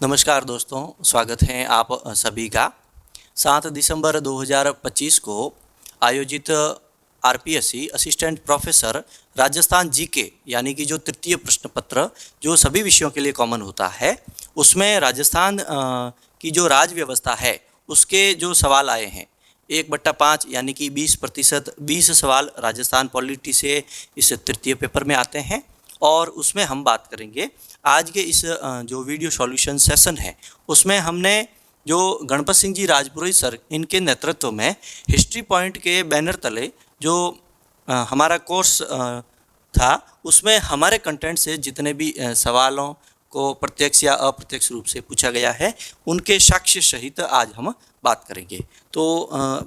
नमस्कार दोस्तों, स्वागत है आप सभी का। 7 दिसंबर 2025 को आयोजित RPSC assistant professor Rajasthan GK यानी कि जो तृतीय प्रश्न पत्र जो सभी विषयों के लिए कॉमन होता है, उसमें राजस्थान की जो राज्य व्यवस्था है उसके जो सवाल आए हैं 1/5 यानी कि 20% 20 सवाल राजस्थान पॉलिटी से इस तृतीय पेपर में आते हैं। और उसमें हम बात करेंगे आज के इस जो वीडियो सॉल्यूशन सेशन है उसमें हमने जो गणपत सिंह जी राजपुरोहित सर इनके नेतृत्व में हिस्ट्री पॉइंट के बैनर तले जो हमारा कोर्स था उसमें हमारे कंटेंट से जितने भी सवालों को प्रत्यक्ष या अप्रत्यक्ष रूप से पूछा गया है उनके साक्ष्य सहित आज हम बात करेंगे। तो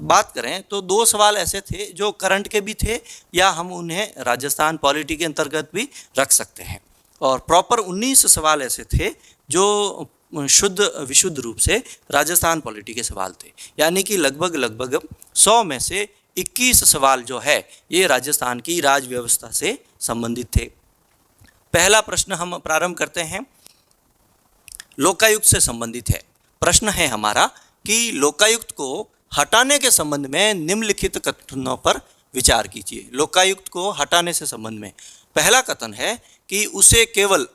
बात करें तो 2 सवाल ऐसे थे जो करंट के भी थे या हम उन्हें राजस्थान पॉलिटी के अंतर्गत भी रख सकते हैं, और प्रॉपर 19 सवाल ऐसे थे जो शुद्ध विशुद्ध रूप से राजस्थान पॉलिटी के सवाल थे, यानी कि लगभग 100 में से 21 सवाल जो है ये राजस्थान की राज व्यवस्था से संबंधित थे। पहला प्रश्न हम प्रारंभ करते हैं, लोकायुक्त से संबंधित है। प्रश्न है हमारा कि लोकायुक्त को हटाने के संबंध में निम्नलिखित कथनों पर विचार कीजिए। लोकायुक्त को हटाने से संबंध में पहला कथन है कि उसे केवल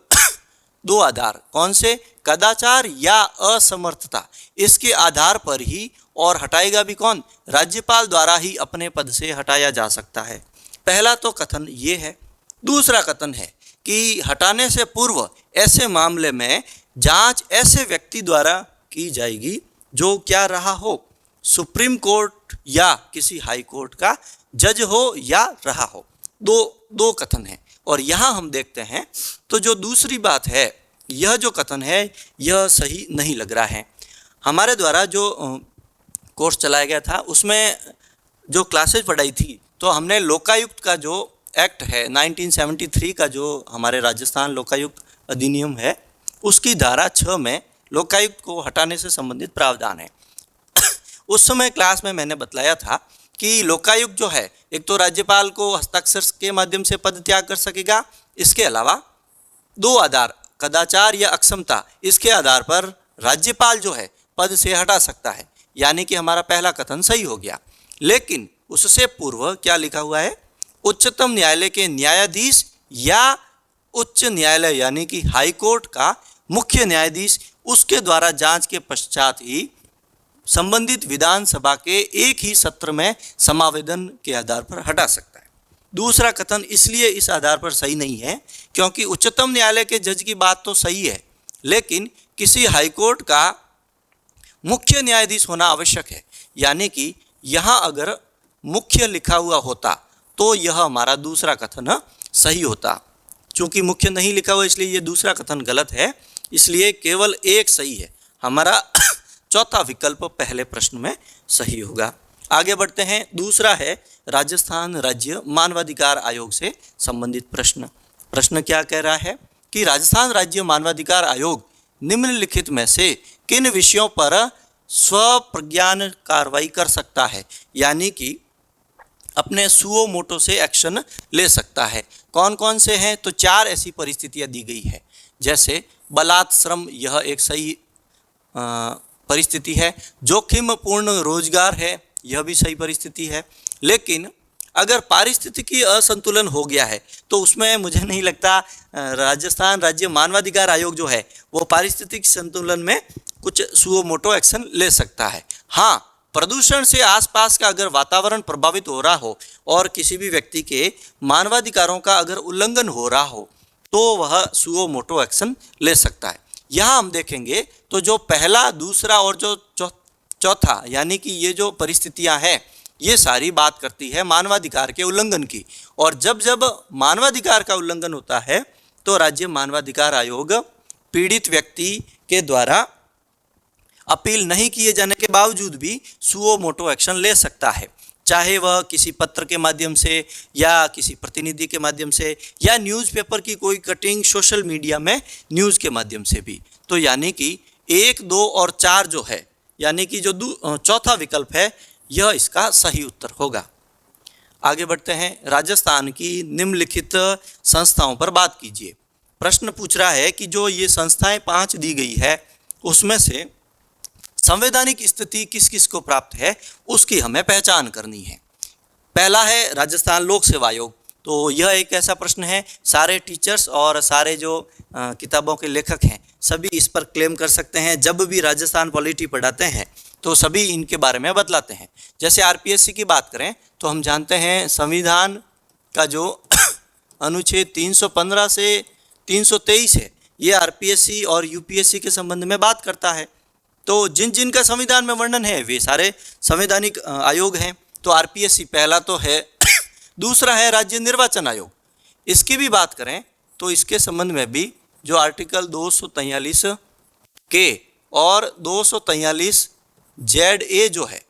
2 आधार, कौन से, कदाचार या असमर्थता, इसके आधार पर ही, और हटाएगा भी कौन, राज्यपाल द्वारा ही अपने पद से हटाया जा सकता है। पहला तो कथन ये है। दूसरा कथन है कि हटाने से पूर्व ऐसे मामले में जांच ऐसे व्यक्ति द्वारा की जाएगी जो क्या रहा हो, सुप्रीम कोर्ट या किसी हाई कोर्ट का जज हो या रहा हो। दो कथन है, और यहाँ हम देखते हैं तो जो दूसरी बात है, यह जो कथन है यह सही नहीं लग रहा है। हमारे द्वारा जो कोर्स चलाया गया था उसमें जो क्लासेज पढ़ाई थी तो हमने लोकायुक्त का जो एक्ट है 1973 का, जो हमारे राजस्थान लोकायुक्त अधिनियम है, उसकी धारा 6 में लोकायुक्त को हटाने से संबंधित प्रावधान है। उस समय क्लास में मैंने बतलाया था कि लोकायुक्त जो है एक तो राज्यपाल को हस्ताक्षर के माध्यम से पद त्याग कर सकेगा, इसके अलावा 2 आधार, कदाचार या अक्षमता, इसके आधार पर राज्यपाल जो है पद से हटा सकता है, यानी कि हमारा पहला कथन सही हो गया। लेकिन उससे पूर्व क्या लिखा हुआ है, उच्चतम न्यायालय के न्यायाधीश या उच्च न्यायालय यानी कि हाई कोर्ट का मुख्य न्यायाधीश उसके द्वारा जांच के पश्चात ही संबंधित विधानसभा के एक ही सत्र में समावेदन के आधार पर हटा सकता है। दूसरा कथन इसलिए इस आधार पर सही नहीं है क्योंकि उच्चतम न्यायालय के जज की बात तो सही है, लेकिन किसी हाईकोर्ट का मुख्य न्यायाधीश होना आवश्यक है, यानी कि यहाँ अगर मुख्य लिखा हुआ होता तो यह हमारा दूसरा कथन सही होता। चूँकि मुख्य नहीं लिखा हुआ इसलिए ये दूसरा कथन गलत है, इसलिए केवल एक सही है। हमारा चौथा विकल्प पहले प्रश्न में सही होगा। आगे बढ़ते हैं। दूसरा है राजस्थान राज्य मानवाधिकार आयोग से संबंधित प्रश्न। प्रश्न क्या कह रहा है कि राजस्थान राज्य मानवाधिकार आयोग निम्नलिखित में से किन विषयों पर स्वप्रज्ञान कार्रवाई कर सकता है, यानी कि अपने सुओ मोटो से एक्शन ले सकता है। कौन कौन से हैं, तो 4 ऐसी परिस्थितियां दी गई है। जैसे बलात्श्रम, यह एक सही परिस्थिति है। जोखिम पूर्ण रोजगार है, यह भी सही परिस्थिति है। लेकिन अगर पारिस्थितिकी असंतुलन हो गया है तो उसमें मुझे नहीं लगता राजस्थान राज्य मानवाधिकार आयोग जो है वो पारिस्थितिक संतुलन में कुछ सुओ मोटो एक्शन ले सकता है। हाँ, प्रदूषण से आसपास का अगर वातावरण प्रभावित हो रहा हो और किसी भी व्यक्ति के मानवाधिकारों का अगर उल्लंघन हो रहा हो तो वह सुओ मोटो एक्शन ले सकता है। यहाँ हम देखेंगे तो जो पहला, दूसरा और जो चौथा यानी कि ये जो परिस्थितियाँ हैं ये सारी बात करती है मानवाधिकार के उल्लंघन की, और जब जब मानवाधिकार का उल्लंघन होता है तो राज्य मानवाधिकार आयोग पीड़ित व्यक्ति के द्वारा अपील नहीं किए जाने के बावजूद भी सुओ मोटो एक्शन ले सकता है, चाहे वह किसी पत्र के माध्यम से या किसी प्रतिनिधि के माध्यम से या न्यूज़पेपर की कोई कटिंग, सोशल मीडिया में न्यूज़ के माध्यम से भी। तो यानी कि 1, 2 और 4 जो है, यानी कि जो चौथा विकल्प है यह इसका सही उत्तर होगा। आगे बढ़ते हैं। राजस्थान की निम्नलिखित संस्थाओं पर बात कीजिए। प्रश्न पूछ रहा है कि जो ये संस्थाएं 5 दी गई है उसमें से संवैधानिक स्थिति किस किस को प्राप्त है उसकी हमें पहचान करनी है। पहला है राजस्थान लोक सेवा आयोग। तो यह एक ऐसा प्रश्न है, सारे टीचर्स और सारे जो किताबों के लेखक हैं सभी इस पर क्लेम कर सकते हैं। जब भी राजस्थान पॉलिटी पढ़ाते हैं तो सभी इनके बारे में बतलाते हैं। जैसे आरपीएससी की बात करें तो हम जानते हैं संविधान का जो अनुच्छेद 315 से 323 है, ये आरपीएससी और यूपीएससी के संबंध में बात करता है। तो जिन जिन का संविधान में वर्णन है वे सारे संवैधानिक आयोग हैं। तो आरपीएससी पहला तो है। दूसरा है राज्य निर्वाचन आयोग। इसकी भी बात करें तो इसके संबंध में भी जो आर्टिकल 243 के और 243 ZA जो है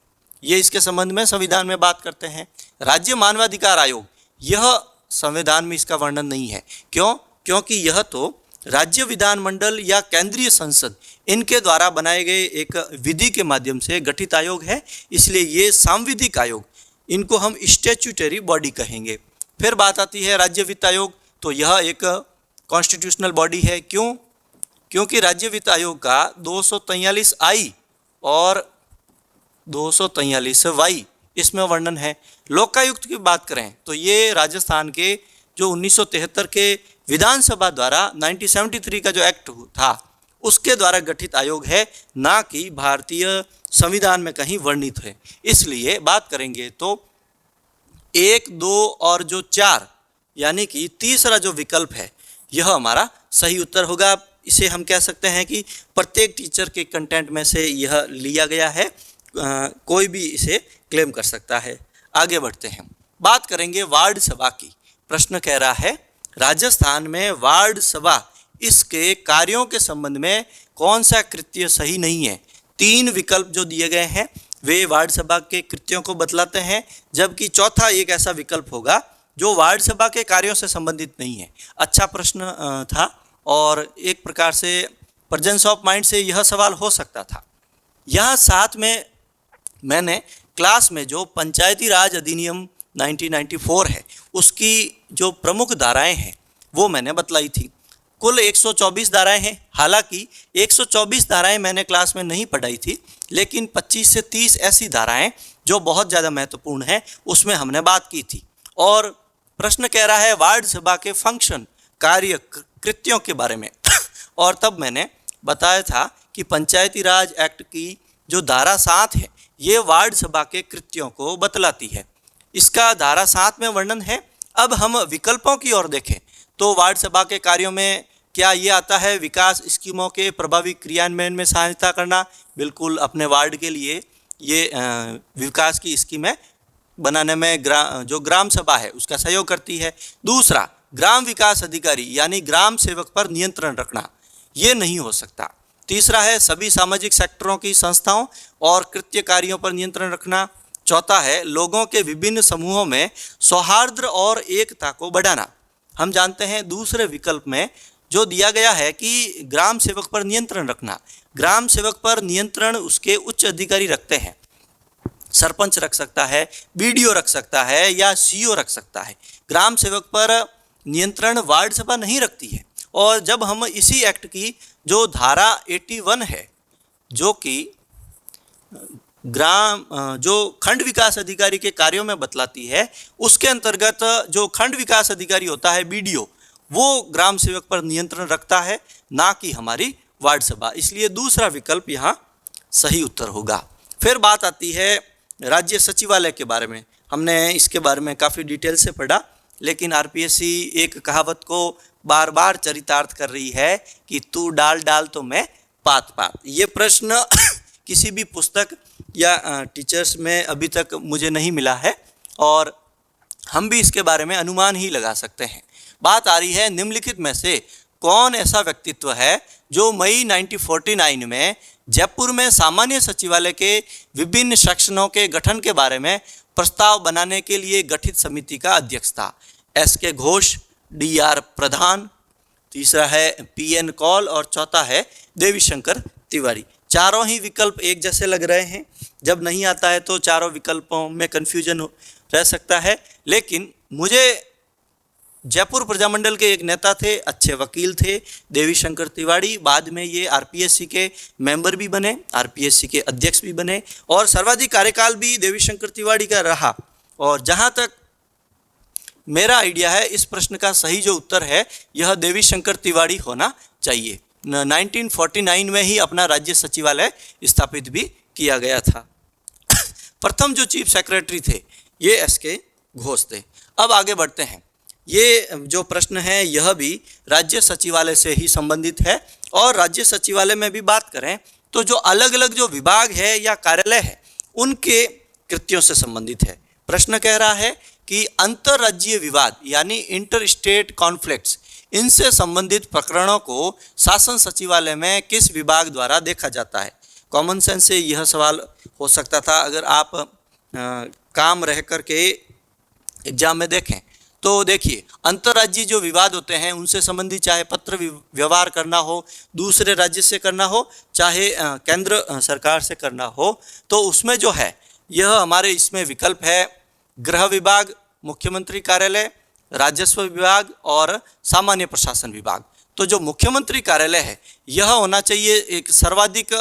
ये इसके संबंध में संविधान में बात करते हैं। राज्य मानवाधिकार आयोग, यह संविधान में इसका वर्णन नहीं है। क्यों? क्योंकि यह तो राज्य विधानमंडल या केंद्रीय संसद इनके द्वारा बनाए गए एक विधि के माध्यम से गठित आयोग है, इसलिए ये सांविधिक आयोग, इनको हम स्टैट्यूटरी बॉडी कहेंगे। फिर बात आती है राज्य वित्त आयोग। तो यह एक कॉन्स्टिट्यूशनल बॉडी है। क्यों? क्योंकि राज्य वित्त आयोग का 243I और 243Y इसमें वर्णन है। लोकायुक्त की बात करें तो ये राजस्थान के जो 1973 के विधानसभा द्वारा 1973 का जो एक्ट था उसके द्वारा गठित आयोग है, ना कि भारतीय संविधान में कहीं वर्णित है। इसलिए बात करेंगे तो 1, 2 और जो 4 यानी कि तीसरा जो विकल्प है यह हमारा सही उत्तर होगा। इसे हम कह सकते हैं कि प्रत्येक टीचर के कंटेंट में से यह लिया गया है, कोई भी इसे क्लेम कर सकता है। आगे बढ़ते हैं, बात करेंगे वार्ड सभा की। प्रश्न कह रहा है राजस्थान में वार्ड सभा, इसके कार्यों के संबंध में कौन सा कृत्य सही नहीं है। 3 विकल्प जो दिए गए हैं वे वार्ड सभा के कृत्यों को बतलाते हैं, जबकि चौथा एक ऐसा विकल्प होगा जो वार्ड सभा के कार्यों से संबंधित नहीं है। अच्छा प्रश्न था और एक प्रकार से प्रेजेंस ऑफ माइंड से यह सवाल हो सकता था। यहाँ साथ में मैंने क्लास में जो पंचायती राज अधिनियम 1994 है उसकी जो प्रमुख धाराएं हैं वो मैंने बतलाई थी। कुल 124 धाराएं हैं। हालांकि 124 धाराएं मैंने क्लास में नहीं पढ़ाई थी, लेकिन 25 से 30 ऐसी धाराएं जो बहुत ज़्यादा महत्वपूर्ण हैं उसमें हमने बात की थी। और प्रश्न कह रहा है वार्ड सभा के फंक्शन, कार्य, कृत्यों के बारे में। और तब मैंने बताया था कि पंचायती राज एक्ट की जो धारा 7 है ये वार्ड सभा के कृत्यों को बतलाती है। इसका धारा 7 में वर्णन है। अब हम विकल्पों की ओर देखें तो वार्ड सभा के कार्यों में क्या ये आता है विकास स्कीमों के प्रभावी क्रियान्वयन में सहायता करना। बिल्कुल, अपने वार्ड के लिए ये विकास की स्कीमें बनाने में जो ग्राम सभा है उसका सहयोग करती है। दूसरा, ग्राम विकास अधिकारी यानी ग्राम सेवक पर नियंत्रण रखना, ये नहीं हो सकता। तीसरा है सभी सामाजिक सेक्टरों की संस्थाओं और कृत्य कार्यों पर नियंत्रण रखना। चौथा है लोगों के विभिन्न समूहों में सौहार्द और एकता को बढ़ाना। हम जानते हैं दूसरे विकल्प में जो दिया गया है कि ग्राम सेवक पर नियंत्रण रखना, ग्राम सेवक पर नियंत्रण उसके उच्च अधिकारी रखते हैं। सरपंच रख सकता है, बीडीओ रख सकता है या सीईओ रख सकता है। ग्राम सेवक पर नियंत्रण वार्ड सभा नहीं रखती है। और जब हम इसी एक्ट की जो धारा 81 है जो कि जो खंड विकास अधिकारी के कार्यों में बतलाती है, उसके अंतर्गत जो खंड विकास अधिकारी होता है बीडीओ, वो ग्राम सेवक पर नियंत्रण रखता है, ना कि हमारी वार्ड सभा। इसलिए दूसरा विकल्प यहाँ सही उत्तर होगा। फिर बात आती है राज्य सचिवालय के बारे में। हमने इसके बारे में काफ़ी डिटेल से पढ़ा, लेकिन आरपीएससी एक कहावत को बार बार चरितार्थ कर रही है कि तू डाल डाल तो मैं पात पात। ये प्रश्न किसी भी पुस्तक या टीचर्स में अभी तक मुझे नहीं मिला है और हम भी इसके बारे में अनुमान ही लगा सकते हैं। बात आ रही है निम्नलिखित में से कौन ऐसा व्यक्तित्व है जो मई 1949 में जयपुर में सामान्य सचिवालय के विभिन्न सेक्शनों के गठन के बारे में प्रस्ताव बनाने के लिए गठित समिति का अध्यक्ष था। एस.के. घोष, डी.आर. प्रधान, तीसरा है पी.एन. कौल और चौथा है देवीशंकर तिवारी। चारों ही विकल्प एक जैसे लग रहे हैं। जब नहीं आता है तो चारों विकल्पों में कन्फ्यूजन रह सकता है, लेकिन मुझे जयपुर प्रजामंडल के एक नेता थे, अच्छे वकील थे, देवी शंकर तिवारी। बाद में ये आरपीएससी के मेंबर भी बने, आरपीएससी के अध्यक्ष भी बने, और सर्वाधिक कार्यकाल भी देवी शंकर तिवारी का रहा। और जहाँ तक मेरा आइडिया है, इस प्रश्न का सही जो उत्तर है यह देवी शंकर तिवारी होना चाहिए। 1949 में ही अपना राज्य सचिवालय स्थापित भी किया गया था। प्रथम जो चीफ सेक्रेटरी थे ये एसके घोष थे। अब आगे बढ़ते हैं। ये जो प्रश्न है यह भी राज्य सचिवालय से ही संबंधित है, और राज्य सचिवालय में भी बात करें तो जो अलग अलग जो विभाग है या कार्यालय है उनके कृत्यों से संबंधित है। प्रश्न कह रहा है कि अंतर्राज्यीय विवाद यानी इंटर स्टेट कॉन्फ्लिक्ट्स, इनसे संबंधित प्रकरणों को शासन सचिवालय में किस विभाग द्वारा देखा जाता है। कॉमन सेंस से यह सवाल हो सकता था अगर आप काम रह करके एग्जाम में देखें तो। देखिए, अंतर्राज्यीय जो विवाद होते हैं उनसे संबंधित चाहे पत्र व्यवहार करना हो, दूसरे राज्य से करना हो, चाहे केंद्र सरकार से करना हो, तो उसमें जो है यह हमारे इसमें विकल्प है गृह विभाग, मुख्यमंत्री कार्यालय, राजस्व विभाग और सामान्य प्रशासन विभाग। तो जो मुख्यमंत्री कार्यालय है यह होना चाहिए एक सर्वाधिक,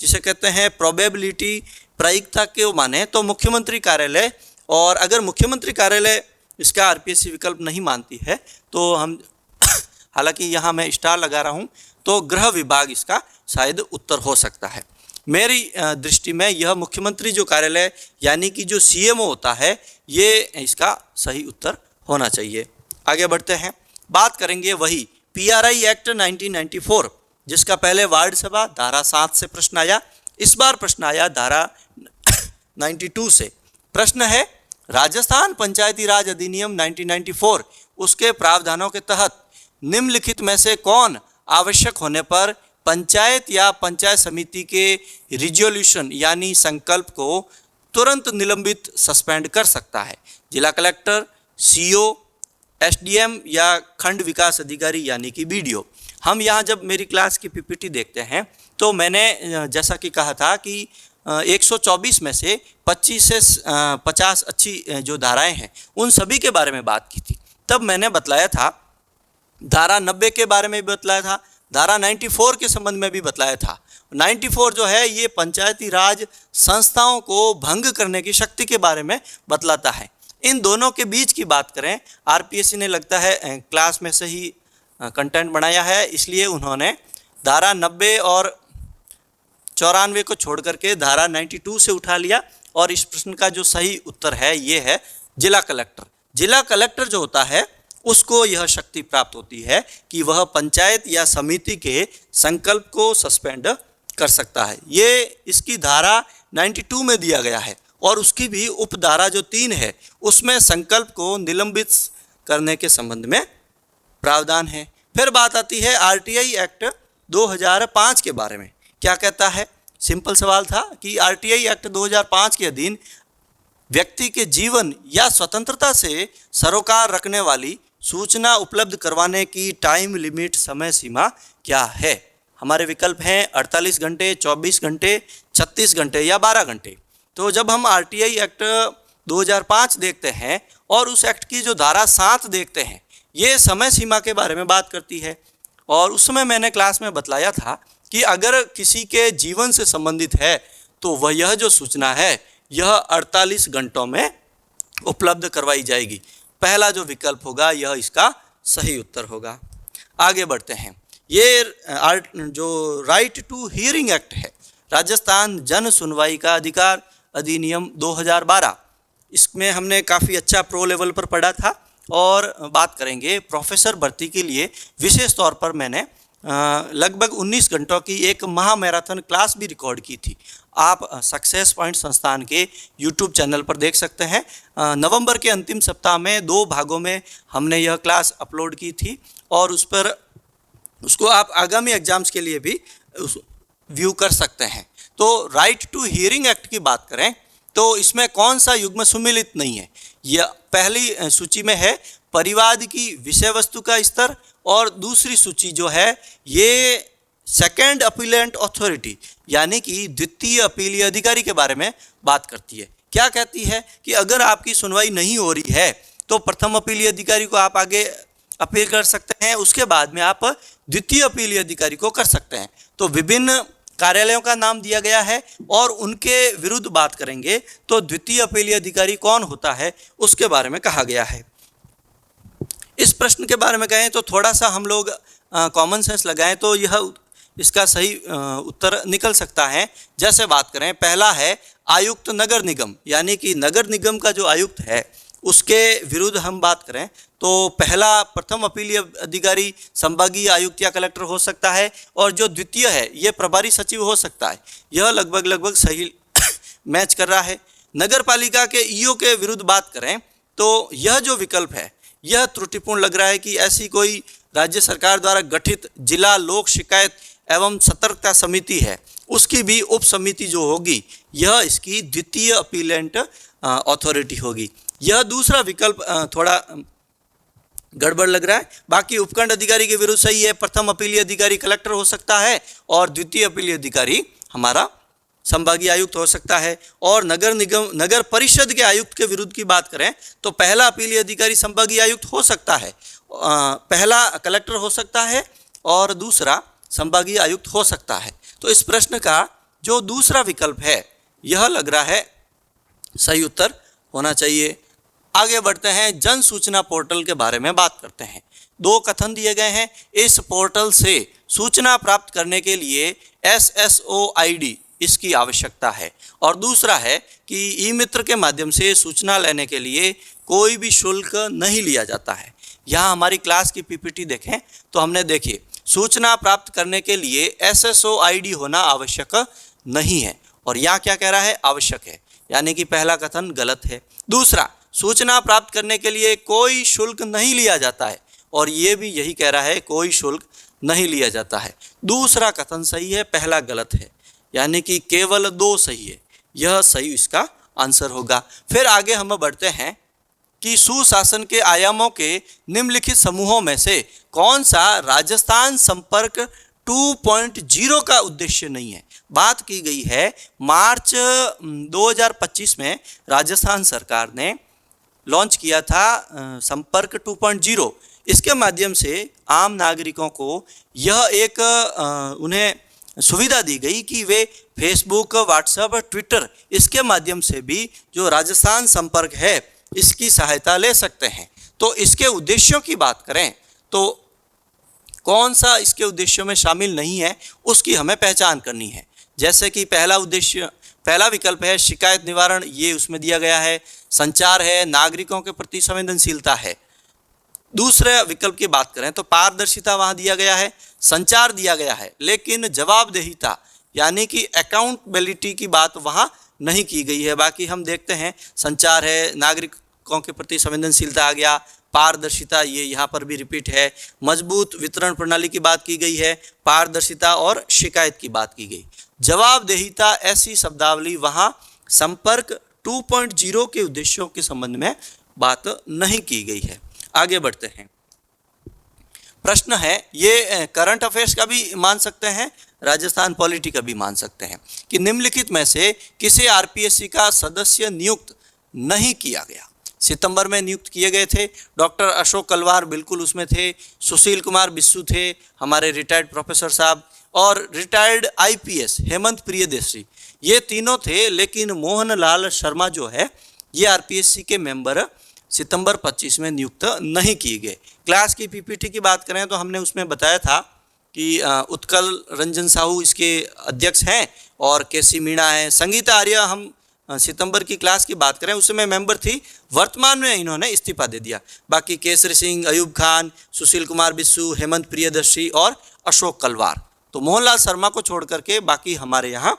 जिसे कहते हैं प्रोबेबिलिटी, प्रायिकता के माने तो मुख्यमंत्री कार्यालय। और अगर मुख्यमंत्री कार्यालय इसका आरपीएससी विकल्प नहीं मानती है तो हम हालांकि यहाँ मैं स्टार लगा रहा हूँ, तो गृह विभाग इसका शायद उत्तर हो सकता है। मेरी दृष्टि में यह मुख्यमंत्री जो कार्यालय यानी कि जो सीएमओ होता है ये इसका सही उत्तर होना चाहिए। आगे बढ़ते हैं, बात करेंगे वही पीआरआई एक्ट 1994, जिसका पहले वार्ड सभा धारा 7 से प्रश्न आया, इस बार प्रश्न आया धारा 92 से। प्रश्न है राजस्थान पंचायती राज अधिनियम 1994, उसके प्रावधानों के तहत निम्नलिखित में से कौन आवश्यक होने पर पंचायत या पंचायत समिति के रिजोल्यूशन यानी संकल्प को तुरंत निलंबित सस्पेंड कर सकता है। जिला कलेक्टर, सीओ, एसडीएम या खंड विकास अधिकारी यानी कि बीडीओ। हम यहाँ जब मेरी क्लास की पीपीटी देखते हैं तो मैंने जैसा कि कहा था कि 124 में से 25 से 50 अच्छी जो धाराएं हैं उन सभी के बारे में बात की थी। तब मैंने बतलाया था, धारा 90 के बारे में भी बतलाया था, धारा 94 के संबंध में भी बतलाया था। 94 जो है ये पंचायती राज संस्थाओं को भंग करने की शक्ति के बारे में बतलाता है। इन दोनों के बीच की बात करें, आरपीएससी ने लगता है क्लास में से ही कंटेंट बनाया है, इसलिए उन्होंने धारा 90 और 94 को छोड़ करके धारा 92 से उठा लिया। और इस प्रश्न का जो सही उत्तर है ये है जिला कलेक्टर। जिला कलेक्टर जो होता है उसको यह शक्ति प्राप्त होती है कि वह पंचायत या समिति के संकल्प को सस्पेंड कर सकता है। ये इसकी धारा 92 में दिया गया है, और उसकी भी उपधारा जो 3 है उसमें संकल्प को निलंबित करने के संबंध में प्रावधान है। फिर बात आती है आरटीआई एक्ट 2005 के बारे में। क्या कहता है? सिंपल सवाल था कि आरटीआई एक्ट 2005 के अधीन व्यक्ति के जीवन या स्वतंत्रता से सरोकार रखने वाली सूचना उपलब्ध करवाने की टाइम लिमिट, समय सीमा क्या है? हमारे विकल्प हैं 48 घंटे, 24 घंटे, 36 घंटे या 12 घंटे। तो जब हम आरटीआई एक्ट 2005 देखते हैं और उस एक्ट की जो धारा 7 देखते हैं, ये समय सीमा के बारे में बात करती है। और उस समय मैंने क्लास में बतलाया था कि अगर किसी के जीवन से संबंधित है तो वह यह जो सूचना है यह 48 घंटों में उपलब्ध करवाई जाएगी। पहला जो विकल्प होगा यह इसका सही उत्तर होगा। आगे बढ़ते हैं। ये जो राइट टू हियरिंग एक्ट है, राजस्थान जन सुनवाई का अधिकार अधिनियम 2012, इसमें हमने काफ़ी अच्छा प्रो लेवल पर पढ़ा था। और बात करेंगे प्रोफेसर भर्ती के लिए, विशेष तौर पर मैंने लगभग 19 घंटों की एक महा मैराथन क्लास भी रिकॉर्ड की थी। आप सक्सेस पॉइंट संस्थान के यूट्यूब चैनल पर देख सकते हैं। नवंबर के अंतिम सप्ताह में 2 भागों में हमने यह क्लास अपलोड की थी, और उसको आप आगामी एग्जाम्स के लिए भी व्यू कर सकते हैं। तो राइट टू हियरिंग एक्ट की बात करें तो इसमें कौन सा युग्म सम्मिलित नहीं है? यह पहली सूची में है परिवाद की विषय वस्तु का स्तर, और दूसरी सूची जो है ये सेकेंड अपीलेंट अथॉरिटी यानी कि द्वितीय अपीलीय अधिकारी के बारे में बात करती है। क्या कहती है कि अगर आपकी सुनवाई नहीं हो रही है तो प्रथम अपीलीय अधिकारी को आप आगे अपील कर सकते हैं, उसके बाद में आप द्वितीय अपीलीय अधिकारी को कर सकते हैं। तो विभिन्न कार्यालयों का नाम दिया गया है और उनके विरुद्ध बात करेंगे तो द्वितीय अपीलीय अधिकारी कौन होता है उसके बारे में कहा गया है। इस प्रश्न के बारे में कहें तो थोड़ा सा हम लोग कॉमन सेंस लगाएं तो यह इसका सही उत्तर निकल सकता है। जैसे बात करें, पहला है आयुक्त नगर निगम, यानी कि नगर निगम का जो आयुक्त है उसके विरुद्ध हम बात करें तो पहला प्रथम अपीलीय अधिकारी संभागीय आयुक्त या कलेक्टर हो सकता है, और जो द्वितीय है ये प्रभारी सचिव हो सकता है। यह लगभग सही मैच कर रहा है। नगर पालिका के ईओ के विरुद्ध बात करें तो यह जो विकल्प है यह त्रुटिपूर्ण लग रहा है कि ऐसी कोई राज्य सरकार द्वारा गठित जिला लोक शिकायत एवं सतर्कता समिति है, उसकी भी उप समिति जो होगी यह इसकी द्वितीय अपीलेंट अथॉरिटी होगी। यह दूसरा विकल्प थोड़ा गड़बड़ लग रहा है। बाकी उपखंड अधिकारी के विरुद्ध सही है, प्रथम अपीलीय अधिकारी कलेक्टर हो सकता है और द्वितीय अपीलीय अधिकारी हमारा संभागीय आयुक्त हो सकता है। और नगर निगम नगर परिषद के आयुक्त के विरुद्ध की बात करें तो पहला अपीलीय अधिकारी संभागीय आयुक्त हो सकता है, पहला कलेक्टर हो सकता है और दूसरा संभागीय आयुक्त हो सकता है। तो इस प्रश्न का जो दूसरा विकल्प है यह लग रहा है सही उत्तर होना चाहिए। आगे बढ़ते हैं, जन सूचना पोर्टल के बारे में बात करते हैं। दो कथन दिए गए हैं। इस पोर्टल से सूचना प्राप्त करने के लिए SSO ID इसकी आवश्यकता है, और दूसरा है कि ई मित्र के माध्यम से सूचना लेने के लिए कोई भी शुल्क नहीं लिया जाता है। यहाँ हमारी क्लास की PPT देखें तो हमने देखिए सूचना प्राप्त करने के लिए SSO ID होना आवश्यक नहीं है, और यहाँ क्या कह रहा है, आवश्यक है, यानी कि पहला कथन गलत है। दूसरा, सूचना प्राप्त करने के लिए कोई शुल्क नहीं लिया जाता है, और ये भी यही कह रहा है कोई शुल्क नहीं लिया जाता है। दूसरा कथन सही है, पहला गलत है, यानी कि केवल दो सही है। यह सही इसका आंसर होगा। फिर आगे हम बढ़ते हैं कि सुशासन के आयामों के निम्नलिखित समूहों में से कौन सा राजस्थान संपर्क 2.0 का उद्देश्य नहीं है। बात की गई है मार्च 2025 में राजस्थान सरकार ने लॉन्च किया था संपर्क 2.0। इसके माध्यम से आम नागरिकों को यह एक उन्हें सुविधा दी गई कि वे फेसबुक, व्हाट्सएप, ट्विटर इसके माध्यम से भी जो राजस्थान संपर्क है इसकी सहायता ले सकते हैं। तो इसके उद्देश्यों की बात करें तो कौन सा इसके उद्देश्यों में शामिल नहीं है उसकी हमें पहचान करनी है। जैसे कि पहला विकल्प है शिकायत निवारण, ये उसमें दिया गया है। संचार है, नागरिकों के प्रति संवेदनशीलता है। दूसरे विकल्प की बात करें तो पारदर्शिता वहाँ दिया गया है, संचार दिया गया है, लेकिन जवाबदेहिता यानी कि अकाउंटेबिलिटी की बात वहाँ नहीं की गई है। बाकी हम देखते हैं संचार है, नागरिकों के प्रति संवेदनशीलता आ गया, पारदर्शिता ये यहाँ पर भी रिपीट है, मजबूत वितरण प्रणाली की बात की गई है, पारदर्शिता और शिकायत की बात की गई। जवाबदेहिता ऐसी शब्दावली वहाँ संपर्क 2.0 के उद्देश्यों के संबंध में बात नहीं की गई है। आगे बढ़ते हैं। प्रश्न है, ये करंट अफेयर्स का भी मान सकते हैं, राजस्थान पॉलिटी का भी मान सकते हैं, कि निम्नलिखित में से किसे RPSC का सदस्य नियुक्त नहीं किया गया। सितंबर में नियुक्त किए गए थे, डॉक्टर अशोक कलवार बिल्कुल उसमें थे, सुशील कुमार बिस्सू थे हमारे रिटायर्ड प्रोफेसर साहब, और रिटायर्ड IPS हेमंत प्रियदर्शी, ये तीनों थे। लेकिन मोहन लाल शर्मा जो है ये RPSC के मेंबर सितंबर 25 में नियुक्त नहीं किए गए। क्लास की PPT की बात करें तो हमने उसमें बताया था कि उत्कल रंजन साहू इसके अध्यक्ष हैं और KC मीणा है। संगीता आर्य हम सितंबर की क्लास की बात करें उसमें मेंबर थी, वर्तमान में इन्होंने इस्तीफा दे दिया। बाकी केसरी सिंह, अयूब खान, सुशील कुमार बिस्सू, हेमंत प्रियदर्शी और अशोक कलवार, तो मोहनलाल शर्मा को छोड़ करके बाकी हमारे यहाँ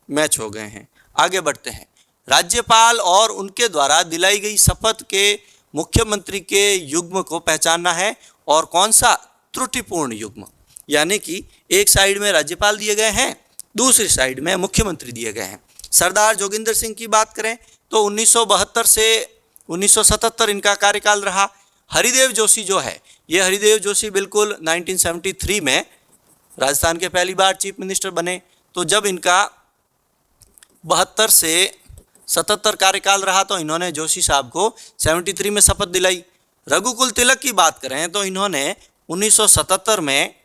मैच हो गए हैं। आगे बढ़ते हैं। राज्यपाल और उनके द्वारा दिलाई गई शपथ के मुख्यमंत्री के युग्म को पहचानना है, और कौन सा त्रुटिपूर्ण युग्म, यानी कि एक साइड में राज्यपाल दिए गए हैं, दूसरी साइड में मुख्यमंत्री दिए गए हैं। सरदार जोगिंदर सिंह की बात करें तो 1972 से 1977 इनका कार्यकाल रहा। हरिदेव जोशी जो है, ये हरिदेव जोशी बिल्कुल 1973 में राजस्थान के पहली बार चीफ मिनिस्टर बने। तो जब इनका 72 से 77 कार्यकाल रहा तो इन्होंने जोशी साहब को 73 में शपथ दिलाई। रघुकुल तिलक की बात करें तो इन्होंने 1977 में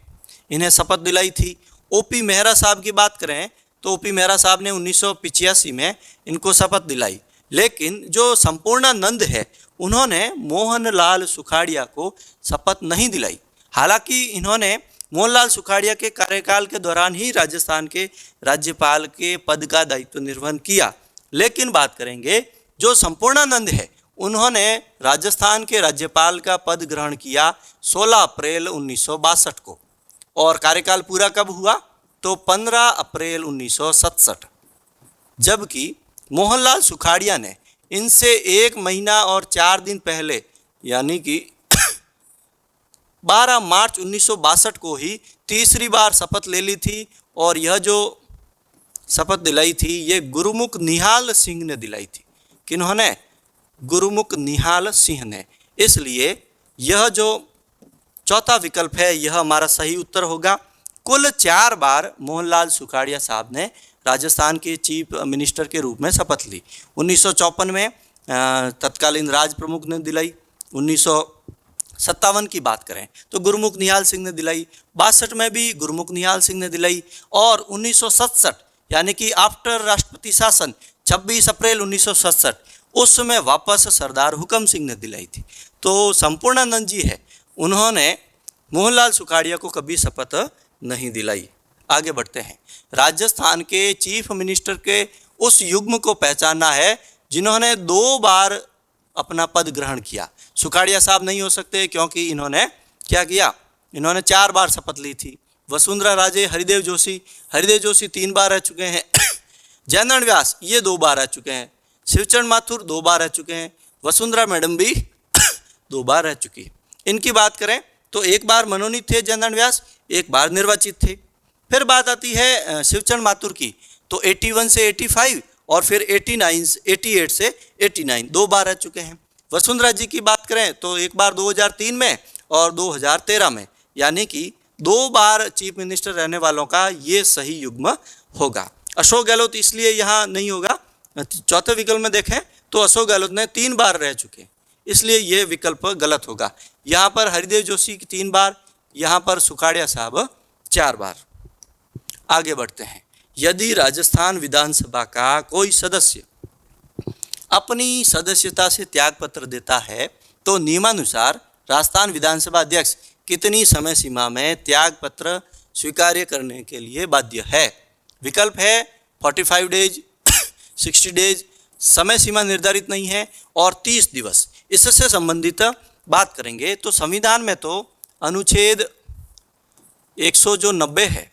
इन्हें शपथ दिलाई थी। ओपी मेहरा साहब की बात करें तो ओपी मेहरा साहब ने 1985 में इनको शपथ दिलाई। लेकिन जो संपूर्णानंद है उन्होंने मोहनलाल सुखाड़िया को शपथ नहीं दिलाई। हालांकि इन्होंने मोहनलाल सुखाड़िया के कार्यकाल के दौरान ही राजस्थान के राज्यपाल के पद का दायित्व निर्वहन किया। लेकिन बात करेंगे जो संपूर्णानंद है उन्होंने राजस्थान के राज्यपाल का पद ग्रहण किया 16 अप्रैल 1962 को, और कार्यकाल पूरा कब हुआ तो 15 अप्रैल 1967। जबकि मोहनलाल सुखाड़िया ने इनसे 1 महीना और 4 दिन पहले यानी कि 12 मार्च 1962 को ही तीसरी बार शपथ ले ली थी, और यह जो शपथ दिलाई थी ये गुरुमुख निहाल सिंह ने दिलाई थी। किन्होंने? गुरुमुख निहाल सिंह ने। इसलिए यह जो चौथा विकल्प है यह हमारा सही उत्तर होगा। कुल 4 बार मोहनलाल सुखाड़िया साहब ने राजस्थान के चीफ मिनिस्टर के रूप में शपथ ली। 1954 में तत्कालीन राज प्रमुख ने दिलाई। 1957 की बात करें तो गुरुमुख निहाल सिंह ने दिलाई। 62 में भी गुरुमुख निहाल सिंह ने दिलाई, और 1967 यानी कि आफ्टर राष्ट्रपति शासन 26 अप्रैल 1967 उस समय वापस सरदार हुकम सिंह ने दिलाई थी। तो संपूर्णानंद जी है उन्होंने मोहनलाल सुखाड़िया को कभी शपथ नहीं दिलाई। आगे बढ़ते हैं। राजस्थान के चीफ मिनिस्टर के उस युग्म को पहचानना है जिन्होंने 2 बार अपना पद ग्रहण किया। सुखाड़िया साहब नहीं हो सकते क्योंकि इन्होंने क्या किया, इन्होंने 4 बार शपथ ली थी। वसुंधरा राजे, हरिदेव जोशी 3 बार रह चुके हैं। जयनारायण व्यास ये 2 बार रह चुके हैं। शिवचरण माथुर 2 बार रह चुके हैं। वसुंधरा मैडम भी 2 बार रह चुकी है। इनकी बात करें तो 1 बार मनोनीत थे जयनारायण व्यास, 1 बार निर्वाचित थे। फिर बात आती है शिवचरण माथुर की, तो 81 से 85 और फिर 88 से 89 2 बार रह चुके हैं। वसुंधरा जी की बात करें तो 1 बार 2003 में और 2013 में, यानी कि 2 बार चीफ मिनिस्टर रहने वालों का ये सही युग्म होगा। अशोक गहलोत इसलिए यहाँ नहीं होगा। चौथे विकल्प में देखें तो अशोक गहलोत ने 3 बार रह चुके, इसलिए ये विकल्प गलत होगा। यहाँ पर हरिदेव जोशी 3 बार, यहाँ पर सुखाड़िया साहब 4 बार। आगे बढ़ते हैं। यदि राजस्थान विधानसभा का कोई सदस्य अपनी सदस्यता से त्यागपत्र देता है तो नियमानुसार राजस्थान विधानसभा अध्यक्ष कितनी समय सीमा में त्यागपत्र स्वीकार्य करने के लिए बाध्य है? विकल्प है 45 डेज, 60 डेज, समय सीमा निर्धारित नहीं है, और 30 दिवस। इससे संबंधित बात करेंगे तो संविधान में तो अनुच्छेद 190 है,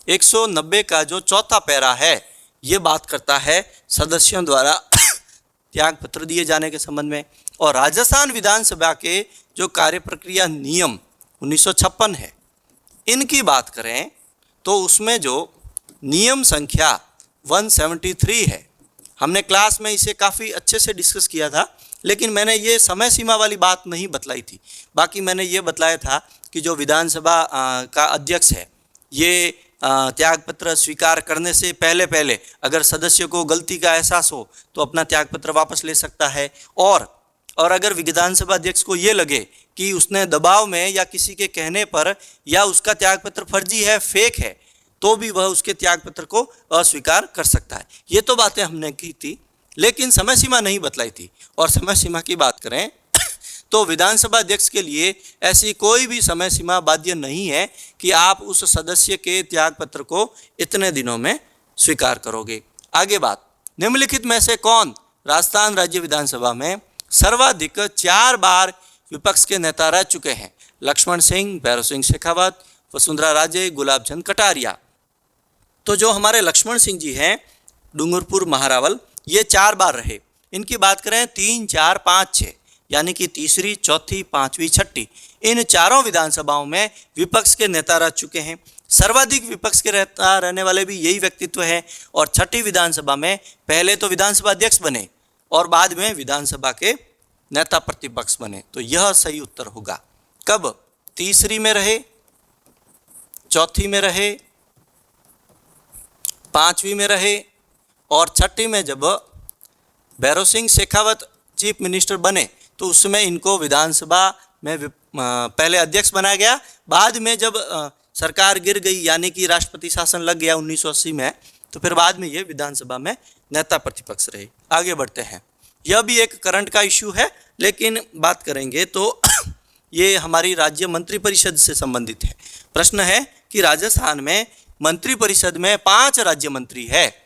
190 का जो चौथा पैरा है ये बात करता है सदस्यों द्वारा त्यागपत्र दिए जाने के संबंध में। और राजस्थान विधानसभा के जो कार्य प्रक्रिया नियम 1956 है, इनकी बात करें तो उसमें जो नियम संख्या 173 है, हमने क्लास में इसे काफ़ी अच्छे से डिस्कस किया था, लेकिन मैंने ये समय सीमा वाली बात नहीं बतलाई थी। बाकी मैंने ये बतलाया था कि जो विधानसभा का अध्यक्ष है ये त्यागपत्र स्वीकार करने से पहले अगर सदस्य को गलती का एहसास हो तो अपना त्यागपत्र वापस ले सकता है, और अगर विधानसभा अध्यक्ष को ये लगे कि उसने दबाव में या किसी के कहने पर या उसका त्यागपत्र फर्जी है, फेक है, तो भी वह उसके त्यागपत्र को अस्वीकार कर सकता है। ये तो बातें हमने की थी, लेकिन समय सीमा नहीं बतलाई थी। और समय सीमा की बात करें तो विधानसभा अध्यक्ष के लिए ऐसी कोई भी समय सीमा बाध्य नहीं है कि आप उस सदस्य के त्यागपत्र को इतने दिनों में स्वीकार करोगे। आगे बात, निम्नलिखित में से कौन राजस्थान राज्य विधानसभा में सर्वाधिक 4 बार विपक्ष के नेता रह चुके हैं? लक्ष्मण सिंह, भैरव सिंह शेखावत, वसुंधरा राजे, गुलाब चंद कटारिया। तो जो हमारे लक्ष्मण सिंह जी हैं डूंगरपुर महारावल, ये 4 बार रहे। इनकी बात करें 3, 4, 5, 6, यानी कि तीसरी, चौथी, पांचवी, छठी, इन चारों विधानसभाओं में विपक्ष के नेता रह चुके हैं। सर्वाधिक विपक्ष के नेता रहने वाले भी यही व्यक्तित्व है, और छठी विधानसभा में पहले तो विधानसभा अध्यक्ष बने और बाद में विधानसभा के नेता प्रतिपक्ष बने। तो यह सही उत्तर होगा। कब? तीसरी में रहे, चौथी में रहे, पांचवी में रहे, और छठी में जब भैरव सिंह शेखावत चीफ मिनिस्टर बने तो उस समय इनको विधानसभा में पहले अध्यक्ष बनाया गया। बाद में जब सरकार गिर गई यानी कि राष्ट्रपति शासन लग गया 1980 में, तो फिर बाद में ये विधानसभा में नेता प्रतिपक्ष रहे। आगे बढ़ते हैं, यह भी एक करंट का इश्यू है, लेकिन बात करेंगे तो ये हमारी राज्य मंत्रिपरिषद से संबंधित है। प्रश्न है कि राजस्थान में मंत्रिपरिषद में 5 राज्य मंत्री है,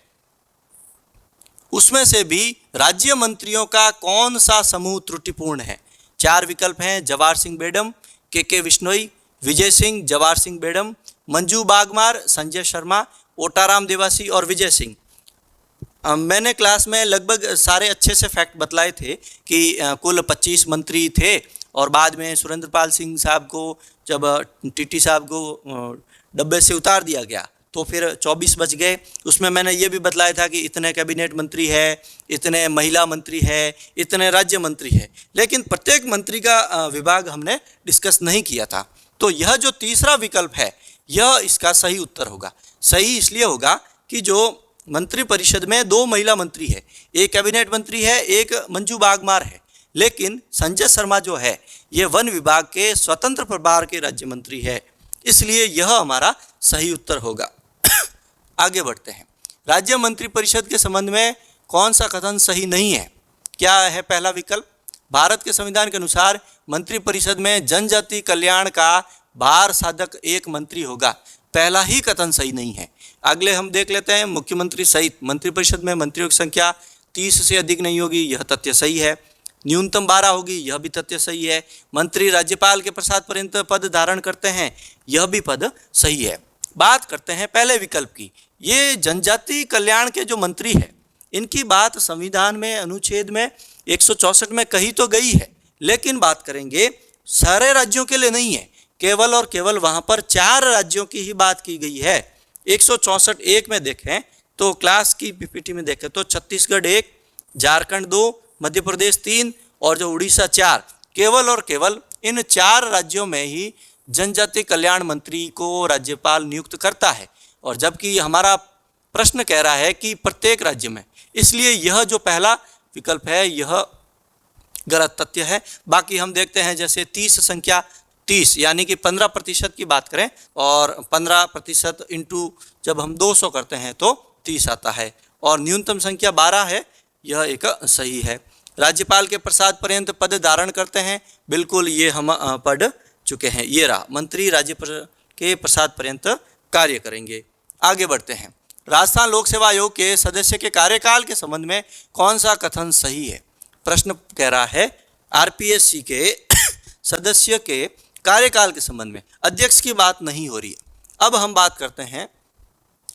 उसमें से भी राज्य मंत्रियों का कौन सा समूह त्रुटिपूर्ण है? 4 विकल्प हैं, जवाहर सिंह बेडम, के विश्नोई, विजय सिंह, जवाहर सिंह बेडम, मंजू बागमार, संजय शर्मा, ओटाराम देवासी और विजय सिंह। मैंने क्लास में लगभग सारे अच्छे से फैक्ट बतलाए थे कि कुल 25 मंत्री थे और बाद में सुरेंद्र पाल सिंह साहब को जब टीटी साहब को डब्बे से उतार दिया गया तो फिर 24 बच गए। उसमें मैंने ये भी बतलाया था कि इतने कैबिनेट मंत्री है, इतने महिला मंत्री है, इतने राज्य मंत्री है, लेकिन प्रत्येक मंत्री का विभाग हमने डिस्कस नहीं किया था। तो यह जो तीसरा विकल्प है यह इसका सही उत्तर होगा। सही इसलिए होगा कि जो मंत्रिपरिषद में 2 महिला मंत्री है, एक कैबिनेट मंत्री है, एक मंजू बागमार है, लेकिन संजय शर्मा जो है ये वन विभाग के स्वतंत्र प्रभार के राज्य मंत्री है, इसलिए यह हमारा सही उत्तर होगा। आगे बढ़ते हैं, राज्य मंत्रिपरिषद के संबंध में कौन सा कथन सही नहीं है? क्या है पहला विकल्प? भारत के संविधान के अनुसार मंत्रिपरिषद में जनजाति कल्याण का भार साधक एक मंत्री होगा। पहला ही कथन सही नहीं है। अगले हम देख लेते हैं, मुख्यमंत्री सहित मंत्रिपरिषद में मंत्रियों की संख्या 30 से अधिक नहीं होगी, यह तथ्य सही है। न्यूनतम 12 होगी, यह भी तथ्य सही है। मंत्री राज्यपाल के प्रसाद पर्यंत पद धारण करते हैं, यह भी पद सही है। बात करते हैं पहले विकल्प की। ये जनजाति कल्याण के जो मंत्री है इनकी बात संविधान में अनुच्छेद में 164 में कही तो गई है, लेकिन बात करेंगे सारे राज्यों के लिए नहीं है, केवल और केवल वहां पर 4 राज्यों की ही बात की गई है। 164(1) में देखें तो क्लास की पीपीटी में देखें तो छत्तीसगढ़ 1, झारखंड 2, मध्य प्रदेश 3 और जो उड़ीसा 4, केवल और केवल इन 4 राज्यों में ही जनजाति कल्याण मंत्री को राज्यपाल नियुक्त करता है, और जबकि हमारा प्रश्न कह रहा है कि प्रत्येक राज्य में, इसलिए यह जो पहला विकल्प है यह गलत तथ्य है। बाकी हम देखते हैं जैसे 30 संख्या 30 यानी कि 15% की बात करें और 15% इंटू जब हम 200 करते हैं तो 30 आता है, और न्यूनतम संख्या 12 है, यह एक सही है। राज्यपाल के प्रसाद पर्यंत पद धारण करते हैं, बिल्कुल ये हम पढ़ चुके हैं। ये रहा, मंत्री राज्यपाल के प्रसाद पर्यंत कार्य करेंगे। आगे बढ़ते हैं, राजस्थान लोक सेवा आयोग के सदस्य के कार्यकाल के संबंध में कौन सा कथन सही है? प्रश्न कह रहा है आरपीएससी के सदस्य के कार्यकाल के संबंध में, अध्यक्ष की बात नहीं हो रही है। अब हम बात करते हैं,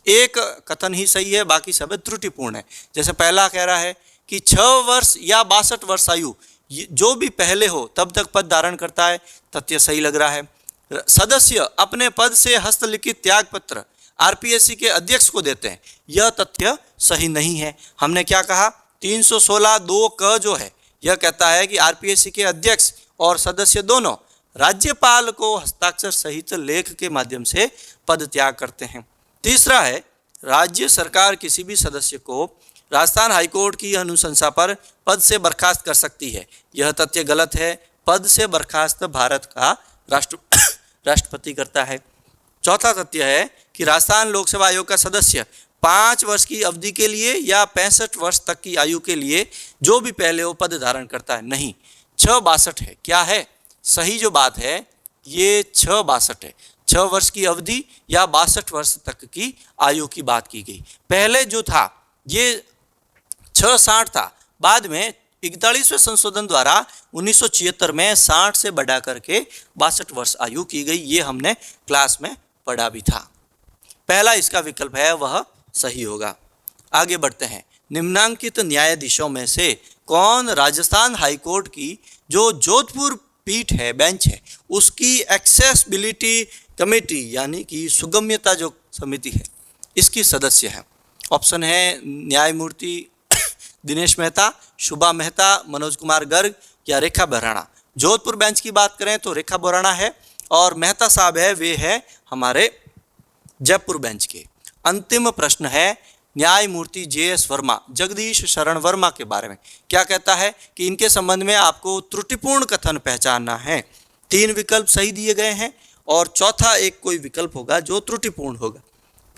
एक कथन ही सही है, बाकी सब त्रुटिपूर्ण है। जैसे पहला कह रहा है कि 6 वर्ष या 62 वर्ष आयु जो भी पहले हो तब तक पद धारण करता है, तथ्य सही लग रहा है। सदस्य अपने पद से हस्तलिखित त्याग पत्र आरपीएससी के अध्यक्ष को देते हैं, यह तथ्य सही नहीं है। हमने क्या कहा, 316(2) क जो है यह कहता है कि आरपीएससी के अध्यक्ष और सदस्य दोनों राज्यपाल को हस्ताक्षर सहित लेख के माध्यम से पद त्याग करते हैं। तीसरा है, राज्य सरकार किसी भी सदस्य को राजस्थान हाईकोर्ट की अनुशंसा पर पद से बर्खास्त कर सकती है, यह तथ्य गलत है। पद से बर्खास्त भारत का राष्ट्रपति करता है। चौथा तथ्य है कि राजस्थान लोक सेवा आयोग का सदस्य 5 वर्ष की अवधि के लिए या 65 वर्ष तक की आयु के लिए जो भी पहले हो पद धारण करता है, नहीं, 662 है। क्या है सही जो बात है, ये 662 है। 6 वर्ष की अवधि या 62 वर्ष तक की आयु की बात की गई। पहले जो था ये 660 था, बाद में 41वें संशोधन द्वारा 1976 में 60 से बढ़ा करके 62 वर्ष आयु की गई, ये हमने क्लास में पढ़ा भी था। पहला इसका विकल्प है वह सही होगा। आगे बढ़ते हैं, निम्नांकित न्यायाधीशों में से कौन राजस्थान हाईकोर्ट की जो जोधपुर पीठ है, बेंच है, उसकी एक्सेसिबिलिटी कमेटी यानी कि सुगम्यता जो समिति है इसकी सदस्य है? ऑप्शन है न्यायमूर्ति दिनेश मेहता, शुभा मेहता, मनोज कुमार गर्ग या रेखा बोराणा। जोधपुर बेंच की बात करें तो रेखा बोराणा है, और मेहता साहब है वे है हमारे जयपुर बेंच के। अंतिम प्रश्न है, न्यायमूर्ति JS वर्मा, जगदीश शरण वर्मा के बारे में। क्या कहता है कि इनके संबंध में आपको त्रुटिपूर्ण कथन पहचानना है। 3 विकल्प सही दिए गए हैं और चौथा एक कोई विकल्प होगा जो त्रुटिपूर्ण होगा।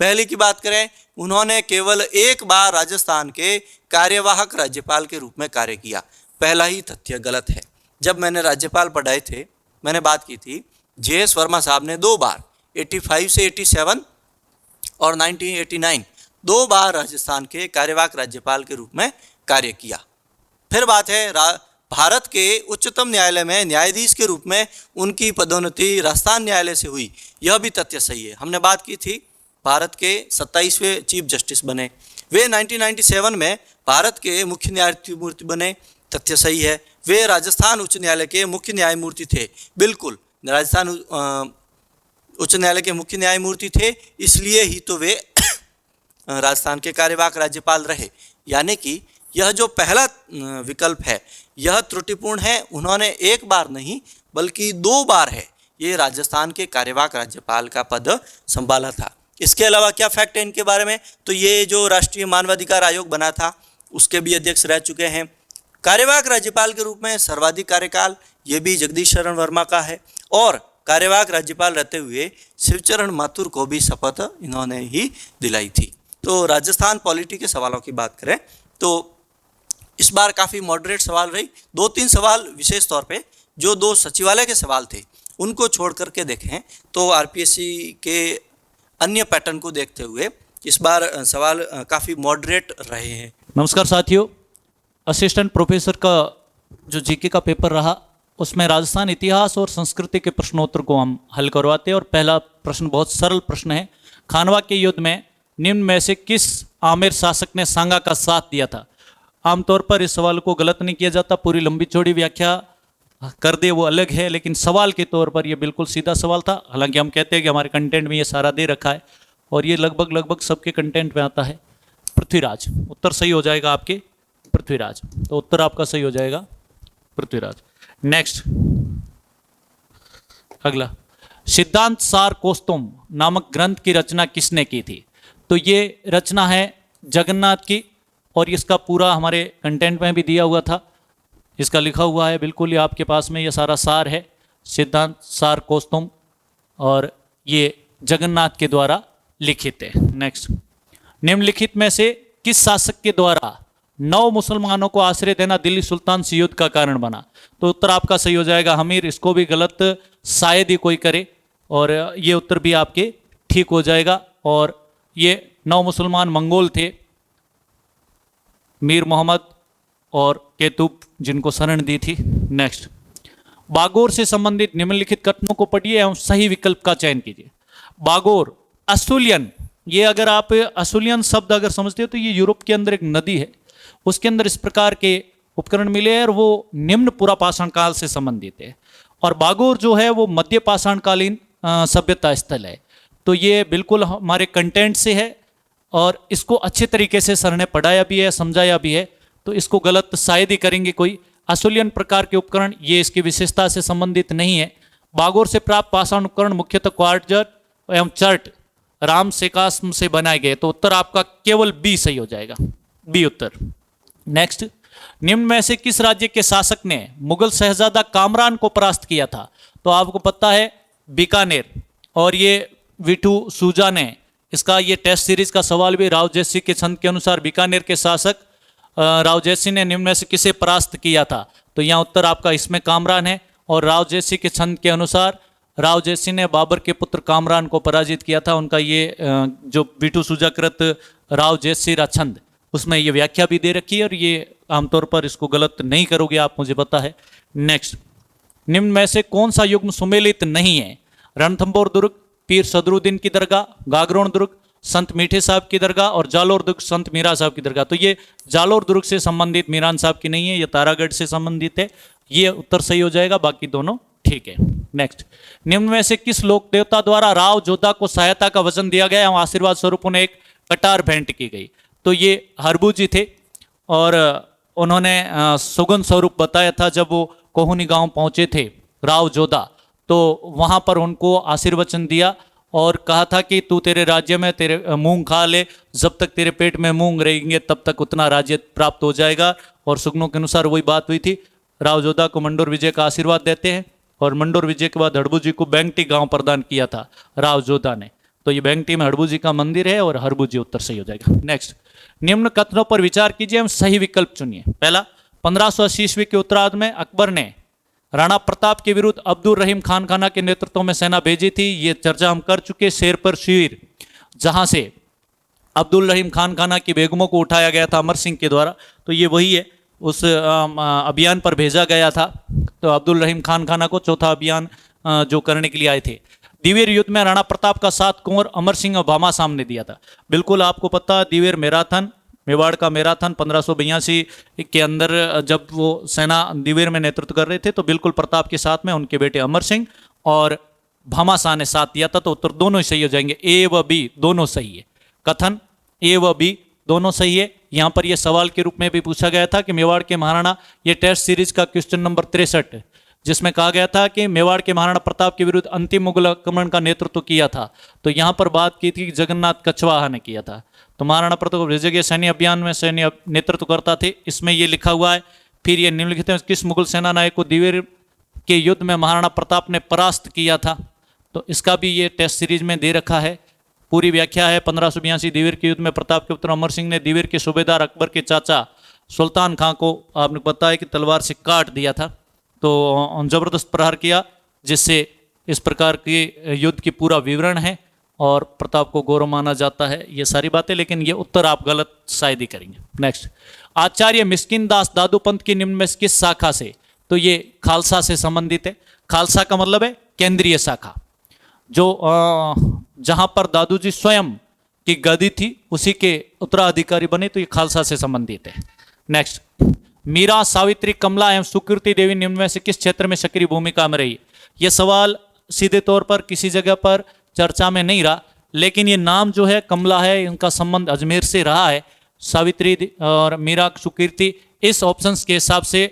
पहले की बात करें, उन्होंने केवल एक बार राजस्थान के कार्यवाहक राज्यपाल के रूप में कार्य किया। पहला ही तथ्य गलत है। जब मैंने राज्यपाल पढ़ाए थे, मैंने बात की थी, JS वर्मा साहब ने 2 बार 85 से 87 और 1989 2 बार राजस्थान के कार्यवाहक राज्यपाल के रूप में कार्य किया। फिर बात है भारत के उच्चतम न्यायालय में न्यायाधीश के रूप में उनकी पदोन्नति राजस्थान न्यायालय से हुई। यह भी तथ्य सही है। हमने बात की थी, भारत के 27वें चीफ जस्टिस बने। वे 1997 में भारत के मुख्य न्यायमूर्ति बने। तथ्य सही है। वे राजस्थान उच्च न्यायालय के मुख्य न्यायमूर्ति थे। बिल्कुल, राजस्थान उच्च न्यायालय के मुख्य न्यायमूर्ति थे, इसलिए ही तो वे राजस्थान के कार्यवाहक राज्यपाल रहे। यानी कि यह जो पहला विकल्प है यह त्रुटिपूर्ण है। उन्होंने एक बार नहीं बल्कि 2 बार है ये राजस्थान के कार्यवाहक राज्यपाल का पद संभाला था। इसके अलावा क्या फैक्ट है इनके बारे में, तो ये जो राष्ट्रीय मानवाधिकार आयोग बना था उसके भी अध्यक्ष रह चुके हैं। कार्यवाहक राज्यपाल के रूप में सर्वाधिक कार्यकाल ये भी जगदीश शरण वर्मा का है। और कार्यवाहक राज्यपाल रहते हुए शिवचरण माथुर को भी शपथ इन्होंने ही दिलाई थी। तो राजस्थान पॉलिटी के सवालों की बात करें तो इस बार काफ़ी मॉडरेट सवाल रही। 2-3 सवाल विशेष तौर पे जो 2 सचिवालय के सवाल थे उनको छोड़ करके देखें तो RPSC के अन्य पैटर्न को देखते हुए इस बार सवाल काफ़ी मॉडरेट रहे हैं। नमस्कार साथियों, असिस्टेंट प्रोफेसर का जो जीके का पेपर रहा उसमें राजस्थान इतिहास और संस्कृति के प्रश्नोत्तर को हम हल करवाते हैं। और पहला प्रश्न बहुत सरल प्रश्न है। खानवा के युद्ध में निम्न में से किस आमेर शासक ने सांगा का साथ दिया था? आमतौर पर इस सवाल को गलत नहीं किया जाता, पूरी लंबी चौड़ी व्याख्या कर दे वो अलग है, लेकिन सवाल के तौर पर ये बिल्कुल सीधा सवाल था। हालांकि हम कहते हैं कि हमारे कंटेंट में ये सारा दे रखा है और ये लगभग सबके कंटेंट में आता है। पृथ्वीराज उत्तर सही हो जाएगा आपके, पृथ्वीराज। तो उत्तर आपका सही हो जाएगा पृथ्वीराज। नेक्स्ट, अगला, सिद्धांत सार कौस्तुभ नामक ग्रंथ की रचना किसने की थी? तो ये रचना है जगन्नाथ की और इसका पूरा हमारे कंटेंट में भी दिया हुआ था, इसका लिखा हुआ है बिल्कुल ही आपके पास में। ये सारा सार है, सिद्धांत सार कौस्तुभ, और ये जगन्नाथ के द्वारा लिखित है। नेक्स्ट, निम्नलिखित में से किस शासक के द्वारा 9 मुसलमानों को आश्रय देना दिल्ली सुल्तान से युद्ध का कारण बना? तो उत्तर आपका सही हो जाएगा हमीर। इसको भी गलत शायद ही कोई करे और ये उत्तर भी आपके ठीक हो जाएगा। और ये 9 मुसलमान मंगोल थे, मीर मोहम्मद और केतुब, जिनको शरण दी थी। नेक्स्ट, बागोर से संबंधित निम्नलिखित कथनों को पढ़िए एवं सही विकल्प का चयन कीजिए। बागोर, असुलियन, ये अगर आप असुलियन शब्द अगर समझते हो तो ये यूरोप के अंदर एक नदी है, उसके अंदर इस प्रकार के उपकरण मिले हैं और वो निम्न पुरा पाषाण काल से संबंधित है। और बागोर जो है वो मध्य पाषाणकालीन सभ्यता स्थल है। तो ये बिल्कुल हमारे कंटेंट से है और इसको अच्छे तरीके से सर ने पढ़ाया भी है, समझाया भी है, तो इसको गलत शायद ही करेंगे कोई। असुलियन प्रकार के उपकरण ये इसकी विशेषता से संबंधित नहीं है। बागोर से प्राप्त पाषाण उपकरण मुख्यतः क्वार्ट्ज एवं चर्ट राम सेकास से बनाए गए। तो उत्तर आपका केवल बी सही हो जाएगा, बी उत्तर। नेक्स्ट, निम्न में से किस राज्य के शासक ने मुगल शहजादा कामरान को परास्त किया था? तो आपको पता है बीकानेर, और ये विठू सूजा ने इसका ये टेस्ट सीरीज का सवाल भी राव जैसी के छंद के अनुसार बीकानेर के शासक राव जैसी ने निम्न में से किसे परास्त किया था? तो यहाँ उत्तर आपका इसमें कामरान है। और राव जैसी के छंद के अनुसार राव जैसी ने बाबर के पुत्र कामरान को पराजित किया था। उनका ये जो विठू सूजाकृत राव जैसी छंद, उसमें ये व्याख्या भी दे रखी है और ये आमतौर पर इसको गलत नहीं करोगे आप, मुझे पता है। नेक्स्ट, निम्न में से कौन सा युग्म सुमेलित नहीं है? रणथंभौर दुर्ग, पीर सदरुद्दीन की दरगाह, गागरोन दुर्ग, संत मीठे साहब की दरगाह और जालोर दुर्ग संत मीरा साहब की दरगाह। तो ये जालोर दुर्ग से संबंधित मीरान साहब की नहीं है, ये तारागढ़ से संबंधित है। ये उत्तर सही हो जाएगा, बाकी दोनों ठीक है। नेक्स्ट, निम्न में से किस लोक देवता द्वारा राव जोधा को सहायता का वचन दिया गया एवं आशीर्वाद स्वरूप उन्हें एक कटार भेंट की गई? तो ये हरबू जी थे और उन्होंने सुगन स्वरूप बताया था जब वो कोहुनी गांव पहुंचे थे राव जोधा, तो वहां पर उनको आशीर्वचन दिया और कहा था कि तू तेरे राज्य में तेरे मूंग खा ले, जब तक तेरे पेट में मूंग रहेंगे तब तक उतना राज्य प्राप्त हो जाएगा। और सुगनों के अनुसार वही बात हुई थी। राव जोधा को मंडोर विजय का आशीर्वाद देते हैं और मंडोर विजय के बाद हड़बू जी को बैंगटी गांव प्रदान किया था राव जोधा ने। तो ये बैंगटी में हड़बू जी का मंदिर है और हड़बू जी उत्तर सही हो जाएगा। नेक्स्ट, निम्न कथनों पर विचार कीजिए एवं सही विकल्प चुनिए। पहला, 1580 ईस्वी के उत्तरार्ध में अकबर ने राणा प्रताप के विरुद्ध अब्दुल रहीम खान खाना के नेतृत्व में सेना भेजी थी। ये चर्चा हम कर चुके। शेर पर शिविर, जहां से अब्दुल रहीम खान खाना की बेगमों को उठाया गया था अमर सिंह के द्वारा, तो ये वही है। उस अभियान पर भेजा गया था। तो अब्दुल रहीम खान खाना को चौथा अभियान जो करने के लिए आए थे। दिवेर युद्ध में राणा प्रताप का साथ कुंवर अमर सिंह और भामा सामने दिया था। बिल्कुल आपको पता, दिवेर मैराथन, मेवाड़ का मैराथन 1582 के अंदर जब वो सेना दिवेर में नेतृत्व कर रहे थे, तो बिल्कुल प्रताप के साथ में उनके बेटे अमर सिंह और भामाशाह ने साथ दिया था। तो उत्तर दोनों ही सही हो जाएंगे। ए व बी दोनों सही है। कथन ए व बी दोनों सही है। यहाँ पर यह सवाल के रूप में भी पूछा गया था कि मेवाड़ के महाराणा, ये टेस्ट सीरीज का क्वेश्चन नंबर 63, जिसमें कहा गया था कि मेवाड़ के महाराणा प्रताप के विरुद्ध अंतिम मुगल आक्रमण का नेतृत्व किया था। तो यहाँ पर बात की थी कि जगन्नाथ कछवाहा ने किया था। तो महाराणा प्रताप को भेजे गए सैन्य अभियान में सैन्य नेतृत्व करता थे, इसमें ये लिखा हुआ है। फिर ये निम्नलिखित में किस मुगल सेना नायक को दिवेर के युद्ध में महाराणा प्रताप ने परास्त किया था? तो इसका भी ये टेस्ट सीरीज में दे रखा है। पूरी व्याख्या है। 1582 दिवेर के युद्ध में प्रताप के पुत्र अमर सिंह ने दिवेर के सूबेदार अकबर के चाचा सुल्तान खां को, आपने बताया कि तलवार से काट दिया था। तो जबरदस्त प्रहार किया, जिससे इस प्रकार के युद्ध की पूरा विवरण है और प्रताप को गौरव माना जाता है। ये सारी बातें, लेकिन ये उत्तर आप गलत शायद ही करेंगे। नेक्स्ट, आचार्य मिस्किन दास दादूपंत की निम्न में किस शाखा से? तो ये खालसा से संबंधित है। खालसा का मतलब है केंद्रीय शाखा, जो जहां पर दादू जी स्वयं की गद्दी थी उसी के उत्तराधिकारी बने, तो ये खालसा से संबंधित है। नेक्स्ट, मीरा, सावित्री, कमला एवं सुकृति देवी निम्न में से किस क्षेत्र में सक्रिय भूमिका में रही? यह सवाल सीधे तौर पर किसी जगह पर चर्चा में नहीं रहा, लेकिन ये नाम जो है कमला है, इनका संबंध अजमेर से रहा है। सावित्री और मीरा, सुकृति, इस ऑप्शंस के हिसाब से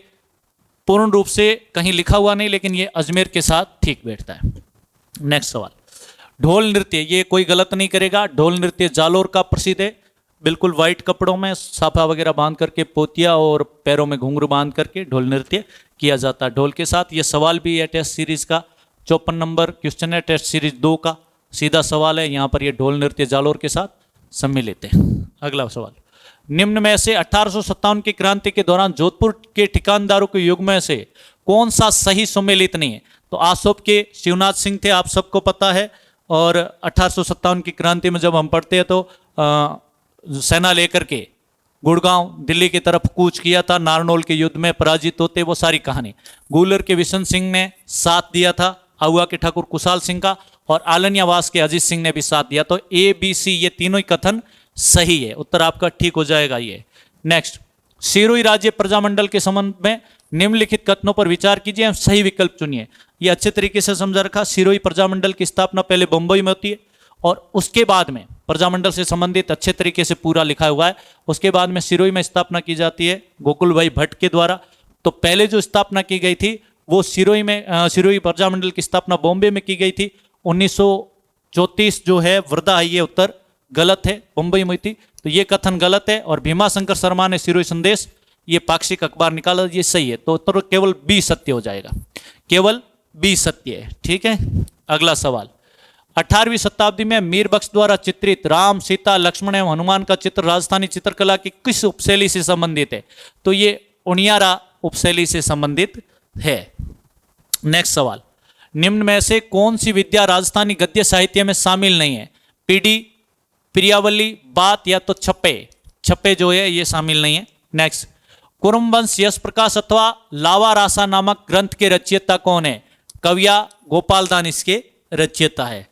पूर्ण रूप से कहीं लिखा हुआ नहीं, लेकिन ये अजमेर के साथ ठीक बैठता है। नेक्स्ट सवाल, ढोल नृत्य, ये कोई गलत नहीं करेगा। ढोल नृत्य जालोर का प्रसिद्ध है। बिल्कुल वाइट कपड़ों में साफा वगैरह बांध करके, पोतिया और पैरों में घुंघरू बांध करके ढोल नृत्य किया जाता है ढोल के साथ। ये सवाल भी है टेस्ट सीरीज का 54 नंबर क्वेश्चन है, टेस्ट सीरीज 2 का सीधा सवाल है। यहाँ पर ये ढोल नृत्य जालोर के साथ सम्मिलित है। अगला सवाल, निम्न में से 1857 की क्रांति के दौरान जोधपुर के ठिकानदारों के युग में से कौन सा सही सम्मिलित नहीं है? तो आसोप के शिवनाथ सिंह थे, आप सबको पता है। और 1857 की क्रांति में जब हम पढ़ते हैं तो सेना लेकर के गुड़गांव दिल्ली की तरफ कूच किया था, नारनौल के युद्ध में पराजित होते, वो सारी कहानी। गूलर के विशन सिंह ने साथ दिया था, आहुआ के ठाकुर कुशाल सिंह का, और आलनियावास के अजीत सिंह ने भी साथ दिया। तो ए बी सी ये तीनों ही कथन सही है, उत्तर आपका ठीक हो जाएगा ये। नेक्स्ट, सिरोही राज्य प्रजामंडल के संबंध में निम्नलिखित कथनों पर विचार कीजिए एवं सही विकल्प चुनिए। ये अच्छे तरीके से समझा रखा। सिरोही प्रजामंडल की स्थापना पहले बंबई में होती है और उसके बाद में प्रजामंडल से संबंधित अच्छे तरीके से पूरा लिखा हुआ है। उसके बाद में सिरोही में स्थापना की जाती है गोकुल भाई भट्ट के द्वारा। तो पहले जो स्थापना की गई थी वो सिरोही में, सिरोही प्रजामंडल की स्थापना बॉम्बे में की गई थी 1934 जो है वर्धा है, ये उत्तर गलत है, बंबई में हुई थी। तो ये कथन गलत है। और भीमा शंकर शर्मा ने सिरोही संदेश, ये पाक्षिक अखबार निकाला, ये सही है। तो उत्तर केवल बी सत्य हो जाएगा, केवल बी सत्य है। ठीक है। अगला सवाल, 18वीं शताब्दी में मीर बख्श द्वारा चित्रित राम, सीता, लक्ष्मण एवं हनुमान का चित्र राजस्थानी चित्रकला की किस उपशैली से संबंधित है? तो ये उनियारा उपशैली से संबंधित है। नेक्स्ट सवाल, निम्न में से कौन सी विद्या राजस्थानी गद्य साहित्य में शामिल नहीं है? पीढ़ी, प्रियावली, बात या तो छप्पे। छप्पे जो है ये शामिल नहीं है। नेक्स्ट, कुरुमवंश, यश प्रकाश अथवा लावा रासा नामक ग्रंथ के रचयिता कौन है? कविया गोपाल दान इसके रचयिता है।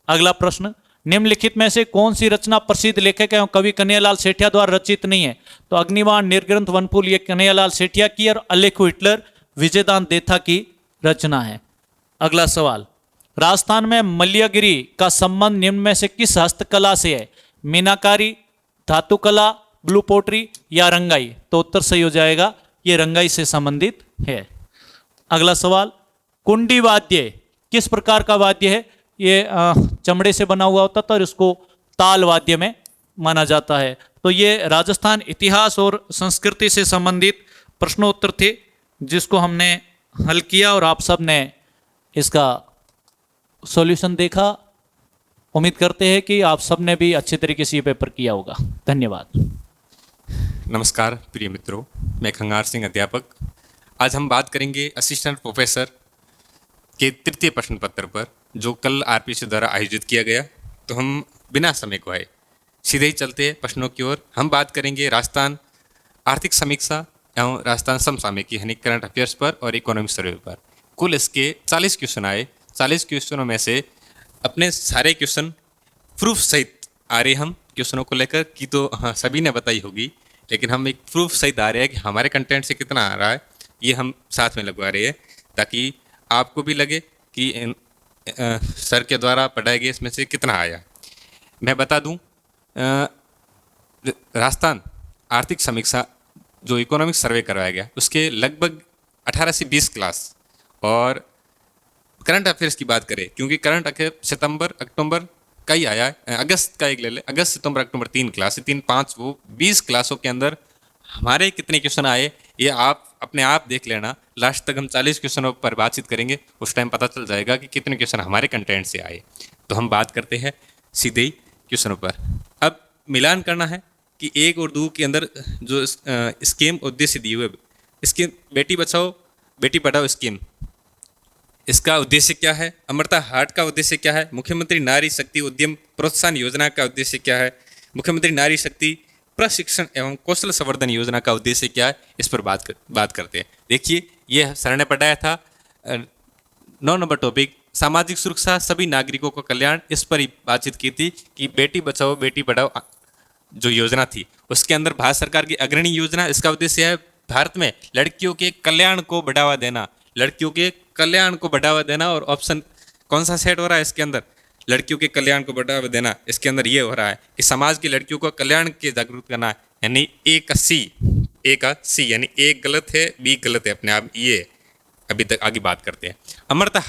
अगला प्रश्न, निम्नलिखित में से कौन सी रचना प्रसिद्ध लेखक एवं कवि कन्हैयालाल सेठिया द्वारा रचित नहीं है? तो अग्निबाण, निर्ग्रंथ, वनफूल ये कन्हैयालाल सेठिया की और अलेखु हिटलर, विजयदान देथा की रचना है। अगला सवाल, राजस्थान में मल्यगिरी का संबंध निम्न में से किस हस्तकला से है? मीनाकारी, धातुकला, ब्लू पोट्री या रंगाई? तो उत्तर सही हो जाएगा, ये रंगाई से संबंधित है। अगला सवाल, कुंडी वाद्य किस प्रकार का वाद्य है? ये चमड़े से बना हुआ होता था और इसको ताल वाद्य में माना जाता है। तो ये राजस्थान इतिहास और संस्कृति से संबंधित प्रश्नोत्तर थे जिसको हमने हल किया और आप सब ने इसका सॉल्यूशन देखा। उम्मीद करते हैं कि आप सब ने भी अच्छे तरीके से ये पेपर किया होगा। धन्यवाद। नमस्कार प्रिय मित्रों, मैं खंगार सिंह अध्यापक। आज हम बात करेंगे असिस्टेंट प्रोफेसर के तृतीय प्रश्न पत्र पर, जो कल आरपीएससी द्वारा आयोजित किया गया। तो हम बिना समय गवाए सीधे ही चलते हैं प्रश्नों की ओर। हम बात करेंगे राजस्थान आर्थिक समीक्षा एवं राजस्थान समसामयिकी यानी करंट अफेयर्स पर और इकोनॉमिक सर्वे पर। कुल इसके 40 क्वेश्चन आए। 40 क्वेश्चनों में से अपने सारे क्वेश्चन प्रूफ सहित आ रहे हम क्वेश्चनों को लेकर की तो हाँ सभी ने बताई होगी, लेकिन हम एक प्रूफ सहित आ रहे हैं कि हमारे कंटेंट से कितना आ रहा है, ये हम साथ में लगवा रहे हैं ताकि आपको भी लगे कि सर के द्वारा पढ़ाए गए इसमें से कितना आया। मैं बता दूं, राजस्थान आर्थिक समीक्षा जो इकोनॉमिक सर्वे करवाया गया उसके लगभग 18 से 20 क्लास, और करंट अफेयर्स की बात करें क्योंकि करंट अफेयर सितंबर अक्टूबर का ही आया है, अगस्त का एक ले ले, अगस्त सितंबर अक्टूबर 3 क्लास, 3-5 वो 20 क्लासों के अंदर हमारे कितने क्वेश्चन आए ये आप अपने आप देख लेना। लास्ट तक हम 40 क्वेश्चनों पर बातचीत करेंगे, उस टाइम पता चल जाएगा कि कितने क्वेश्चन हमारे कंटेंट से आए। तो हम बात करते हैं सीधे ही क्वेश्चनों पर। अब मिलान करना है कि एक और दो के अंदर जो स्कीम उद्देश्य दिए हुए, स्कीम बेटी बचाओ बेटी पढ़ाओ स्कीम, इसका उद्देश्य क्या है? अमृता हाट का उद्देश्य क्या है? मुख्यमंत्री नारी शक्ति उद्यम प्रोत्साहन योजना का उद्देश्य क्या है? मुख्यमंत्री नारी शक्ति प्रशिक्षण एवं कौशल संवर्धन योजना का उद्देश्य क्या है? इस पर बात करते हैं। देखिए, ये सर ने पढ़ाया था 9 नंबर टॉपिक सामाजिक सुरक्षा सभी नागरिकों का कल्याण। इस पर ही बातचीत की थी कि बेटी बचाओ बेटी पढ़ाओ जो योजना थी उसके अंदर भारत सरकार की अग्रणी योजना, इसका उद्देश्य है भारत में लड़कियों के कल्याण को बढ़ावा देना, लड़कियों के कल्याण को बढ़ावा देना। और ऑप्शन कौन सा सेट हो रहा है इसके अंदर? लड़कियों के कल्याण को बढ़ावा देना। इसके अंदर ये हो रहा है कि समाज की लड़कियों को कल्याण के जागरूक करना, यानी ए का सी, यानी एक गलत है बी गलत है अपने आप। ये अभी तक आगे बात करते हैं। अमृता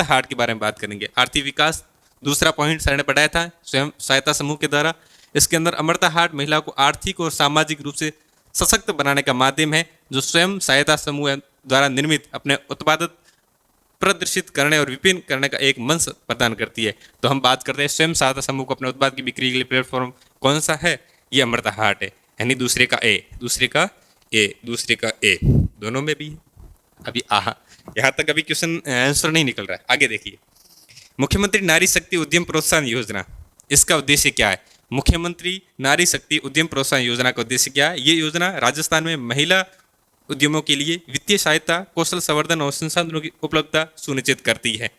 हाट के बारे में बात करेंगे। आर्थिक विकास दूसरा पॉइंट सर ने पढ़ाया था स्वयं सहायता समूह के द्वारा। इसके अंदर अमृता हाट महिला को आर्थिक और सामाजिक रूप से सशक्त बनाने का माध्यम है, जो स्वयं सहायता समूह द्वारा निर्मित अपने उत्पाद प्रदर्शित करने और विपिन करने का एक मंच प्रदान करती है। तो हम बात करते हैं स्वयं सहायता समूह को अपने उत्पाद की बिक्री के लिए प्लेटफॉर्म कौन सा है? ये अमृता हाट है, यानी दूसरे का ए दोनों में भी है। अभी यहाँ तक अभी क्वेश्चन आंसर नहीं निकल रहा है। आगे देखिए, मुख्यमंत्री नारी शक्ति उद्यम प्रोत्साहन योजना, इसका उद्देश्य क्या है? मुख्यमंत्री नारी शक्ति उद्यम प्रोत्साहन योजना का उद्देश्य क्या है? ये योजना राजस्थान में महिला उद्यमों के लिए वित्तीय सहायता, कौशल संवर्धन और संसाधनों की उपलब्धता सुनिश्चित करती है।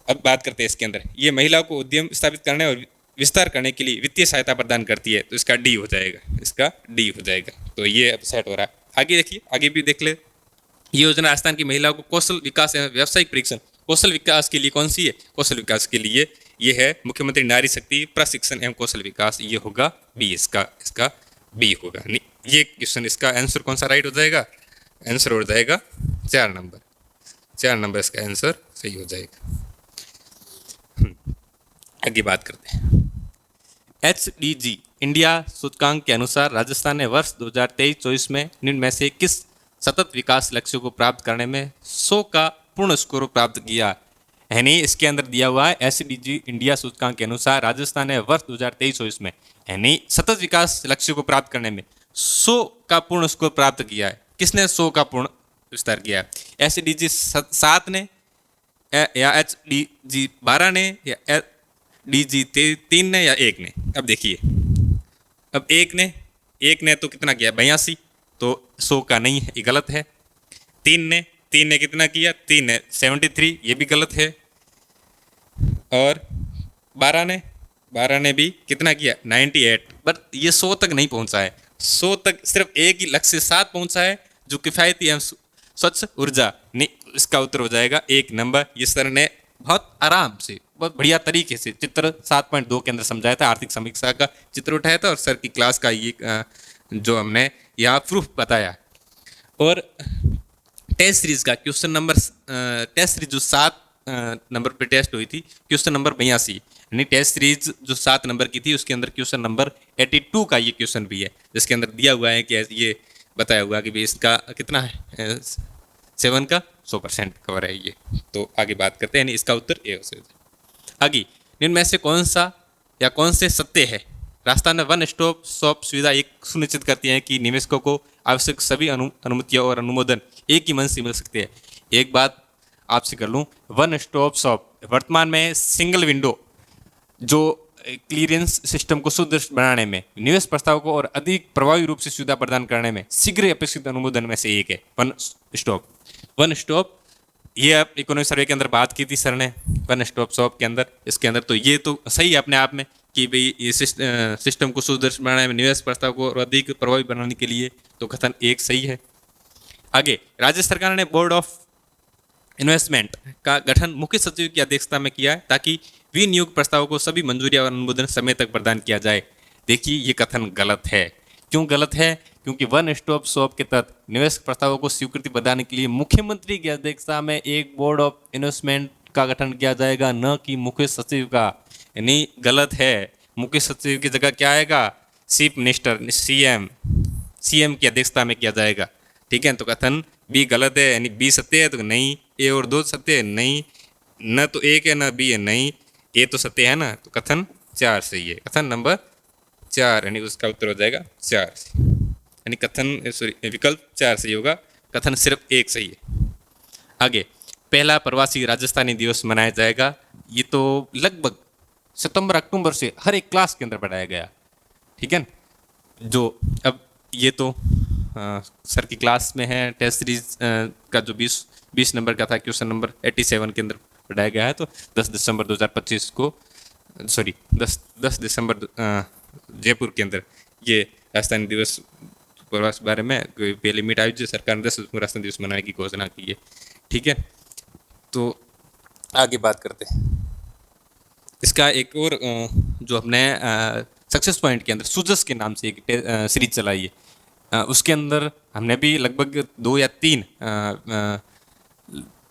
अब बात करते हैं इसके अंदर, ये महिलाओं को उद्यम स्थापित करने और विस्तार करने के लिए वित्तीय सहायता प्रदान करती है। तो इसका डी हो जाएगा, तो ये अब सेट हो रहा है। आगे देखिए, आगे भी देख ले। ये योजना राजस्थान की महिलाओं को कौशल विकास एवं व्यावसायिक परीक्षण, कौशल विकास के लिए कौन सी है? कौशल विकास के लिए ये है मुख्यमंत्री नारी शक्ति प्रशिक्षण एवं कौशल विकास। ये होगा बी, इसका बी होगा। नहीं, ये क्वेश्चन इसका आंसर कौन सा राइट हो जाएगा? आंसर हो जाएगा 4 नंबर इसका आंसर सही हो जाएगा। आगे बात करते हैं। HDG इंडिया सूचकांक के अनुसार राजस्थान ने वर्ष 2023-24 में निम्न में से किस सतत विकास लक्ष्यों को प्राप्त करने में 100 का पूर्ण स्कोर प्राप्त किया? यानी इसके अंदर दिया हुआ है HDG इंडिया सूचकांक के अनुसार राजस्थान ने वर्ष 2023-24 में यानी सतत विकास लक्ष्य को प्राप्त करने में 100 का पूर्ण स्कोर प्राप्त किया है। किसने 100 का पूर्ण विस्तार किया है? HDG 7 ने या HDG 12 ने या HDG 3 ने या 1 ने? अब देखिए, अब एक ने तो कितना किया? 82, तो 100 का नहीं है, ये गलत है। 3 ने कितना किया? 3 ने 73, ये भी गलत है। और 12 ने भी कितना किया? 98, बट ये 100 तक नहीं पहुंचा है। 100 तक सिर्फ एक ही लक्ष्य 7 पहुंचा है, जो किफ़ायती एवं स्वच्छ ऊर्जा। नहीं, इसका उत्तर हो जाएगा 1 नंबर। ये सर ने बहुत आराम से, बहुत बढ़िया तरीके से चित्र 7.2 के अंदर समझाया था। आर्थिक समीक्षा का चित्र उठाया था और सर की क्लास का ये जो हमने यहाँ प्रूफ बताया। और टेस्ट सीरीज का क्वेश्चन नंबर टेस्ट सीरीज जो 7 नंबर पर टेस्ट हुई थी, क्वेश्चन नंबर 82, यानी टेस्ट सीरीज जो 7 नंबर की थी उसके अंदर क्वेश्चन नंबर 82 का ये क्वेश्चन भी है, जिसके अंदर दिया हुआ है कि ये बताया हुआ कि भाई इसका कितना है 7 का 100% कवर है ये। तो आगे बात करते हैं, यानी इसका उत्तर ए हो सकता है। आगे, निम्न में से कौन सा या कौन से सत्य है? राजस्थान में वन स्टॉप शॉप सुविधा एक सुनिश्चित करती है कि निवेशकों को आवश्यक सभी अनुमतियां और अनुमोदन एक ही मंच से मिल सकते हैं। एक बात आपसे कर लूँ, वन स्टॉप शॉप वर्तमान में सिंगल विंडो जो क्लियरेंस सिस्टम को सुदृढ़ बनाने में, निवेश प्रस्ताव को और अधिक प्रभावी रूप से सुविधा प्रदान करने में शीघ्र अपेक्षित अनुमोदन में से एक है वन स्टॉप। वन स्टॉप ये आप इकोनॉमिक सर्वे के अंदर बात की थी सर ने, वन स्टॉप शॉप के अंदर, इसके अंदर तो ये तो सही है अपने आप में कि भाई ये सिस्टम को सुदृढ़ बनाने में, निवेश प्रस्ताव को और अधिक प्रभावी बनाने के लिए तो कथन एक सही है। आगे, राज्य सरकार ने बोर्ड ऑफ इन्वेस्टमेंट का गठन मुख्य सचिव की अध्यक्षता में किया है ताकि विनियोग प्रस्ताव को सभी मंजूरी और अनुमोदन समय तक प्रदान किया जाए। देखिए ये कथन गलत है। क्यों गलत है? क्योंकि वन स्टॉप शॉप के तहत निवेश प्रस्तावों को स्वीकृति प्रदान के लिए मुख्यमंत्री की अध्यक्षता में एक बोर्ड ऑफ इन्वेस्टमेंट का गठन किया जाएगा, न कि मुख्य सचिव का। यानी गलत है। मुख्य सचिव की जगह क्या आएगा? चीफ मिनिस्टर सीएम की अध्यक्षता में किया जाएगा। ठीक है, तो कथन बी गलत है, यानी बी सत्य है तो नहीं, ए और 2 सत्य है नहीं, न तो एक है न बी है नहीं, ए तो सत्य है ना, तो कथन 4 सही है। कथन नंबर 4 यानी उसका उत्तर हो जाएगा 4, यानी कथन सॉरी विकल्प 4 सही होगा, कथन सिर्फ 1 सही है। आगे, पहला प्रवासी राजस्थानी दिवस मनाया जाएगा। ये तो लगभग सितंबर अक्टूबर से हर एक क्लास के अंदर बढ़ाया गया। ठीक है, जो अब ये तो सर की क्लास में है, टेस्ट सीरीज का जो 20 नंबर का था क्वेश्चन नंबर 87 के अंदर बढ़ाया गया है। तो 10 दिसंबर 2025 को सॉरी 10 दिसंबर जयपुर के अंदर ये राजस्थानी दिवस प्रवास बारे में पहली मीट आयोजित सरकार ने 10 राजस्थानी दिवस मनाने की घोषणा की है। ठीक है, तो आगे बात करते हैं। इसका एक और जो हमने सक्सेस पॉइंट के अंदर सुजस के नाम से एक सीरीज चलाई है, उसके अंदर हमने भी लगभग 2 या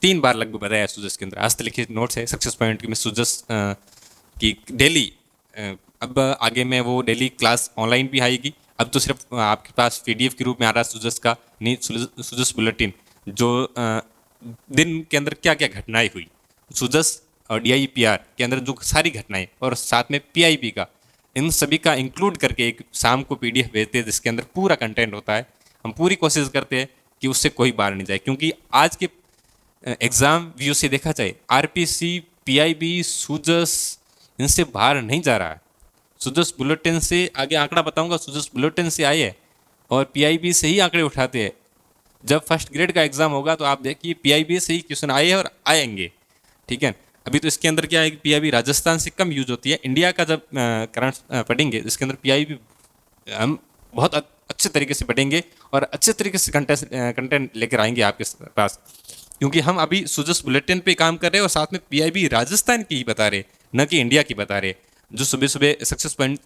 3 बार लगभग बताया सुजस के अंदर। हस्तलिखित नोट्स है सक्सेस पॉइंट में सुजस की डेली। अब आगे में वो डेली क्लास ऑनलाइन भी आएगी। अब तो सिर्फ आपके पास PDF के रूप में आ रहा है सुजस का, नहीं सुजस बुलेटिन, जो दिन के अंदर क्या क्या घटनाएं हुई, सुजस और DIPR के अंदर जो सारी घटनाएं, और साथ में PIB का, इन सभी का इंक्लूड करके एक शाम को PDF भेजते हैं जिसके अंदर पूरा कंटेंट होता है। हम पूरी कोशिश करते हैं कि उससे कोई बाहर नहीं जाए, क्योंकि आज के एग्ज़ाम व्यू से देखा जाए RPC, PIB, सुजस इनसे बाहर नहीं जा रहा है। सुजस बुलेटिन से आगे आंकड़ा बताऊंगा, सुजस बुलेटिन से आए और PIB से ही आंकड़े उठाते हैं। जब फर्स्ट ग्रेड का एग्ज़ाम होगा तो आप देखिए PIB से ही क्वेश्चन आए और आएंगे। ठीक है, अभी तो इसके अंदर क्या है कि PIB राजस्थान से कम यूज होती है। इंडिया का जब करंट पढ़ेंगे इसके अंदर PIB हम बहुत अच्छे तरीके से पढ़ेंगे और अच्छे तरीके से कंटेंट लेकर आएंगे आपके पास, क्योंकि हम अभी सुजस बुलेटिन पे काम कर रहे हैं और साथ में PIB राजस्थान की ही बता रहे, न कि इंडिया की बता रहे। जो सुबह सुबह सक्सेस पॉइंट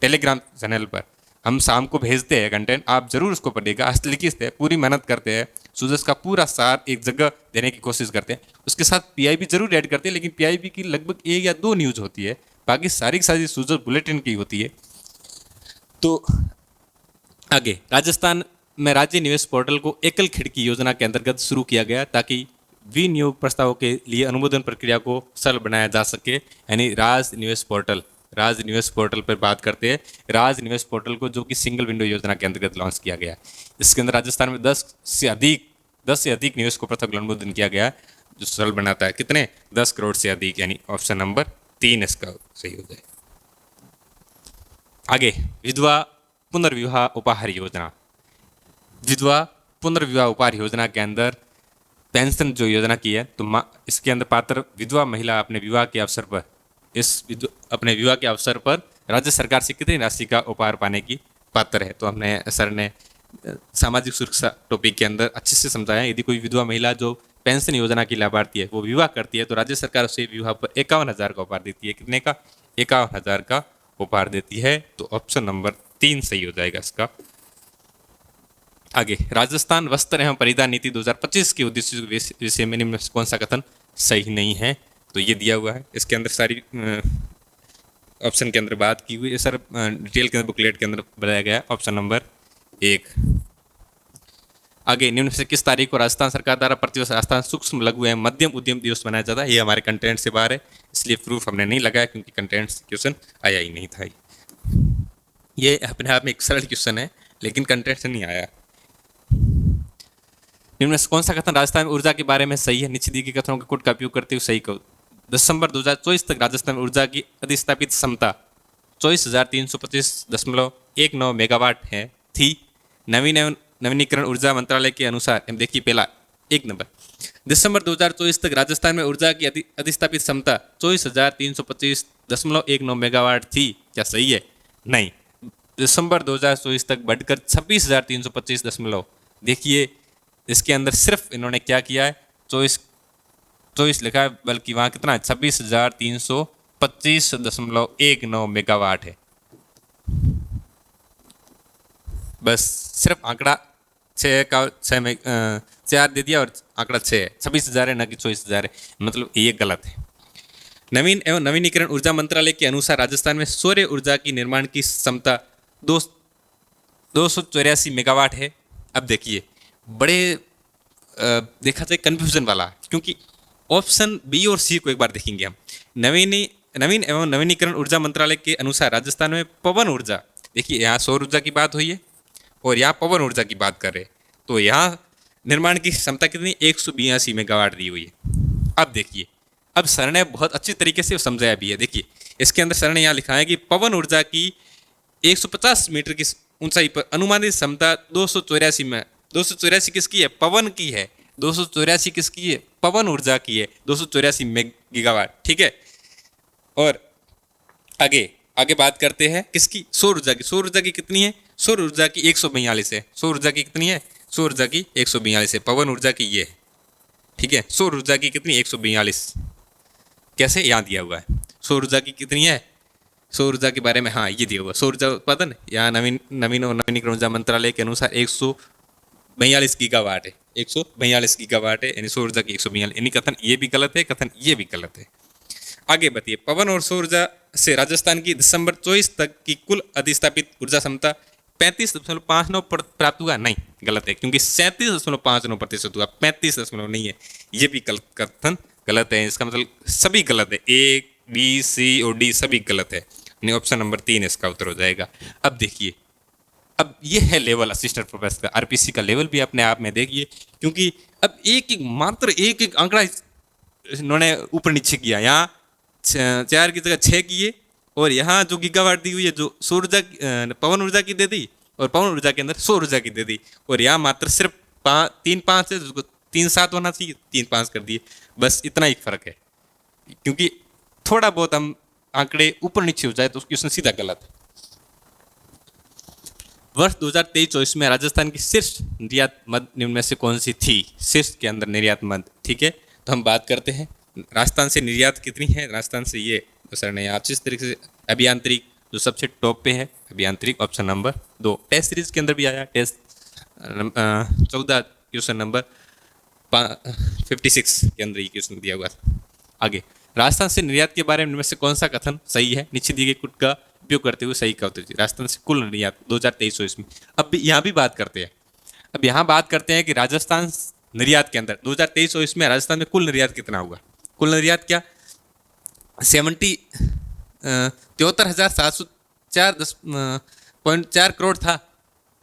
टेलीग्राम चैनल पर हम शाम को भेजते हैं कंटेंट, आप जरूर उसको पढ़िएगा। हस्तलिखित है, पूरी मेहनत करते हैं, सुजस का पूरा सार एक जगह देने की कोशिश करते हैं। उसके साथ PIB जरूर ऐड करते हैं, लेकिन PIB की लगभग 1 या 2 न्यूज़ होती है, बाकी सारी की सारी सुजस बुलेटिन की होती है। तो आगे, राजस्थान में राज्य निवेश पोर्टल को एकल खिड़की योजना के अंतर्गत शुरू किया गया ताकि विनियोग प्रस्तावों के लिए अनुमोदन प्रक्रिया को सरल बनाया जा सके, यानी राज निवेश पोर्टल पर बात करते हैं। राज निवेश पोर्टल को जो कि सिंगल विंडो योजना के अंतर्गत लॉन्च किया गया। इसके अंदर राजस्थान में 10 से अधिक निवेश को पृथक अनुमोदन किया गया, जो सरल बनाता है। कितने? 10 करोड़ से अधिक, यानी ऑप्शन नंबर 3 इसका सही हो जाए। आगे, विधवा पुनर्विवाह उपहार योजना। विधवा पुनर्विवाह उपहार योजना के अंदर पेंशन जो योजना की है, तो इसके अंदर पात्र विधवा महिला अपने विवाह के अवसर पर राज्य सरकार से कितनी राशि का उपहार पाने की पात्र है। तो हमने सर ने सामाजिक सुरक्षा टॉपिक के अंदर अच्छे से समझाया। यदि कोई विधवा महिला जो पेंशन योजना की लाभार्थी है वो विवाह करती है, तो राज्य सरकार उसे विवाह पर 51,000 का उपहार देती है। कितने का? 51,000 का उपहार देती है। तो ऑप्शन नंबर 3 सही हो जाएगा इसका। आगे, राजस्थान वस्त्र एवं परिधान नीति 2025 के उद्देश्य विषय में निम्न कौन सा कथन सही नहीं है। तो ये दिया हुआ है, इसके अंदर सारी ऑप्शन के अंदर बात की हुई है सर, डिटेल के अंदर बुकलेट के अंदर बताया गया है। Option number 1। आगे, निम्न में से किस तारीख को राजस्थान सरकार द्वारा प्रतिवर्ष राजस्थान सूक्ष्म लघु एवं मध्यम उद्यम दिवस मनाया जाता है? ये हमारे कंटेंट से बाहर है, इसलिए प्रूफ हमने नहीं लगाया क्योंकि कंटेंट से क्वेश्चन आया ही नहीं था। ये अपने आप में एक सरल क्वेश्चन है लेकिन कंटेंट से नहीं आया। निम्न में से कौन सा कथन राजस्थान में ऊर्जा के बारे में सही है? नीचे दिए गए कथनों के गुट का उपयोग करते हुए सही कहो। दिसंबर 2024 तक राजस्थान में ऊर्जा की अधिस्थापित क्षमता 24,325.19 मेगावाट है थी। नवीनीकरण ऊर्जा मंत्रालय के अनुसार, देखिए पहला 1 नंबर, दिसंबर 2024 तक राजस्थान में ऊर्जा की अधिस्थापित क्षमता 24,325.19 मेगावाट थी। क्या सही है? नहीं। दिसंबर 2024 तक बढ़कर 26,325 देखिए इसके अंदर सिर्फ इन्होंने क्या किया है, 24 लिखा है, बल्कि वहाँ कितना है 26,325.19 मेगावाट है। बस सिर्फ आंकड़ा 4 दे दिया और आंकड़ा 6 है, 26,000 है, न कि 24,000 है, मतलब ये गलत है। नवीन एवं नवीनीकरण ऊर्जा मंत्रालय के अनुसार राजस्थान में सौर ऊर्जा की निर्माण की क्षमता 284 मेगावाट है। अब देखिए बड़े देखा जाए कन्फ्यूजन वाला, क्योंकि ऑप्शन बी और सी को एक बार देखेंगे हम। नवीन एवं नवीनीकरण ऊर्जा मंत्रालय के अनुसार राजस्थान में पवन ऊर्जा, देखिए यहाँ सौर ऊर्जा की बात हुई है और यहाँ पवन ऊर्जा की बात कर रहे हैं, तो यहाँ निर्माण की क्षमता कितनी 182 मेगावाट दी हुई है। अब देखिए, अब सर ने बहुत अच्छी तरीके से समझाया भी है। देखिए इसके अंदर सर ने यहाँ लिखा है कि पवन ऊर्जा की 150 मीटर की ऊंचाई पर अनुमानित क्षमता 284 किसकी है? पवन की है। 284 किसकी है? पवन ऊर्जा की है, 284 गीगावाट, ठीक है। और आगे बात करते हैं किसकी? सौर ऊर्जा की। सौर ऊर्जा की कितनी है? सौर ऊर्जा की 142 है। सौर ऊर्जा की कितनी है? सौर ऊर्जा की 142 है। पवन ऊर्जा की ये है, ठीक है। सौर ऊर्जा की कितनी? 142। कैसे? यहाँ दिया हुआ है। सौर ऊर्जा की कितनी है? सौर ऊर्जा के बारे में हाँ ये दिया हुआ, सौर ऊर्जा उत्पादन यहाँ नवीन और नवीनीकरण ऊर्जा मंत्रालय के अनुसार 142 गीगावाट है। 142 गीगावाट है, यानी सौर ऊर्जा की 142, यानी कथन ये भी गलत है, कथन ये भी गलत है। आगे बताइए, पवन और सौर ऊर्जा से राजस्थान की दिसंबर 24 तक की कुल अधिस्थापित ऊर्जा क्षमता 35.59 प्राप्त हुआ। नहीं, गलत है, क्योंकि 37.59% हुआ, 35 नहीं है। ये भी कथन गलत है। इसका मतलब सभी गलत है, ए बी सी और डी सभी गलत है, यानी ऑप्शन नंबर 3 इसका उत्तर हो जाएगा। अब देखिए, अब ये है लेवल असिस्टेंट प्रोफेसर का, आरपीसी का लेवल भी अपने आप में देखिए, क्योंकि अब मात्र एक आंकड़ा इन्होंने ऊपर नीचे किया। यहाँ 4 की जगह 6 किए, और यहाँ जो गीगावाट दी हुई है जो सौर ऊर्जा पवन ऊर्जा की दे दी, और पवन ऊर्जा के अंदर सौर ऊर्जा की दे दी, और यहाँ मात्र सिर्फ 3-5 है, जिसको 3-7 होना चाहिए, 3-5 कर दिए। बस इतना ही फर्क है, क्योंकि थोड़ा बहुत हम आंकड़े ऊपर नीचे हो जाए तो क्वेश्चन सीधा गलत है। वर्ष 2023-24 में राजस्थान की शीर्ष निर्यात मद निम्न में से कौन सी थी? शीर्ष के अंदर निर्यात मद, ठीक है। तो हम बात करते हैं राजस्थान से निर्यात कितनी है। राजस्थान से ये तो सर ने अच्छी तरीके से, अभियांत्रिक जो सबसे टॉप पे है, अभियांत्रिक ऑप्शन नंबर 2। टेस्ट सीरीज के अंदर भी आया, टेस्ट 14 क्वेश्चन नंबर 56 के अंदर ये क्वेश्चन दिया हुआ था। आगे, राजस्थान से निर्यात के बारे में से कौन सा कथन सही है? नीचे दिए गए कुट का उपयोग करते हुए सही का उत्तर दीजिए। राजस्थान से कुल निर्यात 2023-24 में। अब यहाँ भी बात करते हैं, अब यहाँ बात करते हैं कि राजस्थान निर्यात के अंदर 2023-24 में राजस्थान में कुल निर्यात कितना हुआ? कुल निर्यात क्या 73,704.4 करोड़ था।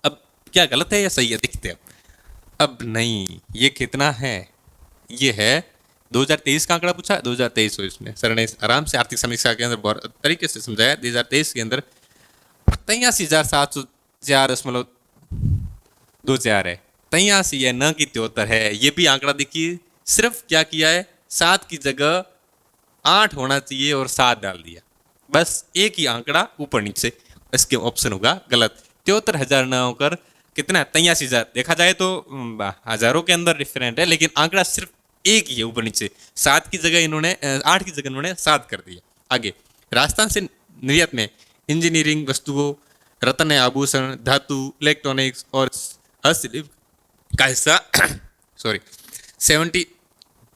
अब क्या गलत है या सही है? देखते हैं। अब नहीं, ये कितना है? ये है 2023 का आंकड़ा पूछा, 2023-24 में सर ने आराम से आर्थिक समीक्षा के अंदर बहुत तरीके से समझाया। 2023 के अंदर 83,704.24 है, 83 है, न कि 73 है। ये भी आंकड़ा देखिए, सिर्फ क्या किया है, 7 की जगह 8 होना चाहिए और 7 डाल दिया। बस एक ही आंकड़ा ऊपर नीचे, इसके ऑप्शन होगा गलत। 73,000 न होकर कितना 83,000। देखा जाए तो हजारों के अंदर डिफरेंट है, लेकिन आंकड़ा सिर्फ एक ही है ऊपर नीचे। 7 की जगह इन्होंने 8 की जगह इन्होंने 7 कर दिया। आगे, राजस्थान से निर्यात में इंजीनियरिंग वस्तुओं, रत्न आभूषण, धातु, इलेक्ट्रॉनिक्स और हस्तशिल्प का हिस्सा 70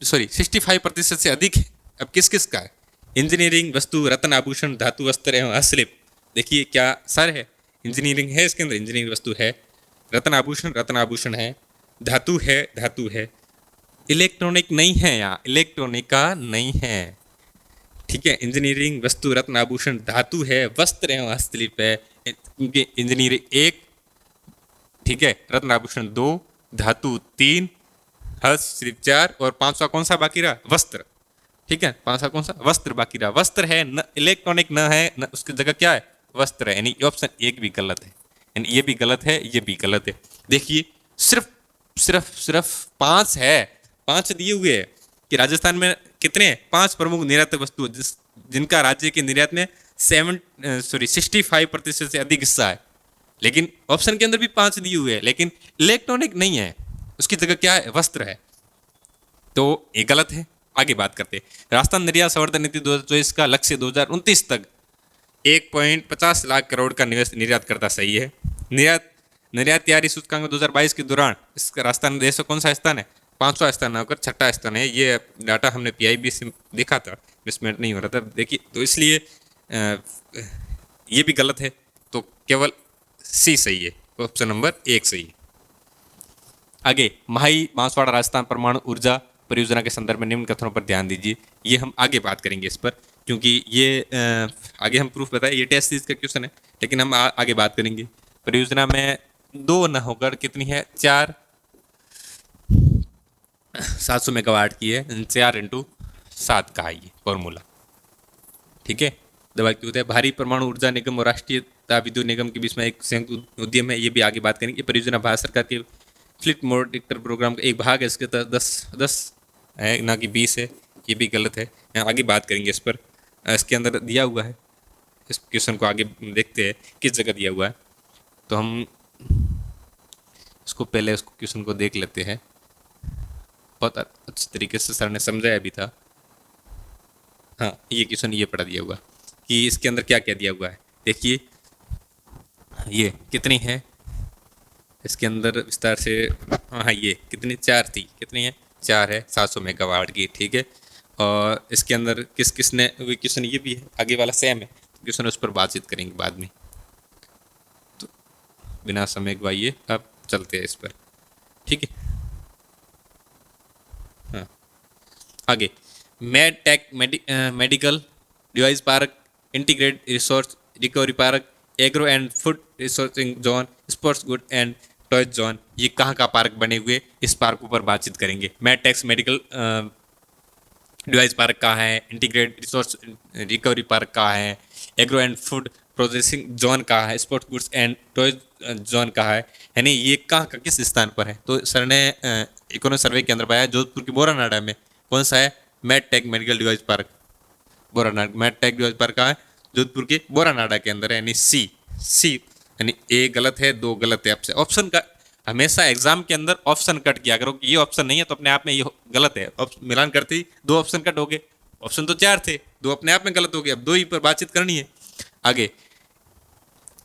सॉरी 65% से अधिक है। अब किस किस का है? इंजीनियरिंग वस्तु, रत्न आभूषण, धातु वस्त्र एवं हस्तशिल्प। देखिए क्या सर है, इंजीनियरिंग है इसके अंदर, इंजीनियरिंग वस्तु है, रत्न आभूषण है, धातु है, इलेक्ट्रॉनिक नहीं है, यहाँ इलेक्ट्रॉनिक का नहीं है, ठीक है। इंजीनियरिंग वस्तु, रत्न आभूषण, धातु है, वस्त्र एवं हस्तशिल्प है, क्योंकि इंजीनियरिंग 1, ठीक है, रत्न आभूषण 2, धातु 3, हस्तशिल्प 4 और 5वां कौन सा बाकी रहा? वस्त्र, ठीक है। 5वां कौन सा? वस्त्र बाकी रहा। वस्त्र है न, इलेक्ट्रॉनिक न है न, उसकी जगह क्या है? वस्त्र है, यानी ऑप्शन 1 भी गलत है, यानी ये भी गलत है, ये भी गलत है। देखिए सिर्फ 5 है, 5 दिए हुए हैं कि राजस्थान में कितने हैं? 5 प्रमुख निर्यात वस्तु जिनका राज्य के निर्यात में 65% से अधिक हिस्सा है, लेकिन ऑप्शन के अंदर भी 5 दिए हुए हैं, लेकिन इलेक्ट्रॉनिक नहीं है, उसकी जगह क्या है? वस्त्र है, तो ये गलत है। आगे बात करते हैं। राजस्थान निर्यात संवर्धन नीति 2024 का लक्ष्य 2029 तक 1.50 लाख करोड़ का निवेश निर्यात करता, सही है। निर्यात तैयारी सूचकांक 2022 के दौरान इसका राजस्थान देश का कौन सा स्थान है? 5वां स्थान होकर 6ठा स्थान है। ये डाटा हमने PIB से देखा था, मिसमेट नहीं हो रहा था, देखिए, तो इसलिए ये भी गलत है, तो केवल C सही है, ऑप्शन नंबर 1 सही है। आगे, माही बांसवाड़ा राजस्थान परमाणु ऊर्जा परियोजना के संदर्भ में निम्न कथनों पर ध्यान दीजिए। ये हम आगे बात करेंगे इस पर, क्योंकि ये आगे हम प्रूफ बताए, ये टेस्ट सीरीज का क्वेश्चन है, लेकिन हम आगे बात करेंगे। परियोजना में 2 न होकर कितनी है? 4 700 मेगावाट की है, 4 × 7 का है ये फॉर्मूला, ठीक है। दवा की होता है। भारी परमाणु ऊर्जा निगम और राष्ट्रीय ताप विद्युत निगम के बीच में एक संयुक्त उद्यम है, ये भी आगे बात करेंगे। परियोजना भारत सरकार के फ्लीट मोड रिएक्टर प्रोग्राम का एक भाग है, इसके तहत 10 है ना कि 20 है, ये भी गलत है। आगे बात करेंगे इस पर, इसके अंदर दिया हुआ है, इस क्वेश्चन को आगे देखते हैं किस जगह दिया हुआ है, तो हम इसको पहले उसको क्वेश्चन को देख लेते हैं। बहुत अच्छी तरीके से सर ने समझाया भी था। हाँ, ये क्वेश्चन ये पढ़ा दिया हुआ कि इसके अंदर क्या क्या दिया हुआ है। देखिए ये कितनी है, इसके अंदर विस्तार से, हाँ ये कितनी 4 थी, कितनी है? 4 है, 700 मेगावाट की, ठीक है। और इसके अंदर किस ने क्वेश्चन ये भी है, आगे वाला सेम है, क्वेश्चन उस पर बातचीत करेंगे बाद में, तो बिना समय गवाइए अब चलते हैं इस पर, ठीक है। हाँ, आगे medtech medical device park, integrated resource recovery park, agro and food resourcing zone, sports good and toys zone, ये कहाँ का पार्क बने हुए, इस पार्क पर बातचीत करेंगे। मेडटेक्स मेडिकल डिवाइस पार्क कहाँ है, इंटीग्रेटेड रिसोर्स रिकवरी पार्क कहाँ है, agro and food processing zone कहाँ है, sports goods and toys zone कहाँ है, यानी ये कहाँ का किस स्थान पर है। तो सर ने इकोनॉमिक सर्वे के अंदर पाया जोधपुर की बोरानाडा में, कौन सा है? Medtech medical device park Boranada, medtech device park कहाँ है? जोधपुर के बोरानाडा के अंदर है, यानी सी, यानी ए गलत है, 2 गलत है। आपसे ऑप्शन का हमेशा एग्जाम के अंदर ऑप्शन कट किया करो कि ये ऑप्शन नहीं है तो अपने आप में ये गलत है, मिलान करते ही 2 ऑप्शन कट हो गए। ऑप्शन तो 4 थे, 2 अपने आप में गलत हो गए, अब 2 ही पर बातचीत करनी है। आगे,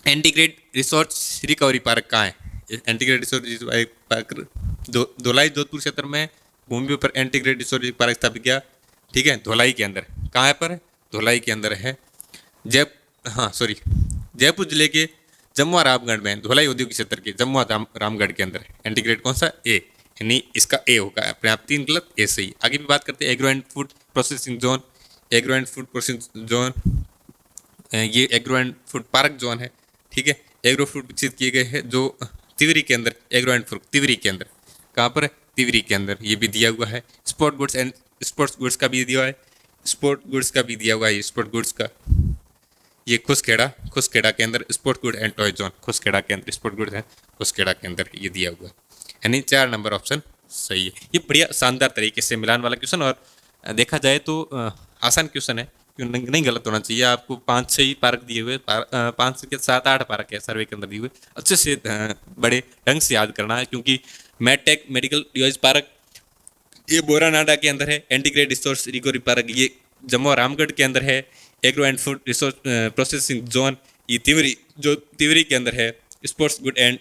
इंटीग्रेटेड रिसोर्स रिकवरी पार्क कहाँ है? इंटीग्रेटेड रिसोर्स रिकवरी पार्क धोलाई जोधपुर क्षेत्र में भूमि पर इंटीग्रेटेड रिसोर्स पार्क स्थापित किया, ठीक है, धोलाई के अंदर। कहाँ पर है? धोलाई के अंदर है। जयपुर जिले के जमुआ रामगढ़ में, धोलाई औद्योगिक क्षेत्र के जमुआ रामगढ़ के अंदर इंटीग्रेट कौन सा? ए, यानी इसका ए होगा, अपने आप 3 गलत, ए सही। आगे भी बात करते हैं। Agro and food processing zone, agro and food processing zone, ये agro and food park zone है, ठीक है। एग्रो फूड विकसित किए गए हैं जो तिवरी के अंदर, एग्रो एंड फूड तिवरी के अंदर, कहाँ पर है? तिवरी के अंदर, ये भी दिया हुआ है। Sport goods and sports goods का भी दिया हुआ है, स्पोर्ट गुड्स का भी दिया हुआ है, स्पोर्ट गुड्स का ये खुसखेड़ा के अंदर sport good and toy zone, Khuskhera के अंदर स्पोर्ट गुड है, खुसखेड़ा के अंदर ये दिया हुआ है, यानी 4 नंबर ऑप्शन सही है। ये बढ़िया शानदार तरीके से मिलान वाला क्वेश्चन, और देखा जाए तो आसान क्वेश्चन है, नहीं गलत होना चाहिए। आपको 5 से ही पार्क दिए हुए, 5 से 7-8 पार्क है सर्वे के अंदर दिए हुए, अच्छे से बड़े ढंग से याद करना है, क्योंकि मेडटेक मेडिकल डिवाइस पार्क ये बोरानाडा के अंदर है, इंटीग्रेटेड रिसोर्स रिकवरी पार्क ये जम्मू रामगढ़ के अंदर है, agro and food resource processing zone ये तिवरी के अंदर है, sports good and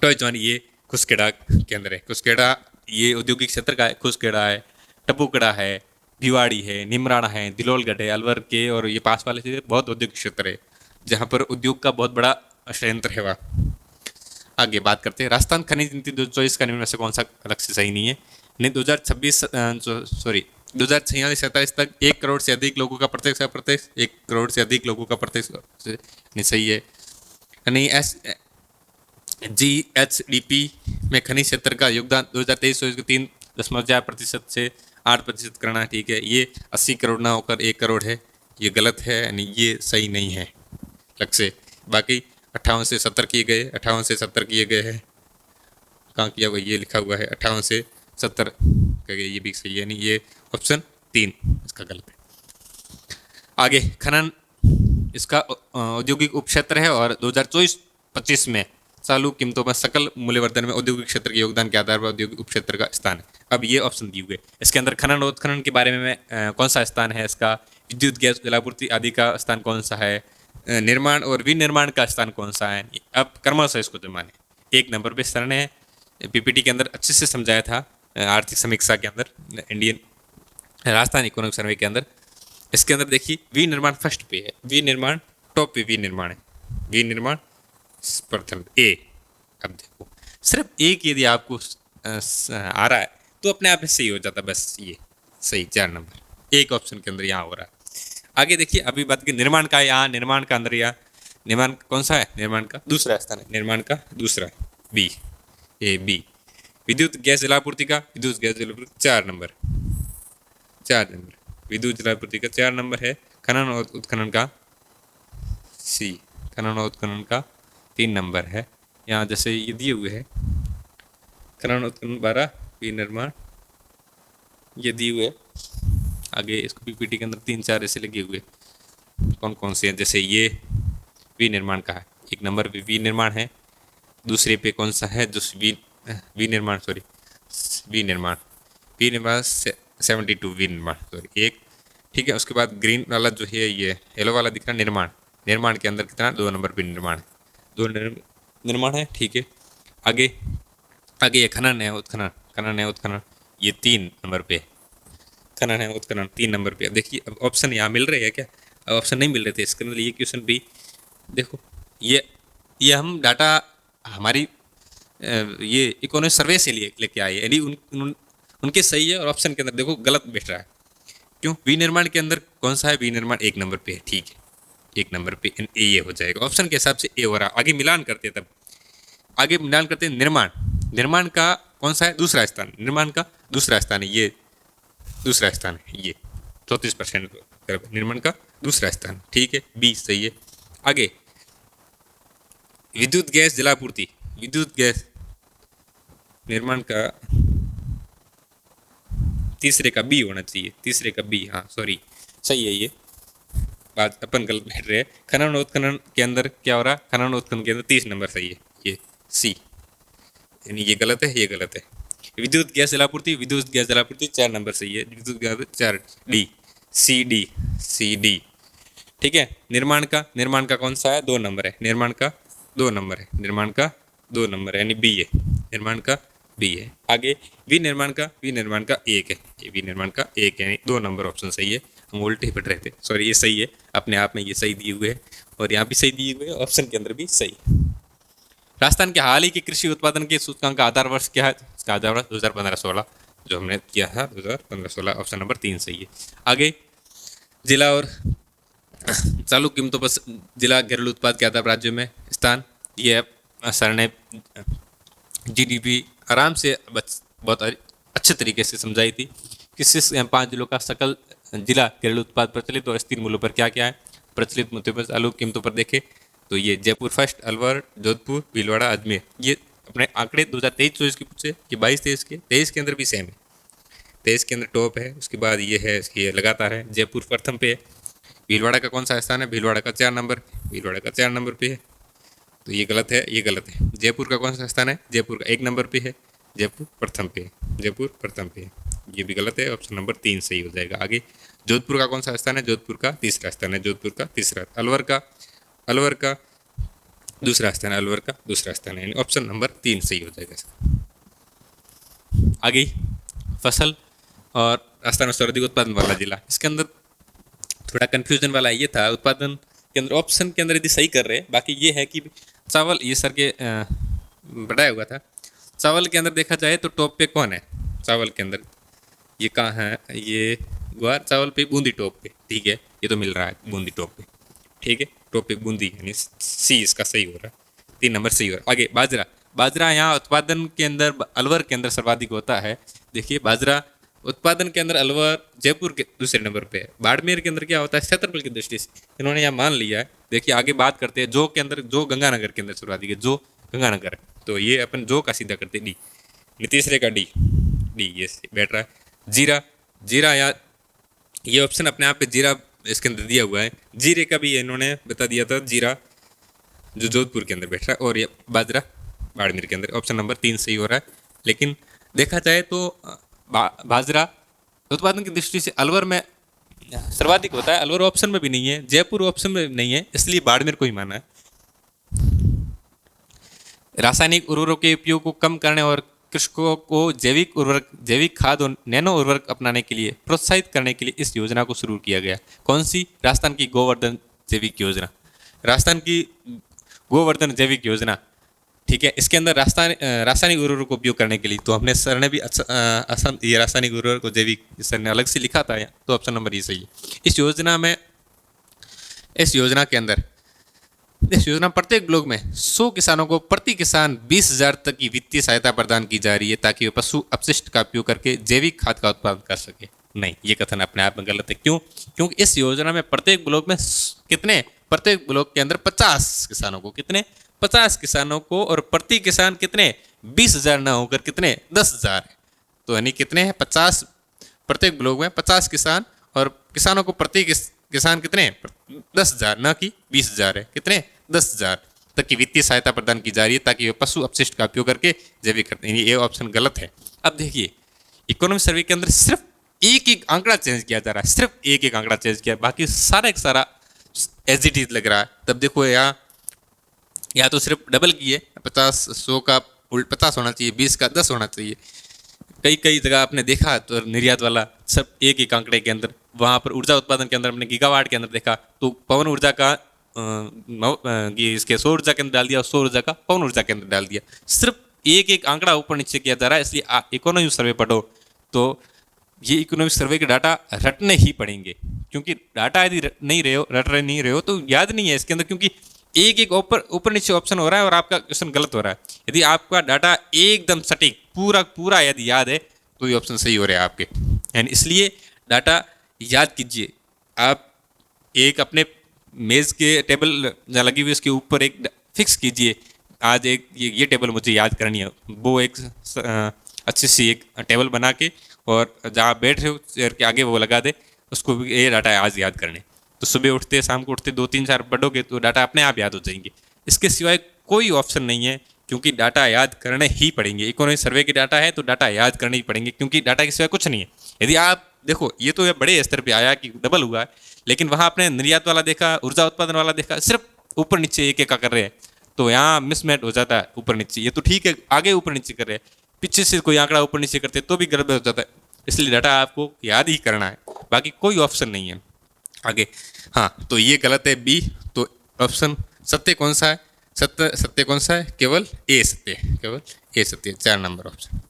toy zone ये खुसखेड़ा के अंदर है। खुसखेड़ा ये औद्योगिक क्षेत्र का है, खुसखेड़ा है टपुकड़ा है, भिवाड़ी है, निमराना है, दिलोलगढ़ है, अलवर के और ये पास वाले से बहुत औद्योगिक क्षेत्र है जहाँ पर उद्योग का बहुत बड़ा संयंत्र है वहाँ। आगे बात करते हैं राजस्थान खनिज नीति 2024 का निम्न में से कौन सा लक्ष्य सही नहीं है। नहीं 2046 तक 1 करोड़ से अधिक लोगों का प्रत्यक्ष अप्रत्यक्ष 1 करोड़ से अधिक लोगों का प्रत्यक्ष नहीं सही है। यानी GHDP में खनिज क्षेत्र का योगदान 2023-24 के 3.4% से 8% करना ठीक है। ये 80 करोड़ ना होकर 1 करोड़ है, ये गलत है, यानी ये सही नहीं है लक्ष्य। बाकी 58 से 70 किए गए, 58 से 70 किए गए हैं, कहाँ किया हुआ ये लिखा हुआ है 58 से 70 का, ये भी सही है, यानी ये ऑप्शन 3 इसका गलत है। आगे खनन इसका औद्योगिक उपक्षेत्र है और 2024-25 में चालू कीमतों में सकल मूल्यवर्धन में औद्योगिक क्षेत्र के योगदान के आधार पर औद्योगिक उपक्षेत्र का स्थान है। अब ये ऑप्शन दिए हुए इसके अंदर खनन और उत्खनन के बारे में कौन सा स्थान है इसका, विद्युत गैस जलापूर्ति आदि का स्थान कौन सा है, निर्माण और विनिर्माण का स्थान कौन सा है। अब क्रमशः इसको जमाने 1 नंबर पे सर ने PPT के अंदर अच्छे से समझाया था आर्थिक समीक्षा के अंदर, इंडियन राजस्थान इकोनॉमिक सर्वे के अंदर। इसके अंदर देखिए विनिर्माण फर्स्ट पे है, विनिर्माण टॉप पे विनिर्माण है, विनिर्माण प्रथम ए। अब देखो सिर्फ एक यदि आपको आ रहा है तो अपने आप ही सही हो जाता, बस ये सही 4 नंबर एक ऑप्शन के अंदर यहाँ हो रहा है। आगे देखिए अभी बात की निर्माण का, यहाँ निर्माण का अंदर यहाँ निर्माण कौन सा है, निर्माण का दूसरा स्थान है, निर्माण का दूसरा बी ए बी। विद्युत गैस जलापूर्ति का, विद्युत गैस जलापूर्ति 4 नंबर, 4 नंबर विद्युत जलापूर्ति का 4 नंबर है। खनन और उत्खनन का सी, खनन और उत्खनन का 3 नंबर है। यहाँ जैसे ये दिए हुए है खनन उत्खनन 12, विनिर्माण ये दिए हुए, आगे इसको PPT के अंदर 3-4 ऐसे लगे हुए कौन कौन से हैं, जैसे ये विनिर्माण का है 1 नंबर पे विनिर्माण है, दूसरे पे कौन सा है जो विनिर्माण 72 विनिर्माण एक, ठीक है। उसके बाद ग्रीन वाला जो है ये येलो वाला दिख रहा है निर्माण, निर्माण के अंदर कितना 2 नंबर पे निर्माण है, 2 निर्माण है, ठीक है। आगे आगे ये खनन है उत्खनन, खनन है उत्खनन ये 3 नंबर पे, खनन है उत्खनन 3 नंबर पे। अब देखिए अब ऑप्शन यहाँ मिल रहे हैं क्या, अब ऑप्शन नहीं मिल रहे थे इसके अंदर। ये क्वेश्चन भी देखो ये हम डाटा हमारी ये इकोनॉमिक सर्वे से लेके आए, यानी उनके सही है और ऑप्शन के अंदर देखो गलत बैठ रहा है। क्यों, विनिर्माण के अंदर कौन सा है, विनिर्माण 1 नंबर पे है, ठीक है 1 नंबर पे ये हो जाएगा, ऑप्शन के हिसाब से ए हो रहा है। आगे मिलान करते हैं, तब आगे मिलान करते हैं निर्माण, निर्माण का कौन सा है दूसरा स्थान, निर्माण का दूसरा स्थान है, ये दूसरा स्थान है, ये 34% निर्माण का दूसरा स्थान, ठीक है बी सही है। आगे विद्युत गैस जलापूर्ति, विद्युत गैस निर्माण का तीसरे का बी होना चाहिए, तीसरे का बी, हाँ सॉरी सही है, ये बात अपन गलत बैठ रहे हैं। खनन और उत्खनन के अंदर क्या हो रहा है, खनन और उत्खनन के अंदर 30 नंबर सही है, ये सी, यानी ये गलत है, ये गलत है। विद्युत गैस जलापूर्ति, विद्युत गैस जलापूर्ति 4 नंबर सही है, विद्युत गैस 4 डी सी डी, ठीक है। निर्माण का कौन सा है 2 नंबर है, निर्माण का 2 नंबर है, निर्माण का 2 नंबर है, यानी बी है, निर्माण का बी है। आगे विनिर्माण का 1 है, ये विनिर्माण का 1 है, यानी 2 नंबर ऑप्शन सही है। हम उल्टे पढ़ रहे थे, सॉरी ये सही है अपने आप में, ये सही दिए हुए है और यहाँ भी सही दिए हुए है, ऑप्शन के अंदर भी सही है। राजस्थान के हाल ही के कृषि उत्पादन के सूचकांक का आधार वर्ष क्या है, इसका आधार वर्ष 2015-16 जो हमने किया था 2015-16, ऑप्शन नंबर 3 सही है। आगे जिला और चालू कीमतों पर जिला घरेलू उत्पाद के आधार पर राज्यों में स्थान, ये सर ने GDP आराम से बहुत अच्छे तरीके से समझाई थी। किस 5 जिलों का सकल जिला घरेलू उत्पाद प्रचलित और स्थिर मूल्यों पर क्या क्या है, प्रचलित मुद्दों पर चालू कीमतों पर देखें तो ये जयपुर फर्स्ट, अलवर, जोधपुर, भीलवाड़ा, अजमेर, ये अपने आंकड़े 2023-24 के पूछे कि 22-23 के, 23 के अंदर भी सेम है, 23 के अंदर टॉप है, उसके बाद ये है ये लगातार है, जयपुर प्रथम पे है। भीलवाड़ा का कौन सा स्थान है, भीलवाड़ा का 4 नंबर, भीलवाड़ा का 4 नंबर पे है, तो ये गलत है, ये गलत है। जयपुर का कौन सा स्थान है, जयपुर का 1 नंबर पे है, जयपुर प्रथम पे है, जयपुर प्रथम पे है, ये भी गलत है, ऑप्शन नंबर 3 सही हो जाएगा। आगे जोधपुर का कौन सा स्थान है, जोधपुर का तीसरा स्थान है, जोधपुर का तीसरा। अलवर का दूसरा स्थान है, अलवर का दूसरा स्थान है, यानी ऑप्शन नंबर 3 सही हो जाएगा। आगे फसल और राजस्थान में सर्वाधिक उत्पादन वाला जिला। इसके अंदर थोड़ा कंफ्यूजन वाला ये था, उत्पादन के अंदर ऑप्शन के अंदर यदि सही कर रहे हैं, बाकी ये है कि चावल, ये सर के बताया हुआ था। चावल के अंदर देखा जाए तो टॉप पे कौन है चावल के अंदर, ये कहाँ है, ये ग्वार चावल पे, बूंदी टॉप पे, ठीक है, ये तो मिल रहा है बूंदी टॉप पे, ठीक है, टॉप पे बूंदी, यानी सी इसका सही हो रहा है, 3 नंबर सही हो रहा है। आगे बाजरा, बाजरा यहाँ उत्पादन के अंदर अलवर के अंदर सर्वाधिक होता है। देखिए बाजरा उत्पादन के अंदर अलवर, जयपुर के दूसरे नंबर पे है। बाड़मेर के अंदर क्या होता है, क्षेत्रफल की दृष्टि से इन्होंने यहाँ मान लिया है। देखिए आगे बात करते हैं जो के अंदर, जो गंगानगर के अंदर सर्वाधिक है, जो गंगानगर है, तो ये अपन जो का सीधा करते डी, तीसरे का डी, ये बैठ रहा है। जीरा, जीरा यहाँ ये ऑप्शन अपने आप पे जीरा इसके अंदर दिया हुआ है, जीरे का भी इन्होंने बता दिया था, जीरा जो जोधपुर के अंदर बैठ रहा है, और ये बाजरा बाड़मेर के अंदर। ऑप्शन नंबर 3 सही हो रहा है। लेकिन देखा जाए तो बाजरा उत्पादन की दृष्टि से अलवर में सर्वाधिक होता है, अलवर ऑप्शन में भी नहीं है, जयपुर ऑप्शन में भी नहीं है, इसलिए बाड़मेर को ही माना है। रासायनिक उर्वरकों के उपयोग को कम करने और कृषकों को जैविक उर्वरक, जैविक खाद और नैनो उर्वरक अपनाने के लिए प्रोत्साहित करने के लिए इस योजना को शुरू किया गया। कौन सी? राजस्थान की गोवर्धन जैविक योजना, राजस्थान की गोवर्धन जैविक योजना, ठीक है। इसके अंदर रासायनिक उर्वरक को उपयोग करने के लिए, तो हमने सर ने भी ये रासायनिक उर्वरक को जैविक सर ने अलग से लिखा था, तो ऑप्शन नंबर ये सही है। इस योजना के अंदर प्रत्येक ब्लॉक में 100 किसानों को प्रति किसान 20,000 तक की वित्तीय सहायता प्रदान की जा रही है, ताकि वे पशु अपशिष्ट का उपयोग करके जैविक खाद का उत्पादन कर सके। नहीं, ये कथन अपने आप में गलत है। क्यों? क्योंकि इस योजना में प्रत्येक ब्लॉक में प्रत्येक ब्लॉक के अंदर 50 किसानों को, कितने? 50 किसानों को, और प्रति किसान कितने? 20,000 न होकर कितने? 10,000 है। तो यानी कितने हैं? 50 प्रत्येक ब्लॉक में 50 किसान, और किसानों को प्रति किसान कितने? 10,000, न कि 20,000 है, कितने? 10,000 तक की वित्तीय सहायता प्रदान की जा रही है, ताकि वे पशु अपशिष्ट का उपयोग करके जैविक करते हैं। ये ऑप्शन गलत है। अब देखिए इकोनॉमिक सर्वे के अंदर सिर्फ एक आंकड़ा चेंज किया जा रहा है, सिर्फ एक आंकड़ा चेंज किया, बाकी सारा सारा एज इट इज लग रहा है। तब देखो यहाँ तो सिर्फ डबल की है, 50 100 का 50 होना चाहिए, 20 का 10 होना चाहिए। कई जगह आपने देखा तो निर्यात वाला सब एक आंकड़े के अंदर, वहाँ पर ऊर्जा उत्पादन के अंदर हमने गीगावाट के अंदर देखा, तो पवन ऊर्जा का इसके सौर ऊर्जा के अंदर डाल दिया, सौर ऊर्जा का पवन ऊर्जा के अंदर डाल दिया। सिर्फ एक आंकड़ा ऊपर नीचे किया जा रहा है। इसलिए इकोनॉमिक सर्वे पढ़ो तो ये इकोनॉमिक सर्वे के डाटा रटने ही पड़ेंगे, क्योंकि डाटा यदि रट नहीं रहे हो तो याद नहीं है इसके अंदर, क्योंकि एक ऊपर नीचे ऑप्शन हो रहा है और आपका क्वेश्चन गलत हो रहा है। यदि आपका डाटा एकदम सटीक पूरा यदि याद है तो ये ऑप्शन सही हो रहा है आपके। एंड इसलिए डाटा याद कीजिए। आप एक अपने मेज़ के टेबल जहाँ लगी हुई उसके ऊपर एक फिक्स कीजिए, आज एक ये टेबल मुझे याद करनी है, वो एक अच्छी सी एक टेबल बना के, और जहाँ बैठ रहे हो चेयर के आगे वो लगा दे, उसको भी ये डाटा आज याद करने। तो सुबह उठते शाम को उठते 2-3-4 पढ़ोगे तो डाटा अपने आप याद हो जाएंगे। इसके सिवाय कोई ऑप्शन नहीं है, क्योंकि डाटा याद करने ही पड़ेंगे। इकोनॉमिक सर्वे के डाटा है तो डाटा याद करने ही पड़ेंगे, क्योंकि डाटा के सिवाय कुछ नहीं है। यदि आप देखो, ये तो बड़े स्तर पे आया कि डबल हुआ है, लेकिन वहाँ आपने निर्यात वाला देखा, ऊर्जा उत्पादन वाला देखा, सिर्फ ऊपर नीचे एक का कर रहे हैं, तो यहाँ मिसमैच हो जाता है ऊपर नीचे। ये तो ठीक है, आगे ऊपर नीचे कर रहे हैं, पीछे से कोई आंकड़ा ऊपर नीचे करते तो भी गड़बड़ हो जाता है। इसलिए डाटा आपको याद ही करना है, बाकी कोई ऑप्शन नहीं है आगे। हाँ, तो ये गलत है बी। तो ऑप्शन सत्य कौन सा है? सत्य कौन सा है? केवल ए सत्य है, केवल ए सत्य, 4 नंबर ऑप्शन।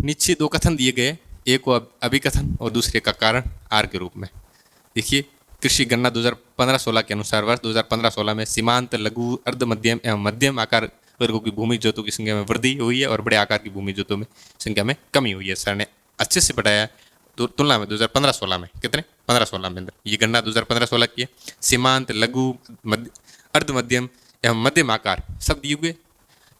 नीचे 2 कथन दिए गए, एक को अभिकथन और दूसरे का कारण आर के रूप में। देखिए कृषि गणना 2015-16 के अनुसार वर्ष 2015-16 में सीमांत, लघु, अर्ध मध्यम एवं मध्यम आकार वर्गों की भूमि जोतों की संख्या में वृद्धि हुई है और बड़े आकार की भूमि जोतों में संख्या में कमी हुई है। सर ने अच्छे से बताया तुलना में 2015-16 में, कितने? 15-16 में अंदर ये गणना 2015-16 की है। सीमांत, लघु, अर्ध मध्यम एवं मध्यम आकार सब दिए हुए।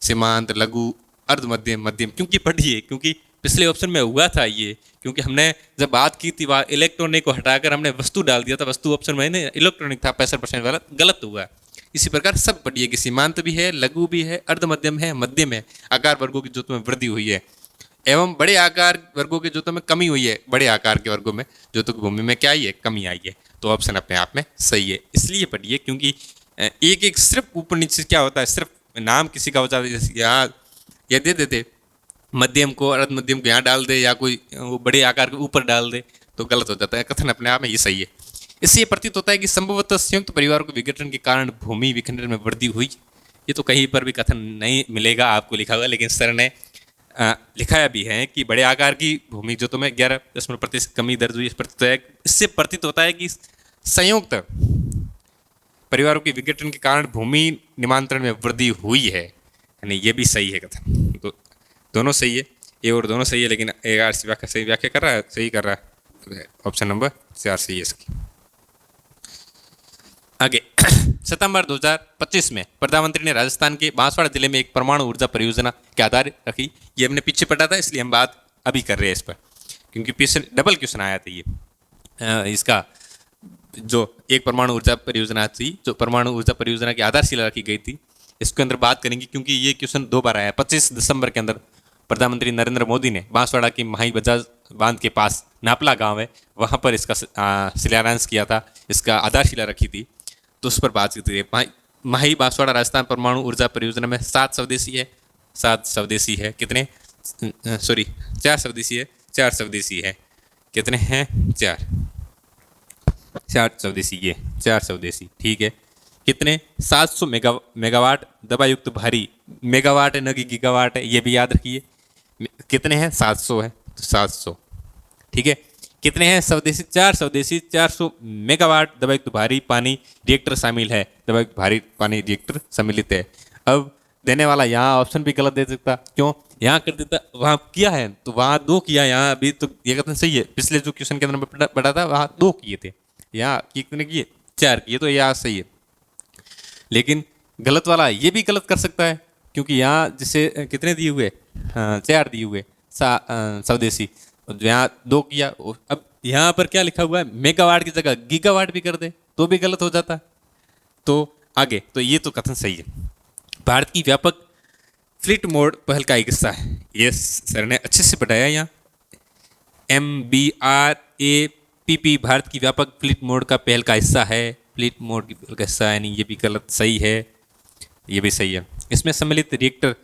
सीमांत, लघु, अर्ध मध्यम, क्योंकि पढ़िए, क्योंकि पिछले ऑप्शन में हुआ था ये, क्योंकि हमने जब बात की थी वहाँ इलेक्ट्रॉनिक को हटाकर हमने वस्तु डाल दिया था, वस्तु ऑप्शन में इलेक्ट्रॉनिक था, 65% वाला गलत हुआ। इसी प्रकार सब पढ़िए कि सीमांत भी है, लघु भी है, अर्ध मध्यम है, मध्यम है, आकार वर्गों की जोतों में वृद्धि हुई है एवं बड़े आकार वर्गों के जोतों में कमी हुई है। बड़े आकार के वर्गों में जोतों की भूमि में क्या आई है? कमी आई है। तो ऑप्शन अपने आप में सही है। इसलिए पढ़िए क्योंकि एक सिर्फ ऊपर नीचे क्या होता है, सिर्फ नाम किसी का होता है, यहाँ ये दे देते मध्यम को अर्ध मध्यम को यहाँ डाल दे या कोई वो बड़े आकार के ऊपर डाल दे तो गलत हो जाता है। कथन अपने आप में ये सही है। इससे ये प्रतीत होता है कि संभवतः संयुक्त परिवार के विघटन के कारण भूमि विखंडन में वृद्धि हुई। ये तो कहीं पर भी कथन नहीं मिलेगा आपको लिखा हुआ, लेकिन सर ने लिखाया भी है कि बड़े आकार की भूमि जो तुम्हें 11% कमी दर्ज हुई, इस प्रतीत है, इससे प्रतीत होता है कि संयुक्त परिवारों के विघटन के कारण भूमि निमांतरण में वृद्धि हुई है। यानी ये भी सही है कथन, तो दोनों सही है, ये और दोनों सही है, लेकिन एक आर व्याख्या सही व्याख्या कर रहा है, सही कर रहा है। ऑप्शन नंबर 4 सही है इसकी। आगे सितंबर 2025 में प्रधानमंत्री ने राजस्थान के बांसवाड़ा जिले में एक परमाणु ऊर्जा परियोजना के आधार रखी। ये हमने पीछे पढ़ा था, इसलिए हम बात अभी कर रहे हैं इस पर, क्योंकि पीछे डबल क्वेश्चन आया था ये इसका। जो एक परमाणु ऊर्जा परियोजना थी, जो परमाणु ऊर्जा परियोजना की आधारशिला रखी गई थी, इसके अंदर बात करेंगे, क्योंकि ये क्वेश्चन 2 बार आया है। 25 दिसंबर के अंदर प्रधानमंत्री नरेंद्र मोदी ने बांसवाड़ा की माही बजाज बांध के पास नापला गांव है, वहां पर इसका शिलान्यास किया था, इसका आधारशिला रखी थी, तो उस पर बात की थी। माही बांसवाड़ा राजस्थान परमाणु ऊर्जा परियोजना में 7 स्वदेशी है, 7 स्वदेशी है, कितने 4 स्वदेशी है, 4 स्वदेशी है, कितने हैं 4 स्वदेशी, ये 4 स्वदेशी, ठीक है। कितने 700 मेगावाट दबायुक्त भारी, मेगावाट है न कि गीगावाट है, ये भी याद रखिए। कितने हैं 700 है, तो 700, ठीक है। कितने हैं स्वदेशी 4 स्वदेशी, 400 मेगावाट दबायुक्त भारी पानी रिएक्टर शामिल है, दबायुक्त भारी पानी रिएक्टर सम्मिलित है। अब देने वाला यहाँ ऑप्शन भी गलत दे सकता, क्यों? यहाँ कर देता, वहाँ किया है तो वहाँ 2 किया, यहाँ अभी तो ये कथन सही है। पिछले जो क्वेश्चन के अंदर मैं पढ़ा था वहाँ 2 किए थे, यहाँ कितने किए 4 किए, तो यहाँ सही है। लेकिन गलत वाला ये भी गलत कर सकता है, क्योंकि यहाँ जिसे कितने दिए हुए 4 दिए हुए स्वदेशी, यहाँ 2 किया। अब यहाँ पर क्या लिखा हुआ है, मेगावाट की जगह गीगावाट भी कर दे तो भी गलत हो जाता। तो आगे तो ये तो कथन सही है। भारत की व्यापक फ्लीट मोड पहल का एक हिस्सा है, ये सर ने अच्छे से बताया। यहाँ MBRAPP भारत की व्यापक फ्लीट मोड का पहल का हिस्सा है, फ्लीट मोड की पहल का हिस्सा है, नहीं ये भी गलत, सही है, ये भी सही है। इसमें सम्मिलित रिएक्टर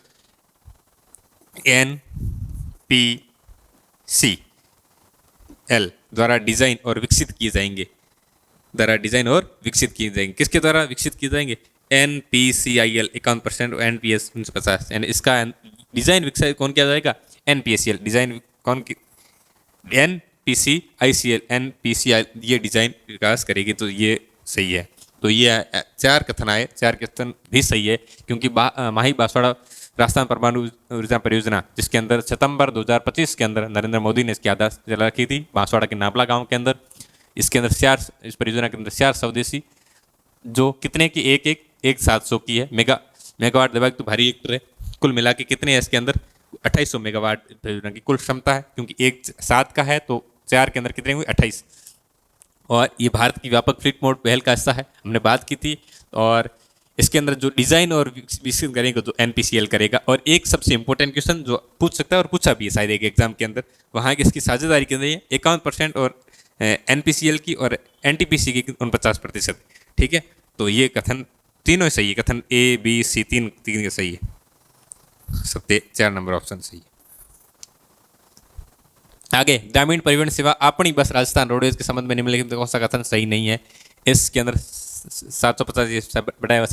NPCL द्वारा डिजाइन और विकसित किए जाएंगे, किसके द्वारा विकसित किए जाएंगे? NPCIL 51% और NPS 50, यानी इसका डिजाइन विकसित कौन किया जाएगा? NPCL डिजाइन कौन की? NPCIL ये डिजाइन विकास करेगी, तो ये सही है। तो ये 4 कथन आए, 4 कथन भी सही है, क्योंकि माही बांसवाड़ा राजस्थान परमाणु ऊर्जा परियोजना, जिसके अंदर सितंबर 2025 के अंदर नरेंद्र मोदी ने इसकी आधारशिला रखी थी बांसवाड़ा के नापला गांव के अंदर। इसके अंदर 4, इस परियोजना के अंदर 4 स्वदेशी, जो कितने की एक 700 की है, मेगावाट दबायुक्त भारी रिएक्टर है। कुल मिला के कितने है इसके अंदर? 2800 मेगावाट परियोजना की कुल क्षमता है, क्योंकि 1 7 का है तो 4 के अंदर कितने हुए? 28। और ये भारत की व्यापक फ्लीट मोड पहल का हिस्सा है, हमने बात की थी। और इसके अंदर जो डिजाइन और विकसित करेगा तो NPCL करेगा। और एक सबसे इंपॉर्टेंट क्वेश्चन जो पूछ सकता है और पूछा भी है शायद एक एग्जाम के अंदर, वहाँ की इसकी साझेदारी के अंदर 51% और NPCL की और NTPC की 49%, ठीक है। तो ये कथन तीनों सही है, कथन ABC तीन के सही है, 4 नंबर ऑप्शन सही है। आगे ग्रामीण परिवहन सेवा अपनी बस राजस्थान रोडवेज के संबंध में निम्नलिखित कौन सा कथन सही नहीं है? इसके अंदर 750 बढ़ाया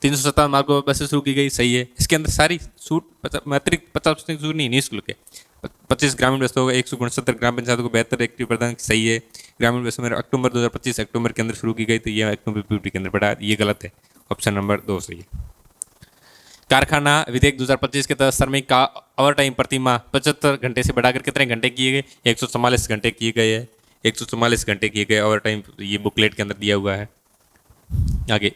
357 मार्गों पर बसें शुरू की गई, सही है। इसके अंदर सारी छूट अतिरिक्त 50% छूट नहीं, निःशुल्क है। 25 ग्रामीण बसों को 169 ग्राम पंचायतों को 72 एक्टिव प्रदान, सही है। ग्रामीण बसों में अक्टूबर 2025 अक्टूबर के अंदर शुरू की गई, तो ये अक्टूबर PPT के अंदर बढ़ा, ये गलत है, ऑप्शन नंबर 2 सही है। कारखाना विधेयक 2025 के तहत श्रमिक का ओवर टाइम प्रतिमाह 75 घंटे से बढ़ाकर कितने घंटे किए गए? 144 घंटे किए गए हैं, 144 घंटे किए गए ओवर टाइम, ये बुकलेट के अंदर दिया हुआ है। आगे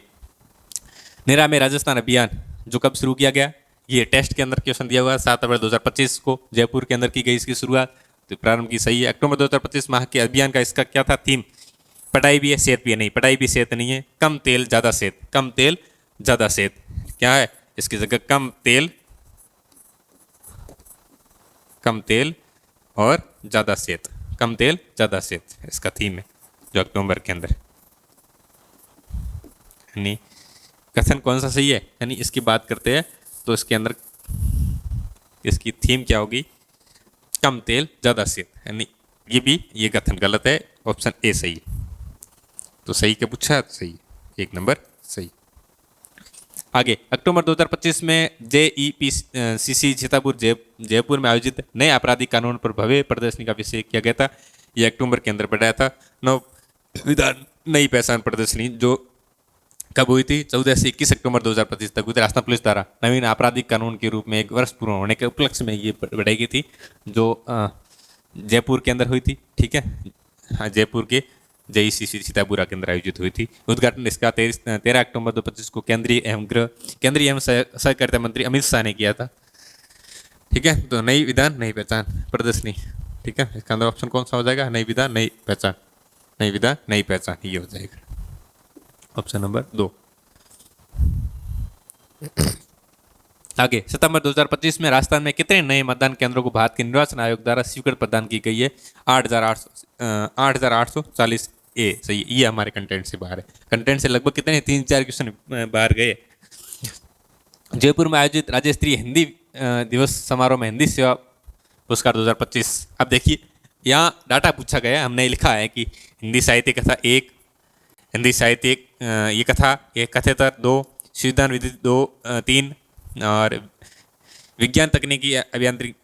नेरा में राजस्थान अभियान जो कब शुरू किया गया? ये टेस्ट के अंदर क्वेश्चन दिया हुआ है, 7 अप्रैल 2025 को जयपुर के अंदर की गई इसकी शुरुआत, तो प्रारंभ की सही है। अक्टूबर 2025 माह के अभियान का इसका क्या था थीम? पढ़ाई भी है सेहत भी है, नहीं पढ़ाई भी सेहत नहीं है, कम तेल ज़्यादा सेहत, कम तेल ज़्यादा सेहत, क्या है इसकी जगह? कम तेल और ज़्यादा सेहत, कम तेल ज़्यादा सेहत इसका थीम है जो अक्टूबर के अंदर। यानी कथन कौन सा सही है? यानी इसकी बात करते हैं तो इसके अंदर इसकी थीम क्या होगी? कम तेल ज़्यादा सेहत, यानी ये कथन गलत है, ऑप्शन ए सही है। तो सही क्या पूछा है? तो सही है, 1 नंबर सही। आगे, अक्टूबर 2025 में JEPCC सीतापुर जयपुर में आयोजित नए आपराधिक कानून पर भव्य प्रदर्शनी का विषय किया गया था। यह अक्टूबर के अंदर बढ़ाया था। नव विधान नई पहचान प्रदर्शनी जो कब हुई थी? 14 से 21 अक्टूबर 2025 तक राजस्थान पुलिस द्वारा नवीन आपराधिक कानून के रूप में 1 वर्ष पूर्ण होने के उपलक्ष्य में ये बढ़ाई गई थी, जो जयपुर के अंदर हुई थी। ठीक है, हाँ, जयपुर के JECC सीतापुरा के अंदर आयोजित हुई थी। उद्घाटन इसका 13 अक्टूबर 2025 को केंद्रीय एवं सहकारिता मंत्री अमित शाह ने किया था। ठीक है, तो नई विधान नई पहचान प्रदर्शनी। ठीक है, इसका अंदर ऑप्शन कौन सा हो जाएगा? नई विधान नई पहचान, नई विधान नई पहचान, ये हो जाएगा ऑप्शन नंबर 2। आगे, सितंबर 2025 में राजस्थान में कितने नए मतदान केंद्रों को भारत के निर्वाचन आयोग द्वारा स्वीकृति प्रदान की गई है? 8,840 ए सही है। ये हमारे कंटेंट से बाहर है। कंटेंट से लगभग कितने 3-4 क्वेश्चन बाहर गए। जयपुर में आयोजित राज्य स्तरीय हिंदी दिवस समारोह में हिंदी सेवा पुरस्कार 2025। अब देखिए, यहाँ डाटा पूछा गया, हमने लिखा है कि हिंदी साहित्य कथा 1, हिंदी साहित्य ये कथा, ये कथेतर 2, संविधान विधि 2, 3 और विज्ञान तकनीकी अभियांत्रिकी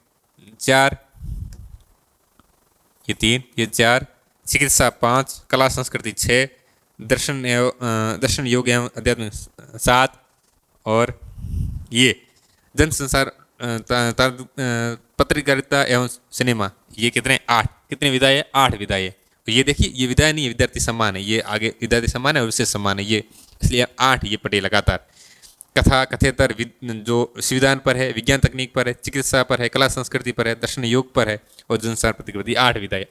4, ये 3, ये 4, चिकित्सा 5, कला संस्कृति 6, दर्शन योग एवं अध्यात्म 7 और ये जन संसार पत्रकारिता एवं सिनेमा ये कितने? 8। कितने विधाएं है? 8 विधाएं। तो ये देखिए, ये विधाएं नहीं है, विद्यार्थी सम्मान है। ये आगे विद्यार्थी सम्मान है और विशेष सम्मान है, ये इसलिए 8 ये पढ़े लगातार। कथा कथेतर जो संविधान पर है, विज्ञान तकनीक पर है, चिकित्सा पर है, कला संस्कृति पर है, दर्शन योग पर है और जनसार प्रतिकृति। 8 विधाएं,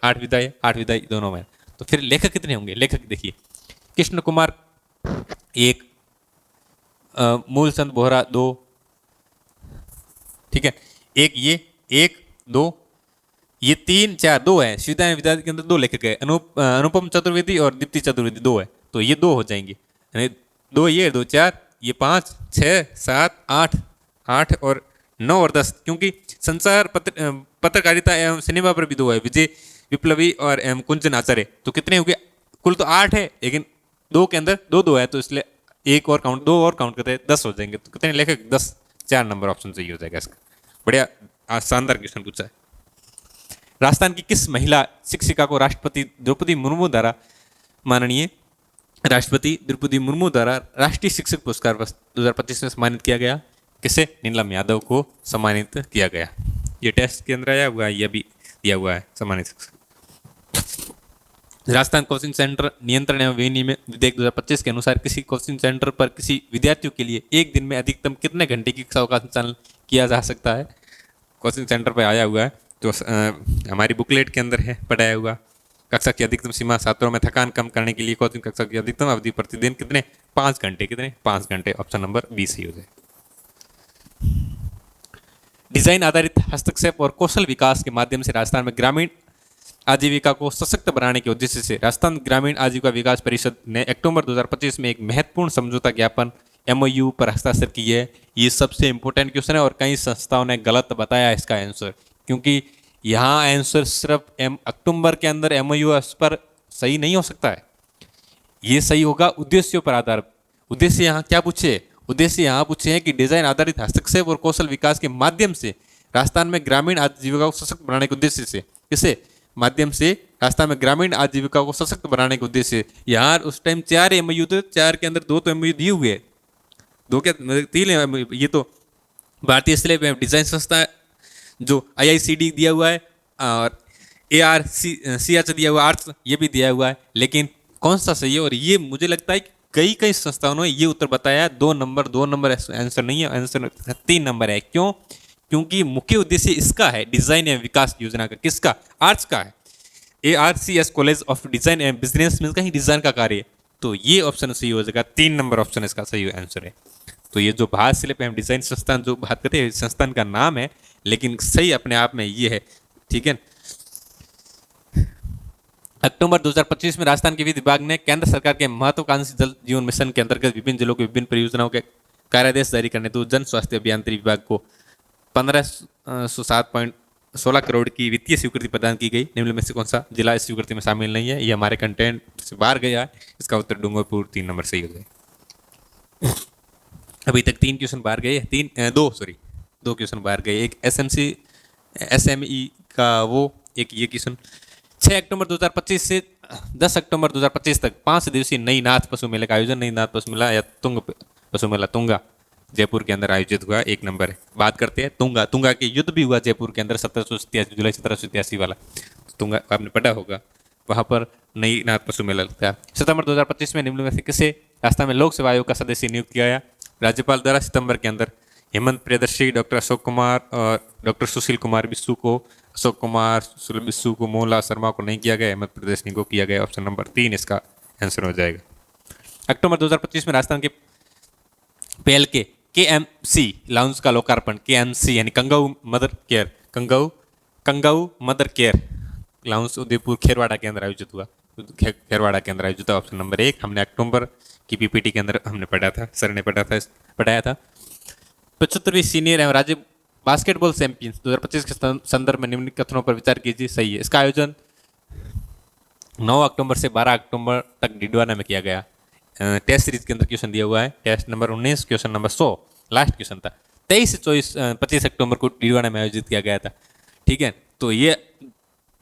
8 विधाएं दोनों में। तो फिर लेखक कितने होंगे? लेखक देखिए, कृष्ण कुमार 1, मूलचंद बोहरा 2, ठीक है, एक ये 1 2 ये 3 4 2 है। संविधान विद्यार्थी के अंदर 2 लेखक है, अनुपम चतुर्वेदी और दीप्ति चतुर्वेदी 2 है, तो ये 2 हो जाएंगे। 2 ये 2 4 ये 5 6 7 8 और 9 और 10, क्योंकि संसार पत्रकारिता एवं सिनेमा पर भी 2 है, विजय विप्लवी और एवं कुंजन आचार्य। तो कितने हो गए? कुल तो 8 है, लेकिन 2 के अंदर 2 है, तो इसलिए 1 और काउंट 2 और काउंट करते हैं 10 हो जाएंगे। तो कितने लेखक? 10। 4 नंबर ऑप्शन सही हो जाएगा इसका। बढ़िया शानदार क्वेश्चन पूछा है। राजस्थान की किस महिला शिक्षिका को राष्ट्रपति द्रौपदी मुर्मू द्वारा माननीय राष्ट्रपति द्रौपदी मुर्मू द्वारा राष्ट्रीय शिक्षक पुरस्कार 2025 में सम्मानित किया गया? किसे? नीलम यादव को सम्मानित किया गया। ये टेस्ट के अंदर आया हुआ है, यह भी दिया हुआ है सम्मानित शिक्षक। राजस्थान कोचिंग सेंटर नियंत्रण एवं विनियमन विधेयक 2025 के अनुसार किसी कोचिंग सेंटर पर किसी विद्यार्थियों के लिए एक दिन में अधिकतम कितने घंटे की कक्षाओं का संचालन किया जा सकता है? कोचिंग सेंटर पर आया हुआ है, तो हमारी बुकलेट के अंदर है पढ़ाया हुआ। कक्षा की अधिकतम सीमा, छात्रों में थकान कम करने के लिए कोचिंग कक्षा की अधिकतम अवधि प्रतिदिन कितने? 5 घंटे। कितने? 5 घंटे। ऑप्शन नंबर 20 ही हो जाए। डिजाइन आधारित हस्तक्षेप और कौशल विकास के माध्यम से राजस्थान में ग्रामीण आजीविका को सशक्त बनाने के उद्देश्य से राजस्थान ग्रामीण आजीविका विकास परिषद ने अक्टूबर 2025 में एक महत्वपूर्ण समझौता ज्ञापन MOU पर हस्ताक्षर की है। ये सबसे इंपॉर्टेंट क्वेश्चन है और कई संस्थाओं ने गलत बताया इसका आंसर, क्योंकि यहाँ आंसर सिर्फ अक्टूबर के अंदर MOU पर सही नहीं हो सकता है। ये सही होगा उद्देश्यों पर आधार। उद्देश्य यहाँ क्या पूछे? उद्देश्य यहाँ पूछे हैं कि डिजाइन आधारित हस्तक्षेप और कौशल विकास के माध्यम से राजस्थान में ग्रामीण आजीविका को सशक्त बनाने के उद्देश्य से, इसे माध्यम से राजस्थान में ग्रामीण आजीविका को सशक्त बनाने के उद्देश्य से यार उस टाइम 4 MOU थे, 4 के अंदर 2 तो MOU दिए हुए हैं, 2 क्या 3। ये तो भारतीय स्लेब एवं डिजाइन संस्था जो IICD दिया हुआ है और ARCH दिया हुआ, आर्ट्स ये भी दिया हुआ है, लेकिन कौन सा सही है? और ये मुझे लगता है कि कई संस्थाओं ने ये उत्तर बताया है। 2 नंबर आंसर नहीं है, आंसर 3 नंबर है। क्यों? क्योंकि मुख्य उद्देश्य इसका है डिजाइन एवं विकास योजना का। किसका? आर्ट्स का है। ARCS college of design and business में कहीं डिजाइन का कार्य है, तो ये ऑप्शन सही हो जाएगा। 3 नंबर ऑप्शन इसका सही आंसर है। तो ये जो भारत शिल्प एवं डिजाइन संस्थान जो बात करते हैं, संस्थान का नाम है, लेकिन सही अपने आप में ये है। ठीक है। अक्टूबर 2025 में राजस्थान के विधि विभाग ने केंद्र सरकार के महत्वाकांक्षी जल जीवन मिशन के अंतर्गत विभिन्न जिलों के विभिन्न परियोजनाओं के कार्यादेश जारी करने तो जन स्वास्थ्य अभियांत्रिकी विभाग को 1507.16 करोड़ की वित्तीय स्वीकृति प्रदान की गई। निम्न में से कौन सा जिला इस स्वीकृति में शामिल नहीं है? ये हमारे कंटेंट से बाहर गया है। इसका उत्तर डूंगरपुर 3 नंबर सही हो जाए। अभी तक 3 क्वेश्चन बाहर गए, 2 क्वेश्चन बाहर गए। एक SME का वो, एक ये क्वेश्चन। 6 अक्टूबर 2025 से 10 अक्टूबर 2025 तक 5 दिवसीय नई नाथ पशु मेले का आयोजन नई नाथ पशु मेला या तुंग पशु मेला तुंगा जयपुर के अंदर आयोजित हुआ। 1 नंबर है। बात करते हैं तुंगा के युद्ध भी हुआ जयपुर के अंदर 1787 जुलाई 1787 वाला। तुंगा आपने पढ़ा होगा। वहाँ पर नई नाथ पशु मेला लगता है। सितंबर 2025 में निम्न में से किसे राजस्थान में लोक सेवा आयोग का सदस्य नियुक्त किया गया? राज्यपाल द्वारा सितंबर के अंदर हेमंत प्रियदर्शी, डॉक्टर अशोक कुमार और डॉक्टर सुशील कुमार बिस्सू को, अशोक कुमार सुशील बिस्सू को, मोहनलाल शर्मा को नहीं किया गया, हेमंत प्रियदर्शी को किया गया। ऑप्शन नंबर 3 इसका आंसर हो जाएगा। अक्टूबर 2025 में राजस्थान के पहल के KMC लाउंज का लोकार्पण। KMC यानी kangaroo mother care lounge Udaipur Kherwara के अंदर आयोजित हुआ। खेरवाड़ा के अंदर आयोजित हुआ। ऑप्शन नंबर 1 हमने अक्टूबर की PPT के अंदर हमने पढ़ा था, सर ने पढ़ाया था। 75वीं सीनियर एवं राज्य बास्केटबॉल चैंपियंस 2025 के संदर्भ में निम्नलिखित कथनों पर विचार कीजिए। सही है। इसका आयोजन 9 अक्टूबर से 12 अक्टूबर तक डिडवाना में किया गया। टेस्ट सीरीज के अंदर क्वेश्चन दिया हुआ है। Test number 19, question number 100 last question था। 23 से 25 अक्टूबर को डिडवाना में आयोजित किया गया था। ठीक है, तो ये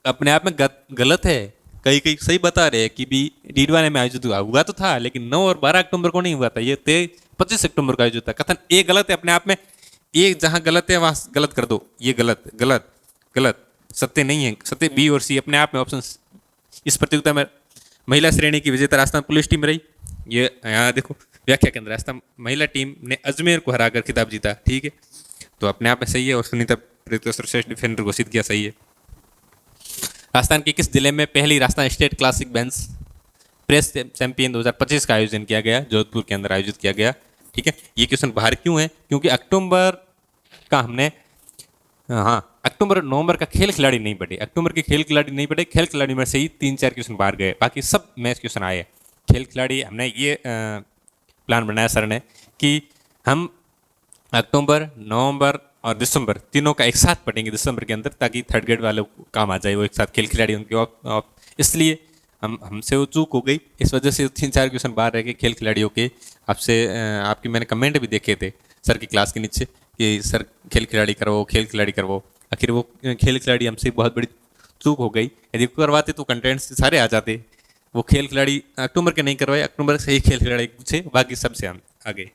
अपने आप में गलत है। कई सही बता रहे हैं कि भी डिडवाना में आयोजित हुआ तो था, लेकिन 9 और 12 अक्टूबर को नहीं हुआ था। ये 25 अक्टूबर को आयोजित था। कथन ये गलत है अपने आप में। ये जहां गलत है वहां गलत कर दो। ये गलत सत्य नहीं है। सत्य B और C अपने आप में ऑप्शन। इस प्रतियोगिता में महिला श्रेणी की विजेता राजस्थान पुलिस टीम रही। ये यहाँ देखो व्याख्या के अंदर राजस्थान महिला टीम ने अजमेर को हराकर खिताब जीता। ठीक है, तो अपने आप में सही है। और सुनीता प्रीत सर्वश्रेष्ठ डिफेंडर घोषित किया। सही है। राजस्थान के किस जिले में पहली Rajasthan state classic bench press champion 2025 का आयोजन किया गया? जोधपुर के अंदर आयोजित किया गया। ठीक है, ये क्वेश्चन बाहर क्यों है? क्योंकि अक्टूबर का हमने अक्टूबर नवंबर का खेल खिलाड़ी नहीं पढ़े। अक्टूबर के खेल खिलाड़ी नहीं पढ़े। खेल खिलाड़ी में से ही 3-4 क्वेश्चन बाहर गए, बाकी सब मैच क्वेश्चन आए। खेल खिलाड़ी हमने ये प्लान बनाया सर ने कि हम अक्टूबर, नवंबर और दिसंबर तीनों का एक साथ पढ़ेंगे दिसंबर के अंदर, ताकि थर्ड ग्रेड वाले को काम आ जाए वो एक साथ खेल खिलाड़ी उनके। इसलिए हमसे वो चूक हो गई। इस वजह से 3-4 क्वेश्चन बाहर रह गए खेल खिलाड़ियों के। आपसे आपकी मैंने कमेंट भी देखे थे सर की क्लास के नीचे कि सर खेल खिलाड़ी करवाओ। आखिर वो खेल खिलाड़ी हमसे बहुत बड़ी चूक हो गई। यदि करवाते तो कंटेंट से सारे आ जाते। वो खेल खिलाड़ी अक्टूबर के नहीं करवाए, अक्टूबर से ही खेल खिलाड़ी पूछे, बाकी सबसे हम आगे।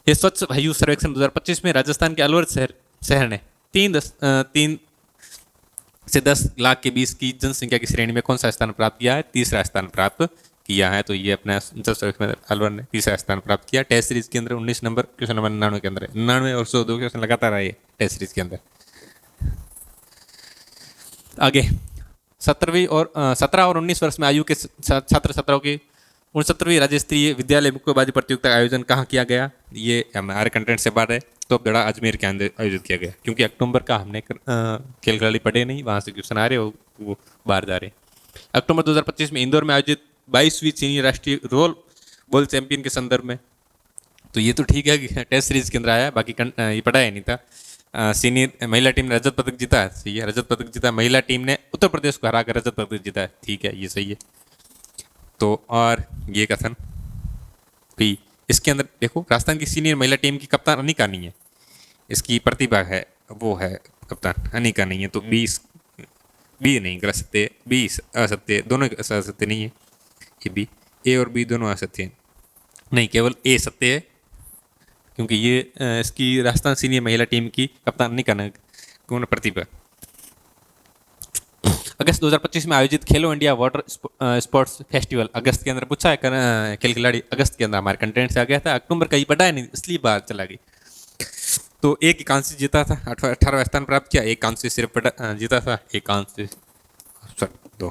ये स्वच्छ वायु सर्वेक्षण 2025 में राजस्थान के अलवर शहर ने 3 से 10 लाख के बीच की जनसंख्या की श्रेणी में कौन सा स्थान प्राप्त किया है? तीसरा स्थान प्राप्त किया है। तो ये अपना अलवर ने तीसरा स्थान प्राप्त किया। टेस्ट सीरीज के अंदर 19 नंबर, क्वेश्चन नंबर 99 के अंदर 99 और 102 क्वेश्चन लगातार आए टेस्ट सीरीज के अंदर। आगे 17 और 19 वर्ष में आयु के छात्र छात्राओं की 69वीं राज्य स्तरीय विद्यालय मुक्केबाजी प्रतियोगिता का आयोजन कहाँ किया गया? ये हमारे कंटेंट से बाहर है। तो बड़ा अजमेर के अंदर आयोजित किया गया, क्योंकि अक्टूबर का हमने खेल खिलाड़ी पढ़े नहीं, वहाँ से क्वेश्चन आ रहे वो बाहर जा रहे। अक्टूबर 2025 में इंदौर में आयोजित 22वीं सीनियर राष्ट्रीय रोल बॉल चैंपियन के संदर्भ में, तो ये तो ठीक है कि टेस्ट सीरीज के अंदर आया, बाकी ये पढ़ाया नहीं था। सीनियर महिला टीम ने रजत पदक जीता है। सही है, रजत पदक जीता। महिला टीम ने उत्तर प्रदेश को हराकर रजत पदक जीता है। ठीक है, ये सही है। तो और ये कथन भी इसके अंदर देखो, राजस्थान की सीनियर महिला टीम की कप्तान अनिका नहीं है, इसकी प्रतिभा है, वो है कप्तान, अनिका नहीं है। तो 20 नहीं गलत सत्य, 20 असत्य, दोनों असत्य नहीं है। ये बी, ए और बी दोनों असत्य नहीं, केवल ए सत्य है, क्योंकि ये इसकी राजस्थान सीनियर महिला टीम की कप्तान अनिका कौन प्रतिभा। अगस्त 2025 में आयोजित खेलो इंडिया वाटर स्पोर्ट्स फेस्टिवल अगस्त के अंदर पूछा है खेल खिलाड़ी। अगस्त के अंदर हमारे कंटेंट से आ गया था, अक्टूबर का ही पढ़ा है नहीं, इसलिए बाहर चला गई। तो एक कांस्य जीता था, 18वां स्थान प्राप्त किया। एक कांस्य सिर्फ जीता था, एक कांस्य 2।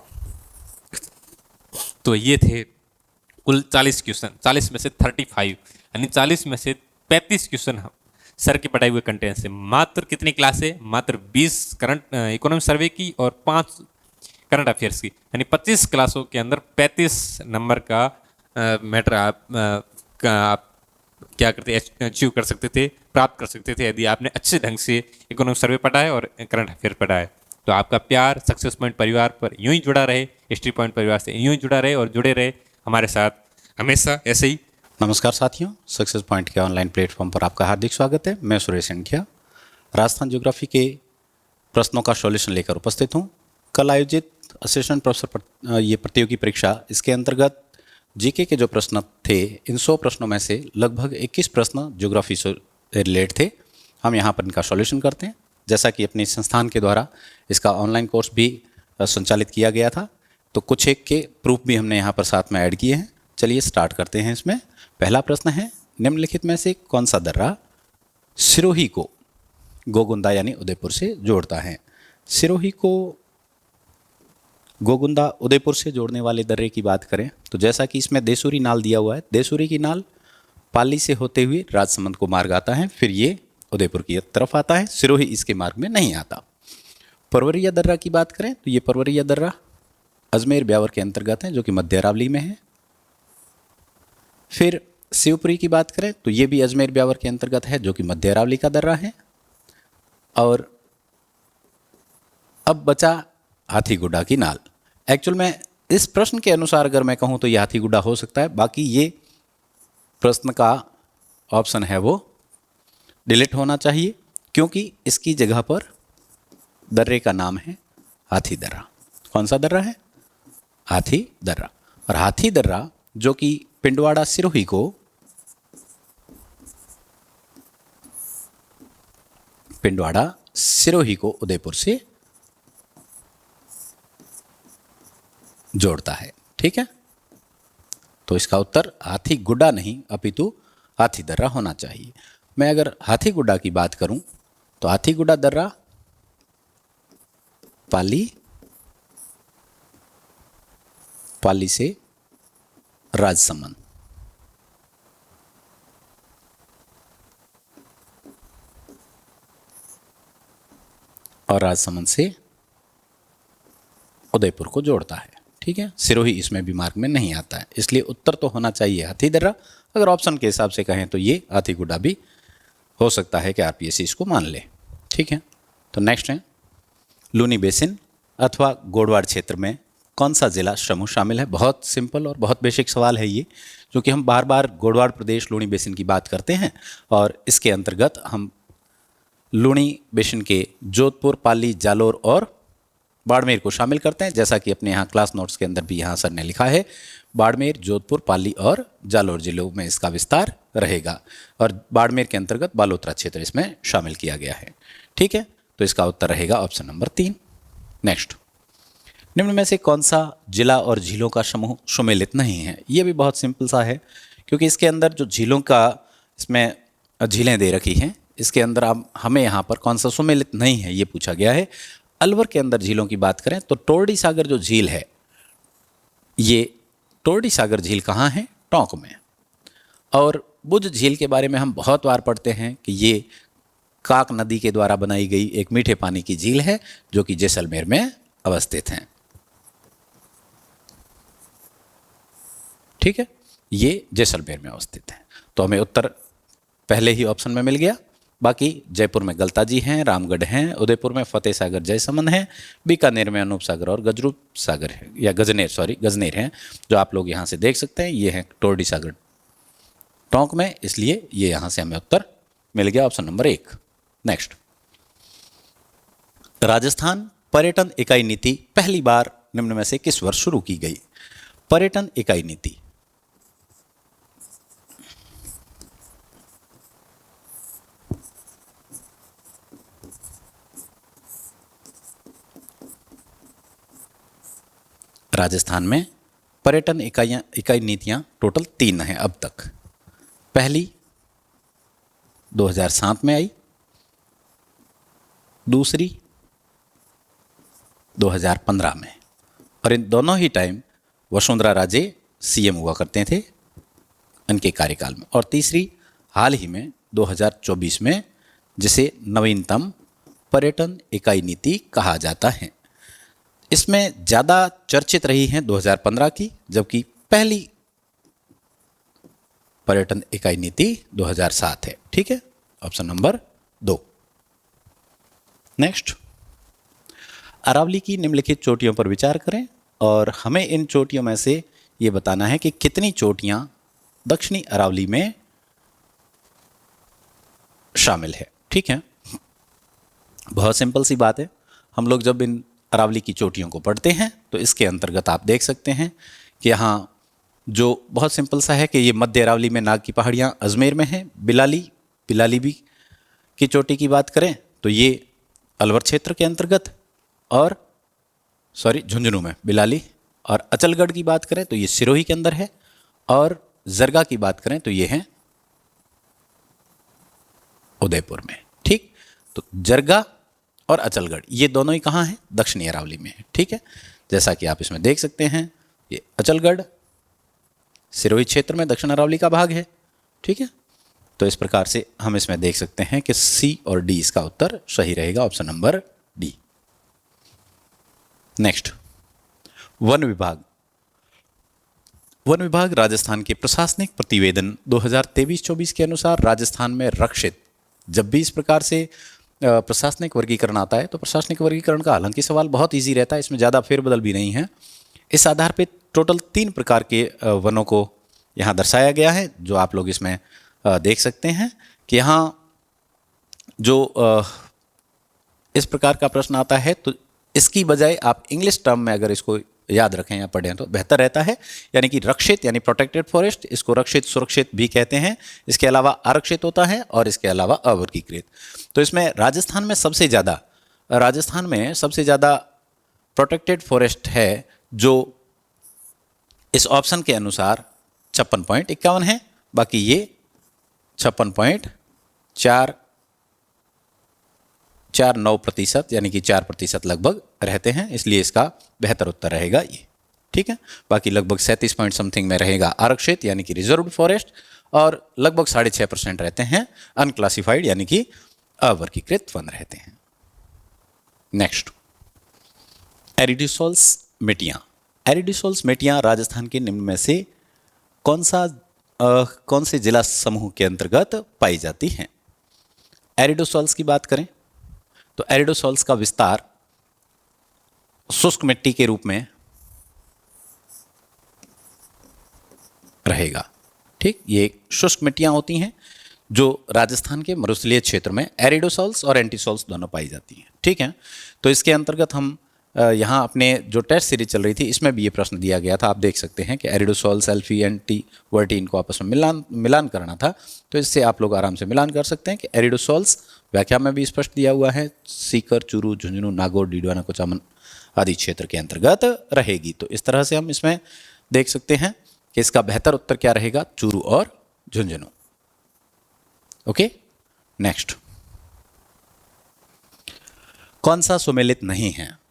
तो ये थे कुल 40 क्वेश्चन, 40 में से 35 यानी 40 में से 35 क्वेश्चन सर के पढ़ाए हुए कंटेंट से। मात्र कितनी क्लास है? मात्र 20 करंट इकोनॉमिक सर्वे की और 5 करंट अफेयर्स की, यानी 25 क्लासों के अंदर 35 नंबर का मैटर आप क्या करते अचीव कर सकते थे, प्राप्त कर सकते थे यदि आपने अच्छे ढंग से इकोनॉमिक सर्वे पढ़ा है और करंट अफेयर पढ़ा है। तो आपका प्यार सक्सेस पॉइंट परिवार पर यूं ही जुड़ा रहे, हिस्ट्री पॉइंट परिवार से यूं ही जुड़ा रहे और जुड़े रहे हमारे साथ हमेशा ऐसे ही। नमस्कार साथियों, सक्सेस पॉइंट के ऑनलाइन प्लेटफॉर्म पर आपका हार्दिक स्वागत है। मैं सुरेश संख्या राजस्थान ज्योग्राफी के प्रश्नों का सॉल्यूशन लेकर उपस्थित हूं। कल आयोजित असिस्टेंट प्रोफेसर ये प्रतियोगी परीक्षा, इसके अंतर्गत जीके के जो प्रश्न थे, इन 100 प्रश्नों में से लगभग 21 प्रश्न ज्योग्राफी से रिलेटेड थे। हम यहाँ पर इनका सॉल्यूशन करते हैं। जैसा कि अपने संस्थान के द्वारा इसका ऑनलाइन कोर्स भी संचालित किया गया था, तो कुछ एक के प्रूफ भी हमने यहाँ पर साथ में ऐड किए हैं। चलिए स्टार्ट करते हैं। इसमें पहला प्रश्न है, निम्नलिखित में से कौन सा दर्रा सिरोही को गोगुंदा यानी उदयपुर से जोड़ता है? सिरोही को गोगुंदा उदयपुर से जोड़ने वाले दर्रे की बात करें तो जैसा कि इसमें देसूरी नाल दिया हुआ है, देसूरी की नाल पाली से होते हुए राजसमंद को मार्ग आता है, फिर ये उदयपुर की तरफ आता है। सिरोही इसके मार्ग में नहीं आता। परवरिया दर्रा की बात करें तो ये परवरिया दर्रा अजमेर ब्यावर के अंतर्गत है, जो कि मध्य अरावली में है। फिर शिवपुरी की बात करें तो ये भी अजमेर ब्यावर के अंतर्गत है, जो कि मध्य अरावली का दर्रा है। और अब बचा हाथीगुड्डा की नाल। एक्चुअल में इस प्रश्न के अनुसार अगर मैं कहूँ तो ये हाथीगुड्डा हो सकता है, बाकी ये प्रश्न का ऑप्शन है वो डिलीट होना चाहिए, क्योंकि इसकी जगह पर दर्रे का नाम है हाथी दर्रा। कौन सा दर्रा है? हाथी दर्रा। और हाथी दर्रा जो कि पिंडवाड़ा सिरोही को उदयपुर से जोड़ता है। ठीक है, तो इसका उत्तर हाथीगुड्डा नहीं अपितु हाथी दर्रा होना चाहिए। मैं अगर हाथीगुड्डा की बात करूं तो हाथीगुड्डा दर्रा पाली से राजसमंद, और राजसमंद से उदयपुर को जोड़ता है। ठीक है, सिरोही इसमें भी मार्ग में नहीं आता है, इसलिए उत्तर तो होना चाहिए हाथी दर्रा। अगर ऑप्शन के हिसाब से कहें तो ये हाथीगुड्डा भी हो सकता है कि आरपीएससी इसको मान ले। ठीक है, तो नेक्स्ट है, लूनी बेसिन अथवा गोडवाड़ क्षेत्र में कौन सा जिला समूह शामिल है? बहुत सिंपल और बहुत बेसिक सवाल है ये, क्योंकि हम बार बार गोडवाड़ प्रदेश लूनी बेसिन की बात करते हैं और इसके अंतर्गत हम लूनी बेसिन के जोधपुर, पाली, जालोर और बाड़मेर को शामिल करते हैं। जैसा कि अपने यहाँ क्लास नोट्स के अंदर भी यहाँ सर ने लिखा है, बाड़मेर, जोधपुर, पाली और जालोर जिलों में इसका विस्तार रहेगा, और बाड़मेर के अंतर्गत बालोतरा क्षेत्र इसमें शामिल किया गया है। ठीक है, तो इसका उत्तर रहेगा ऑप्शन नंबर 3। नेक्स्ट, निम्न में से कौन सा जिला और झीलों का समूह सुमेलित नहीं है? ये भी बहुत सिंपल सा है, क्योंकि इसके अंदर जो झीलों का इसमें झीलें दे रखी हैं, इसके अंदर अब हमें यहाँ पर कौन सा सुमेलित नहीं है ये पूछा गया है। अलवर के अंदर झीलों की बात करें तो टोरडी सागर जो झील है, ये टोरडी सागर झील कहाँ है? टोंक में। और बुझ झील के बारे में हम बहुत बार पढ़ते हैं कि ये काक नदी के द्वारा बनाई गई एक मीठे पानी की झील है, जो कि जैसलमेर में अवस्थित है। ठीक है, ये जैसलमेर में अवस्थित है, तो हमें उत्तर पहले ही ऑप्शन में मिल गया। बाकी जयपुर में गलताजी हैं, रामगढ़ हैं, उदयपुर में फतेह सागर जयसमंद हैं, बीकानेर में अनूप सागर और गजरूप सागर है, या गजनेर हैं, जो आप लोग यहाँ से देख सकते हैं। ये हैं टोरडी सागर टोंक में, इसलिए ये यहाँ से हमें उत्तर मिल गया ऑप्शन नंबर 1। नेक्स्ट, राजस्थान पर्यटन इकाई नीति पहली बार निम्न में से किस वर्ष शुरू की गई? पर्यटन इकाई नीति राजस्थान में पर्यटन इकाई नीतियां टोटल 3 हैं अब तक। पहली 2007 में आई, दूसरी 2015 में, और इन दोनों ही टाइम वसुंधरा राजे सीएम हुआ करते थे इनके कार्यकाल में, और तीसरी हाल ही में 2024 में, जिसे नवीनतम पर्यटन इकाई नीति कहा जाता है। इसमें ज़्यादा चर्चित रही हैं 2015 की, जबकि पहली पर्यटन इकाई नीति 2007 है। ठीक है, ऑप्शन नंबर 2। नेक्स्ट, अरावली की निम्नलिखित चोटियों पर विचार करें और हमें इन चोटियों में से ये बताना है कि कितनी चोटियां दक्षिणी अरावली में शामिल है। ठीक है, बहुत सिंपल सी बात है। हम लोग जब इन अरावली की चोटियों को पढ़ते हैं तो इसके अंतर्गत आप देख सकते हैं कि यहाँ जो बहुत सिंपल सा है कि ये मध्य अरावली में नाग की पहाड़ियाँ अजमेर में हैं। बिलाली भी की चोटी की बात करें तो ये अलवर क्षेत्र के अंतर्गत, और झुंझुनू में बिलाली, और अचलगढ़ की बात करें तो ये सिरोही के अंदर है, और जरगा की बात करें तो ये है उदयपुर में। ठीक, तो जरगा और अचलगढ़ ये दोनों ही कहाँ हैं? दक्षिणी अरावली में है। ठीक है, जैसा कि आप इसमें देख सकते हैं, ये अचलगढ़ सिरोही क्षेत्र में दक्षिण अरावली का भाग है। ठीक है, तो इस प्रकार से हम इसमें देख सकते हैं कि सी और डी इसका उत्तर सही रहेगा, option number D. Next, one विभाग राजस्थान के प्रशासनिक प्रतिवेदन 2023-24 के अनुसार राजस्थान में रक्षित, जब भी इस प्रकार से प्रशासनिक वर्गीकरण आता है तो प्रशासनिक वर्गीकरण का हालांकि सवाल बहुत इजी रहता है, इसमें ज़्यादा फेरबदल भी नहीं है। इस आधार पे टोटल 3 प्रकार के वनों को यहाँ दर्शाया गया है, जो आप लोग इसमें देख सकते हैं कि यहाँ जो इस प्रकार का प्रश्न आता है तो इसकी बजाय आप इंग्लिश टर्म में अगर इसको याद रखें या पढ़ें तो बेहतर रहता है। यानी कि रक्षित यानी प्रोटेक्टेड फॉरेस्ट, इसको रक्षित सुरक्षित भी कहते हैं। इसके अलावा आरक्षित होता है और इसके अलावा अवर्गीकृत। तो इसमें राजस्थान में सबसे ज़्यादा प्रोटेक्टेड फॉरेस्ट है जो इस ऑप्शन के अनुसार 56.51 है, बाकी ये 56.49% यानी कि 4% लगभग रहते हैं, इसलिए इसका बेहतर उत्तर रहेगा ये। ठीक है, बाकी लगभग 37 पॉइंट समथिंग में रहेगा आरक्षित यानी कि रिजर्व्ड फॉरेस्ट, और लगभग 6.5% रहते हैं अनक्लासिफाइड यानी कि अवर्गीकृत वन रहते हैं। नेक्स्ट, एरिडोसोल्स मिट्टियाँ राजस्थान के निम्न में से कौन से जिला समूह के अंतर्गत पाई जाती हैं? एरिडोसोल्स की बात करें तो एरिडोसोल्स का विस्तार शुष्क मिट्टी के रूप में रहेगा। ठीक, ये शुष्क मिट्टियां होती हैं जो राजस्थान के मरुस्थलीय क्षेत्र में एरिडोसोल्स और एंटीसोल्स दोनों पाई जाती हैं। ठीक है, तो इसके अंतर्गत हम यहाँ अपने जो टेस्ट सीरीज चल रही थी इसमें भी ये प्रश्न दिया गया था। आप देख सकते हैं कि एरिडोसोल्स, एल्फी, एंटी वर्टी इनको आपस में मिलान करना था, तो इससे आप लोग आराम से मिलान कर सकते हैं कि एरिडोसोल्स व्याख्या में भी स्पष्ट दिया हुआ है, सीकर, चूरू, झुंझुनू, नागौर, डीडवाना, कुचामन आदि क्षेत्र के अंतर्गत रहेगी। तो इस तरह से हम इसमें देख सकते हैं कि इसका बेहतर उत्तर क्या रहेगा? चूरू और झुंझुनू। ओके, नेक्स्ट, कौन सा सुमेलित नहीं है?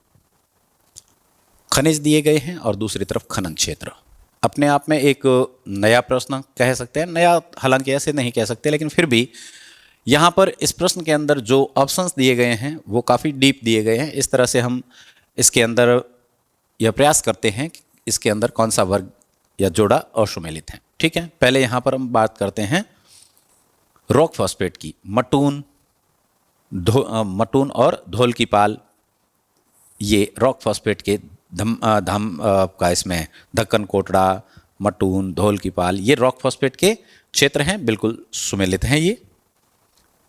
खनिज दिए गए हैं और दूसरी तरफ खनन क्षेत्र। अपने आप में एक नया प्रश्न कह सकते हैं, नया हालांकि ऐसे नहीं कह सकते, लेकिन फिर भी यहाँ पर इस प्रश्न के अंदर जो ऑप्शंस दिए गए हैं वो काफ़ी डीप दिए गए हैं। इस तरह से हम इसके अंदर यह प्रयास करते हैं कि इसके अंदर कौन सा वर्ग या जोड़ा असुमेलित है। ठीक है, पहले यहाँ पर हम बात करते हैं रॉक फॉस्फेट की। मटून और धौल की पाल, ये रॉक फॉस्फेट के धाम का इसमें दक्कन कोटड़ा, मटून, धौल की पाल, ये रॉक फॉस्फेट के क्षेत्र हैं, बिल्कुल सुमेलित हैं ये।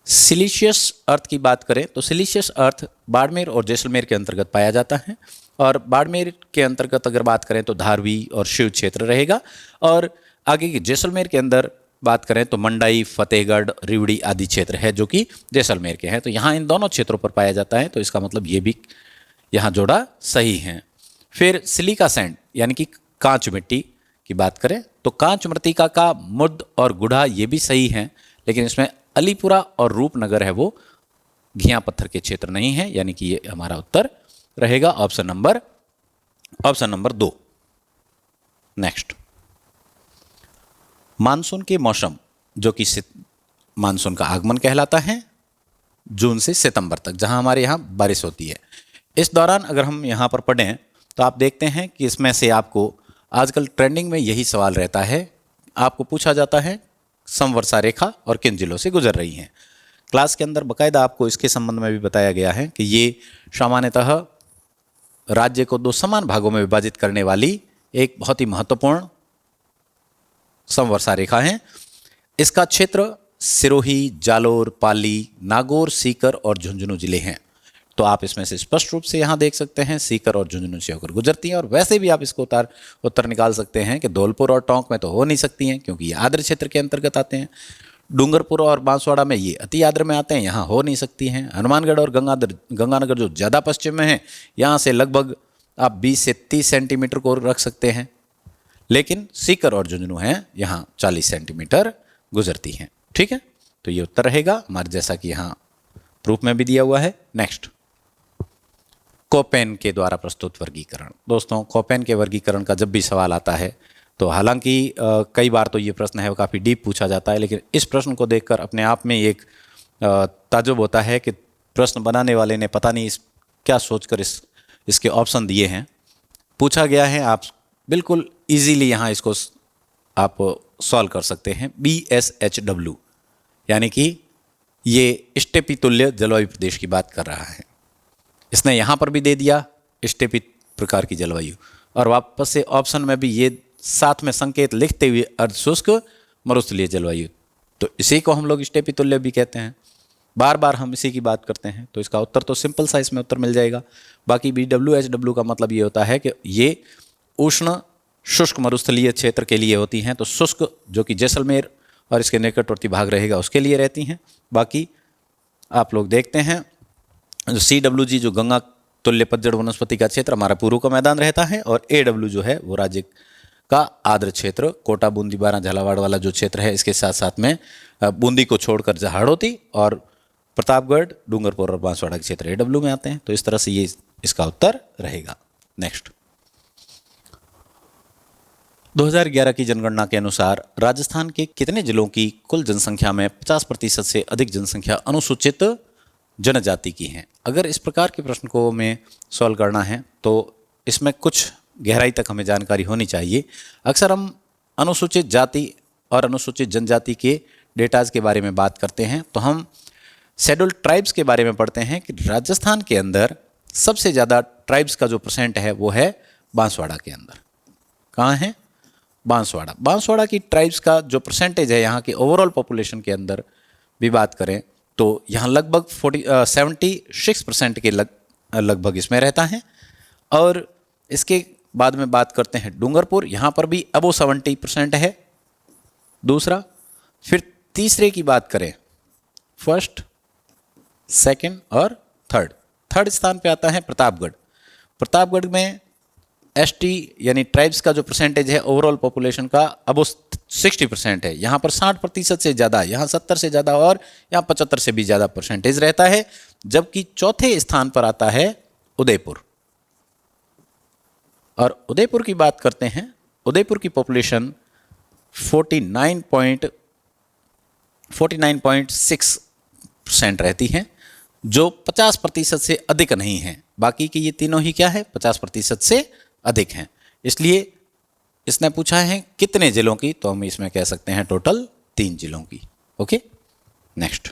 सिलीशियस अर्थ की बात करें तो सिलीशियस अर्थ बाड़मेर और जैसलमेर के अंतर्गत पाया जाता है, और बाड़मेर के अंतर्गत अगर बात करें तो धारवी और शिव क्षेत्र रहेगा, और आगे की जैसलमेर के अंदर बात करें तो मंडाई, फतेहगढ़, रिवड़ी आदि क्षेत्र है जो कि जैसलमेर के हैं। तो यहाँ इन दोनों क्षेत्रों पर पाया जाता है, तो इसका मतलब ये भी यहाँ जोड़ा सही है। फिर सिलिका सैंड यानी कि कांच मिट्टी की बात करें तो कांच मृतिका का मुर्द और गुढ़ा ये भी सही है, लेकिन इसमें अलीपुरा और रूपनगर है वो घिया पत्थर के क्षेत्र नहीं है, यानी कि ये हमारा उत्तर रहेगा ऑप्शन नंबर 2। नेक्स्ट, मानसून के मौसम जो कि मानसून का आगमन कहलाता है जून से सितंबर तक, जहां हमारे यहाँ बारिश होती है। इस दौरान अगर हम यहाँ पर पढ़ें तो आप देखते हैं कि इसमें से आपको आजकल ट्रेंडिंग में यही सवाल रहता है, आपको पूछा जाता है समवर्षा रेखा और किन जिलों से गुजर रही हैं। क्लास के अंदर बकायदा आपको इसके संबंध में भी बताया गया है कि ये सामान्यतः राज्य को 2 समान भागों में विभाजित करने वाली एक बहुत ही महत्वपूर्ण समवर्षा रेखा है। इसका क्षेत्र सिरोही, जालोर, पाली, नागौर, सीकर और झुंझुनू जिले हैं। तो आप इसमें से स्पष्ट रूप से यहाँ देख सकते हैं सीकर और झुंझुनू से होकर गुजरती हैं। और वैसे भी आप इसको उत्तर निकाल सकते हैं कि धौलपुर और टोंक में तो हो नहीं सकती हैं क्योंकि ये आर्द्र क्षेत्र के अंतर्गत आते हैं। डूंगरपुर और बांसवाड़ा में ये अति आर्द्र में आते हैं, यहाँ हो नहीं सकती हैं। हनुमानगढ़ और गंगानगर जो ज़्यादा पश्चिम में है, यहाँ से लगभग आप 20 से 30 सेंटीमीटर को रख सकते हैं। लेकिन सीकर और झुंझुनू हैं, यहाँ 40 सेंटीमीटर गुजरती हैं। ठीक है, तो ये उत्तर रहेगा हमारे, जैसा कि यहाँ प्रूफ में भी दिया हुआ है। नेक्स्ट, कोपेन के द्वारा प्रस्तुत वर्गीकरण। दोस्तों, कोपेन के वर्गीकरण का जब भी सवाल आता है तो हालांकि कई बार तो ये प्रश्न है वो काफ़ी डीप पूछा जाता है, लेकिन इस प्रश्न को देखकर अपने आप में एक ताज्जुब होता है कि प्रश्न बनाने वाले ने पता नहीं क्या सोचकर इसके ऑप्शन दिए हैं। पूछा गया है, आप बिल्कुल इजीली यहाँ इसको आप सॉल्व कर सकते हैं। BSHW यानी कि ये स्टेपी तुल्य जलवायु प्रदेश की बात कर रहा है। इसने यहाँ पर भी दे दिया स्टेपी प्रकार की जलवायु, और वापस से ऑप्शन में भी ये साथ में संकेत लिखते हुए अर्धशुष्क मरुस्थलीय जलवायु। तो इसी को हम लोग स्टेपी तुल्य भी कहते हैं। बार बार हम इसी की बात करते हैं, तो इसका उत्तर तो सिंपल सा इसमें उत्तर मिल जाएगा। बाकी BWHW का मतलब ये होता है कि ये उष्ण शुष्क मरुस्थलीय क्षेत्र के लिए होती हैं। तो शुष्क जो कि जैसलमेर और इसके निकटवर्ती भाग रहेगा उसके लिए रहती हैं। बाकी आप लोग देखते हैं जो CWG जो गंगा तुल्य पतझड़ वनस्पति का क्षेत्र हमारा पूर्व का मैदान रहता है, और AW जो है वो राज्य का आर्द्र क्षेत्र, कोटा, बूंदी, बारां, झालावाड़ वाला जो क्षेत्र है, इसके साथ साथ में बूंदी को छोड़कर झाड़ोती और प्रतापगढ़, डूंगरपुर और बांसवाड़ा के क्षेत्र AW में आते हैं। तो इस तरह से ये इसका उत्तर रहेगा। नेक्स्ट, 2011 की जनगणना के अनुसार राजस्थान के कितने जिलों की कुल जनसंख्या में 50% से अधिक जनसंख्या अनुसूचित जनजाति की है? अगर इस प्रकार के प्रश्न को हमें सॉल्व करना है तो इसमें कुछ गहराई तक हमें जानकारी होनी चाहिए। अक्सर हम अनुसूचित जाति और अनुसूचित जनजाति के डेटाज के बारे में बात करते हैं तो हम शेड्यूल्ड ट्राइब्स के बारे में पढ़ते हैं कि राजस्थान के अंदर सबसे ज़्यादा ट्राइब्स का जो परसेंट है वो है बांसवाड़ा के अंदर। कहाँ है? बांसवाड़ा। बांसवाड़ा की ट्राइब्स का जो परसेंटेज है यहाँ के ओवरऑल पॉपुलेशन के अंदर भी बात करें तो यहाँ लगभग 76% के लगभग इसमें रहता है। और इसके बाद में बात करते हैं डूंगरपुर, यहाँ पर भी अबो 70% है दूसरा। फिर तीसरे की बात करें, फर्स्ट, सेकंड और थर्ड स्थान पे आता है प्रतापगढ़। प्रतापगढ़ में ST यानी ट्राइब्स का जो परसेंटेज है ओवरऑल पॉपुलेशन का अबो 60% है। यहाँ पर 60% से ज़्यादा, यहाँ 70 से ज़्यादा और यहाँ 75 से भी ज़्यादा परसेंटेज रहता है। जबकि चौथे स्थान पर आता है उदयपुर। और उदयपुर की बात करते हैं, उदयपुर की पॉपुलेशन 49.6% रहती है, जो 50% से अधिक नहीं है। बाकी की ये तीनों ही क्या है? 50% से अधिक हैं। इसलिए इसने पूछा है कितने जिलों की, तो हम इसमें कह सकते हैं टोटल 3 जिलों की। ओके, नेक्स्ट,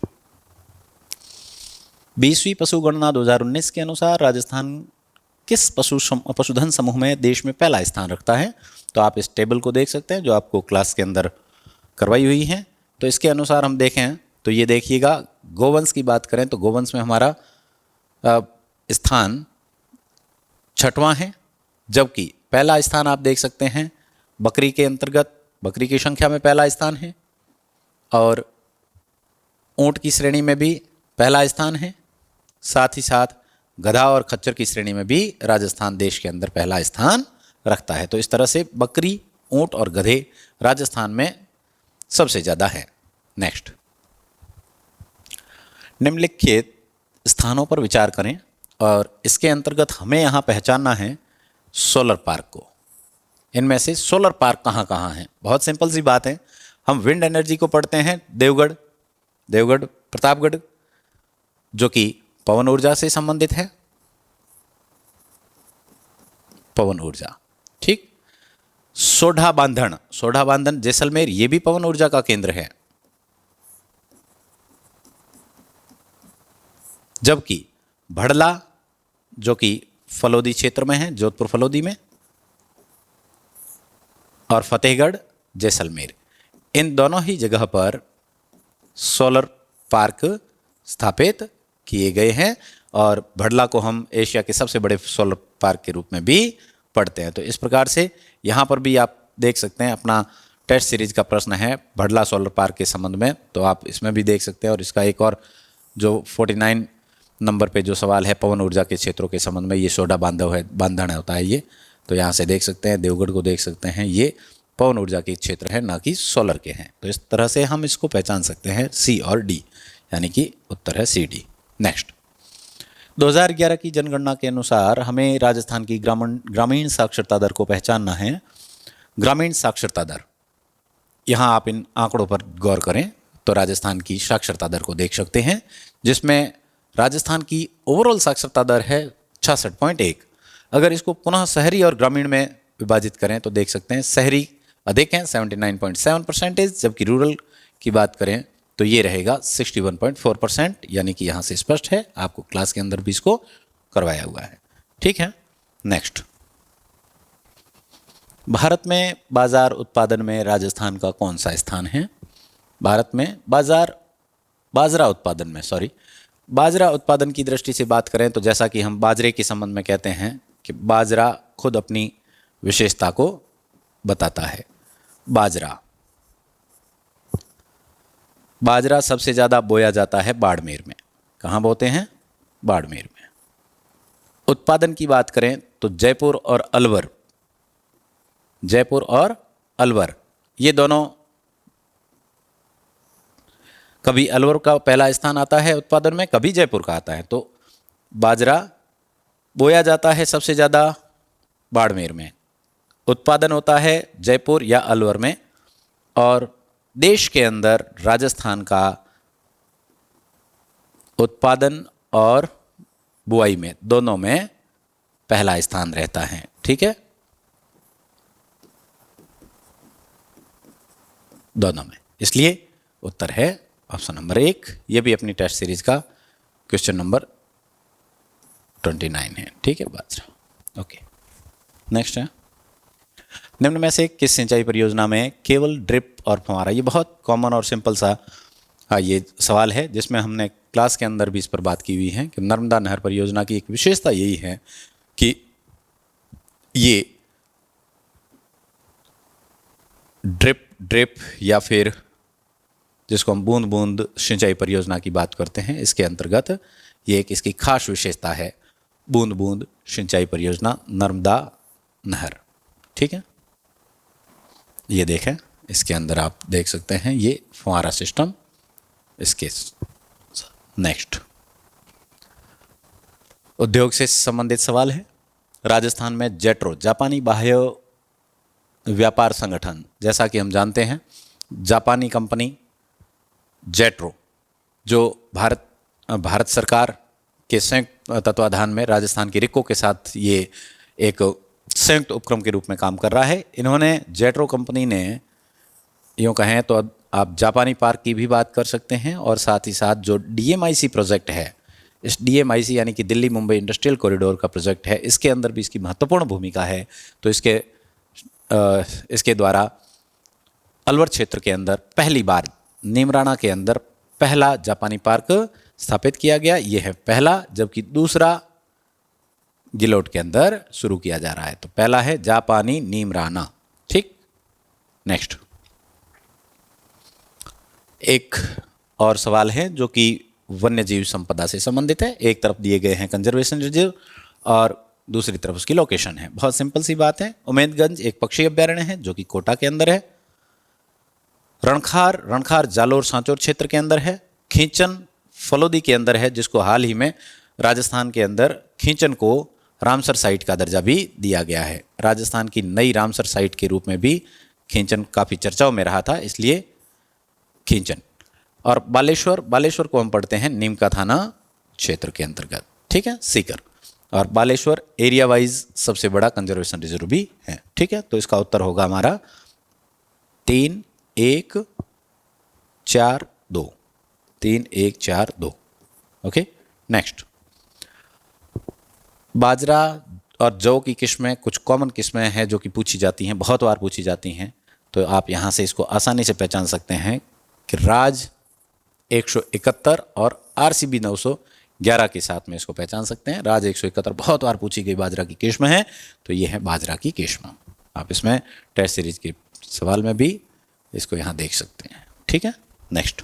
20वीं पशु गणना 2019 के अनुसार राजस्थान किस पशुधन समूह में देश में पहला स्थान रखता है? तो आप इस टेबल को देख सकते हैं जो आपको क्लास के अंदर करवाई हुई है। तो इसके अनुसार हम देखें तो ये देखिएगा, गोवंश की बात करें तो गोवंश में हमारा स्थान 6वां है। जबकि पहला स्थान आप देख सकते हैं बकरी के अंतर्गत, बकरी की संख्या में पहला स्थान है। और ऊंट की श्रेणी में भी पहला स्थान है। साथ ही साथ गधा और खच्चर की श्रेणी में भी राजस्थान देश के अंदर पहला स्थान रखता है। तो इस तरह से बकरी, ऊंट और गधे राजस्थान में सबसे ज़्यादा है। नेक्स्ट, निम्नलिखित स्थानों पर विचार करें और इसके अंतर्गत हमें यहाँ पहचानना है सोलर पार्क को। इनमें से सोलर पार्क कहाँ कहाँ हैं? बहुत सिंपल सी बात है, हम विंड एनर्जी को पढ़ते हैं देवगढ़, प्रतापगढ़ जो कि पवन ऊर्जा से संबंधित है, पवन ऊर्जा, ठीक। सोढ़ा बांधन जैसलमेर, ये भी पवन ऊर्जा का केंद्र है। जबकि भड़ला जो कि फलोदी क्षेत्र में है, जोधपुर फलोदी में, और फतेहगढ़ जैसलमेर, इन दोनों ही जगह पर सोलर पार्क स्थापित किए गए हैं और भड़ला को हम एशिया के सबसे बड़े सोलर पार्क के रूप में भी पढ़ते हैं। तो इस प्रकार से यहाँ पर भी आप देख सकते हैं, अपना टेस्ट सीरीज का प्रश्न है भड़ला सोलर पार्क के संबंध में, तो आप इसमें भी देख सकते हैं। और इसका एक और जो 49 नंबर पे जो सवाल है पवन ऊर्जा के क्षेत्रों के संबंध में, ये सोडा बांधन होता है ये, तो यहाँ से देख सकते हैं, देवगढ़ को देख सकते हैं, ये पवन ऊर्जा के क्षेत्र है, ना कि सोलर के हैं। तो इस तरह से हम इसको पहचान सकते हैं, सी और डी, यानी कि उत्तर है सी डी। नेक्स्ट, 2011 की जनगणना के अनुसार हमें राजस्थान की ग्रामीण साक्षरता दर को पहचानना है। ग्रामीण साक्षरता दर, यहाँ आप इन आंकड़ों पर गौर करें तो राजस्थान की साक्षरता दर को देख सकते हैं, जिसमें राजस्थान की ओवरऑल साक्षरता दर है 66.1। अगर इसको पुनः शहरी और ग्रामीण में विभाजित करें तो देख सकते हैं शहरी अधिक हैं 79.7%, जबकि रूरल की बात करें तो ये रहेगा 61.4%, यानी कि यहाँ से स्पष्ट है, आपको क्लास के अंदर भी इसको करवाया हुआ है। ठीक है, नेक्स्ट, भारत में बाजार उत्पादन में राजस्थान का कौन सा स्थान है? भारत में बाजरा उत्पादन की दृष्टि से बात करें तो जैसा कि हम बाजरे के संबंध में कहते हैं कि बाजरा खुद अपनी विशेषता को बताता है। बाजरा सबसे ज़्यादा बोया जाता है बाड़मेर में। कहाँ बोते हैं? बाड़मेर में। उत्पादन की बात करें तो जयपुर और अलवर ये दोनों, कभी अलवर का पहला स्थान आता है उत्पादन में, कभी जयपुर का आता है। तो बाजरा बोया जाता है सबसे ज़्यादा बाड़मेर में, उत्पादन होता है जयपुर या अलवर में, और देश के अंदर राजस्थान का उत्पादन और बुआई में दोनों में पहला स्थान रहता है। ठीक है, दोनों में, इसलिए उत्तर है ऑप्शन नंबर 1। ये भी अपनी टेस्ट सीरीज का क्वेश्चन नंबर 29 है। ठीक है, बाजरा। ओके, नेक्स्ट है, निम्न में से किस सिंचाई परियोजना में केवल ड्रिप और फव्वारा, ये बहुत कॉमन और सिंपल सा ये सवाल है जिसमें हमने क्लास के अंदर भी इस पर बात की हुई है कि नर्मदा नहर परियोजना की एक विशेषता यही है कि ये ड्रिप या फिर जिसको हम बूंद बूंद सिंचाई परियोजना की बात करते हैं, इसके अंतर्गत ये एक इसकी खास विशेषता है, बूंद बूंद सिंचाई परियोजना नर्मदा नहर। ठीक है, ये देखें, इसके अंदर आप देख सकते हैं ये फुहारा सिस्टम। इसके नेक्स्ट, उद्योग से संबंधित सवाल है। राजस्थान में जेट्रो, जापानी बाह्य व्यापार संगठन, जैसा कि हम जानते हैं जापानी कंपनी जेट्रो जो भारत सरकार के संयुक्त तत्वाधान में राजस्थान की रिको के साथ ये एक संयुक्त उपक्रम के रूप में काम कर रहा है। इन्होंने जेट्रो कंपनी ने, यूँ कहें तो आप जापानी पार्क की भी बात कर सकते हैं, और साथ ही साथ जो DMIC प्रोजेक्ट है, इस DMIC यानी कि दिल्ली मुंबई इंडस्ट्रियल कॉरिडोर का प्रोजेक्ट है, इसके अंदर भी इसकी महत्वपूर्ण भूमिका है। तो इसके द्वारा अलवर क्षेत्र के अंदर पहली बार नीमराणा के अंदर पहला जापानी पार्क स्थापित किया गया। ये है पहला, जबकि दूसरा गिलोट के अंदर शुरू किया जा रहा है। तो पहला है जापानी नीमराना। ठीक, नेक्स्ट, एक और सवाल है जो कि वन्य जीव संपदा से संबंधित है। एक तरफ दिए गए हैं कंजर्वेशन रिजर्व और दूसरी तरफ उसकी लोकेशन है। बहुत सिंपल सी बात है। उमेदगंज एक पक्षी अभ्यारण्य है जो कि कोटा के अंदर है। रणखार जालोर सांचौर क्षेत्र के अंदर है। खींचन फलोदी के अंदर है, जिसको हाल ही में राजस्थान के अंदर खींचन को रामसर साइट का दर्जा भी दिया गया है। राजस्थान की नई रामसर साइट के रूप में भी खींचन काफ़ी चर्चाओं में रहा था, इसलिए खींचन। और बालेश्वर को हम पढ़ते हैं नीमका थाना क्षेत्र के अंतर्गत। ठीक है, सीकर। और बालेश्वर एरिया वाइज सबसे बड़ा कंजर्वेशन रिजर्व भी है। ठीक है, तो इसका उत्तर होगा हमारा 3-1-4-2। 3-1-4-2। ओके, नेक्स्ट, बाजरा और जौ की किस्में कुछ कॉमन किस्में हैं जो कि पूछी जाती हैं, बहुत बार पूछी जाती हैं, तो आप यहाँ से इसको आसानी से पहचान सकते हैं कि राज 171 और आरसीबी 911 के साथ में इसको पहचान सकते हैं। राज 171 बहुत बार पूछी गई बाजरा की किस्म है, तो ये है बाजरा की किस्म। आप इसमें टेस्ट सीरीज के सवाल में भी इसको यहाँ देख सकते हैं। ठीक है, नेक्स्ट,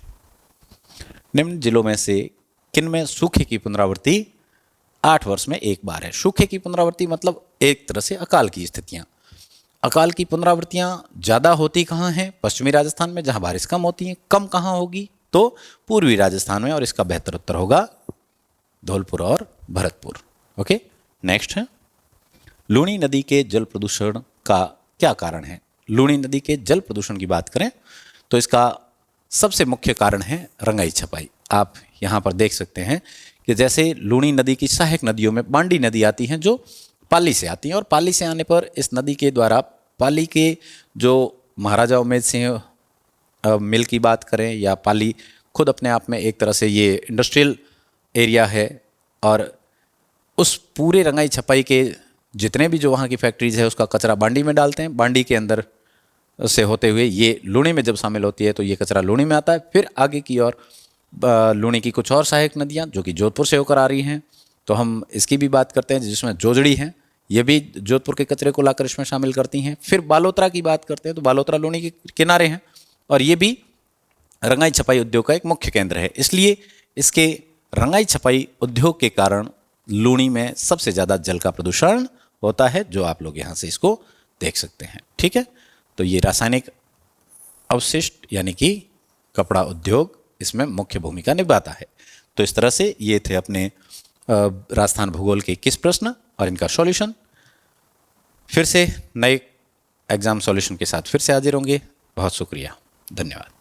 निम्न जिलों में से किन में सूखे की पुनरावृत्ति 8 वर्ष में एक बार है? सूखे की पुनरावृत्ति मतलब एक तरह से अकाल की स्थितियां। अकाल की पुनरावृत्तियां ज़्यादा होती कहाँ हैं? पश्चिमी राजस्थान में, जहां बारिश कम होती है। कम कहाँ होगी? तो पूर्वी राजस्थान में, और इसका बेहतर उत्तर होगा धौलपुर और भरतपुर। ओके, नेक्स्ट है, लूणी नदी के जल प्रदूषण का क्या कारण है? लूणी नदी के जल प्रदूषण की बात करें तो इसका सबसे मुख्य कारण है रंगाई छपाई। आप यहाँ पर देख सकते हैं कि जैसे लूणी नदी की सहायक नदियों में बांडी नदी आती हैं जो पाली से आती हैं, और पाली से आने पर इस नदी के द्वारा पाली के जो महाराजा उमेद सिंह मिल की बात करें, या पाली खुद अपने आप में एक तरह से ये इंडस्ट्रियल एरिया है, और उस पूरे रंगाई छपाई के जितने भी जो वहाँ की फैक्ट्रीज है उसका कचरा बांडी में डालते हैं। बांडी के अंदर से होते हुए ये लूणी में जब शामिल होती है तो ये कचरा लूणी में आता है। फिर आगे की ओर लूणी की कुछ और सहायक नदियाँ जो कि जोधपुर से होकर आ रही हैं, तो हम इसकी भी बात करते हैं जिसमें जोजड़ी हैं, ये भी जोधपुर के कचरे को लाकर इसमें शामिल करती हैं। फिर बालोतरा की बात करते हैं तो बालोतरा लूणी के किनारे हैं, और ये भी रंगाई छपाई उद्योग का एक मुख्य केंद्र है। इसलिए इसके रंगाई छपाई उद्योग के कारण लूणी में सबसे ज़्यादा जल का प्रदूषण होता है, जो आप लोग यहाँ से इसको देख सकते हैं। ठीक है, तो ये रासायनिक अवशिष्ट यानी कि कपड़ा उद्योग इसमें मुख्य भूमिका निभाता है। तो इस तरह से ये थे अपने राजस्थान भूगोल के 21 प्रश्न और इनका सॉल्यूशन। फिर से नए एग्जाम सॉल्यूशन के साथ फिर से हाजिर होंगे। बहुत शुक्रिया, धन्यवाद।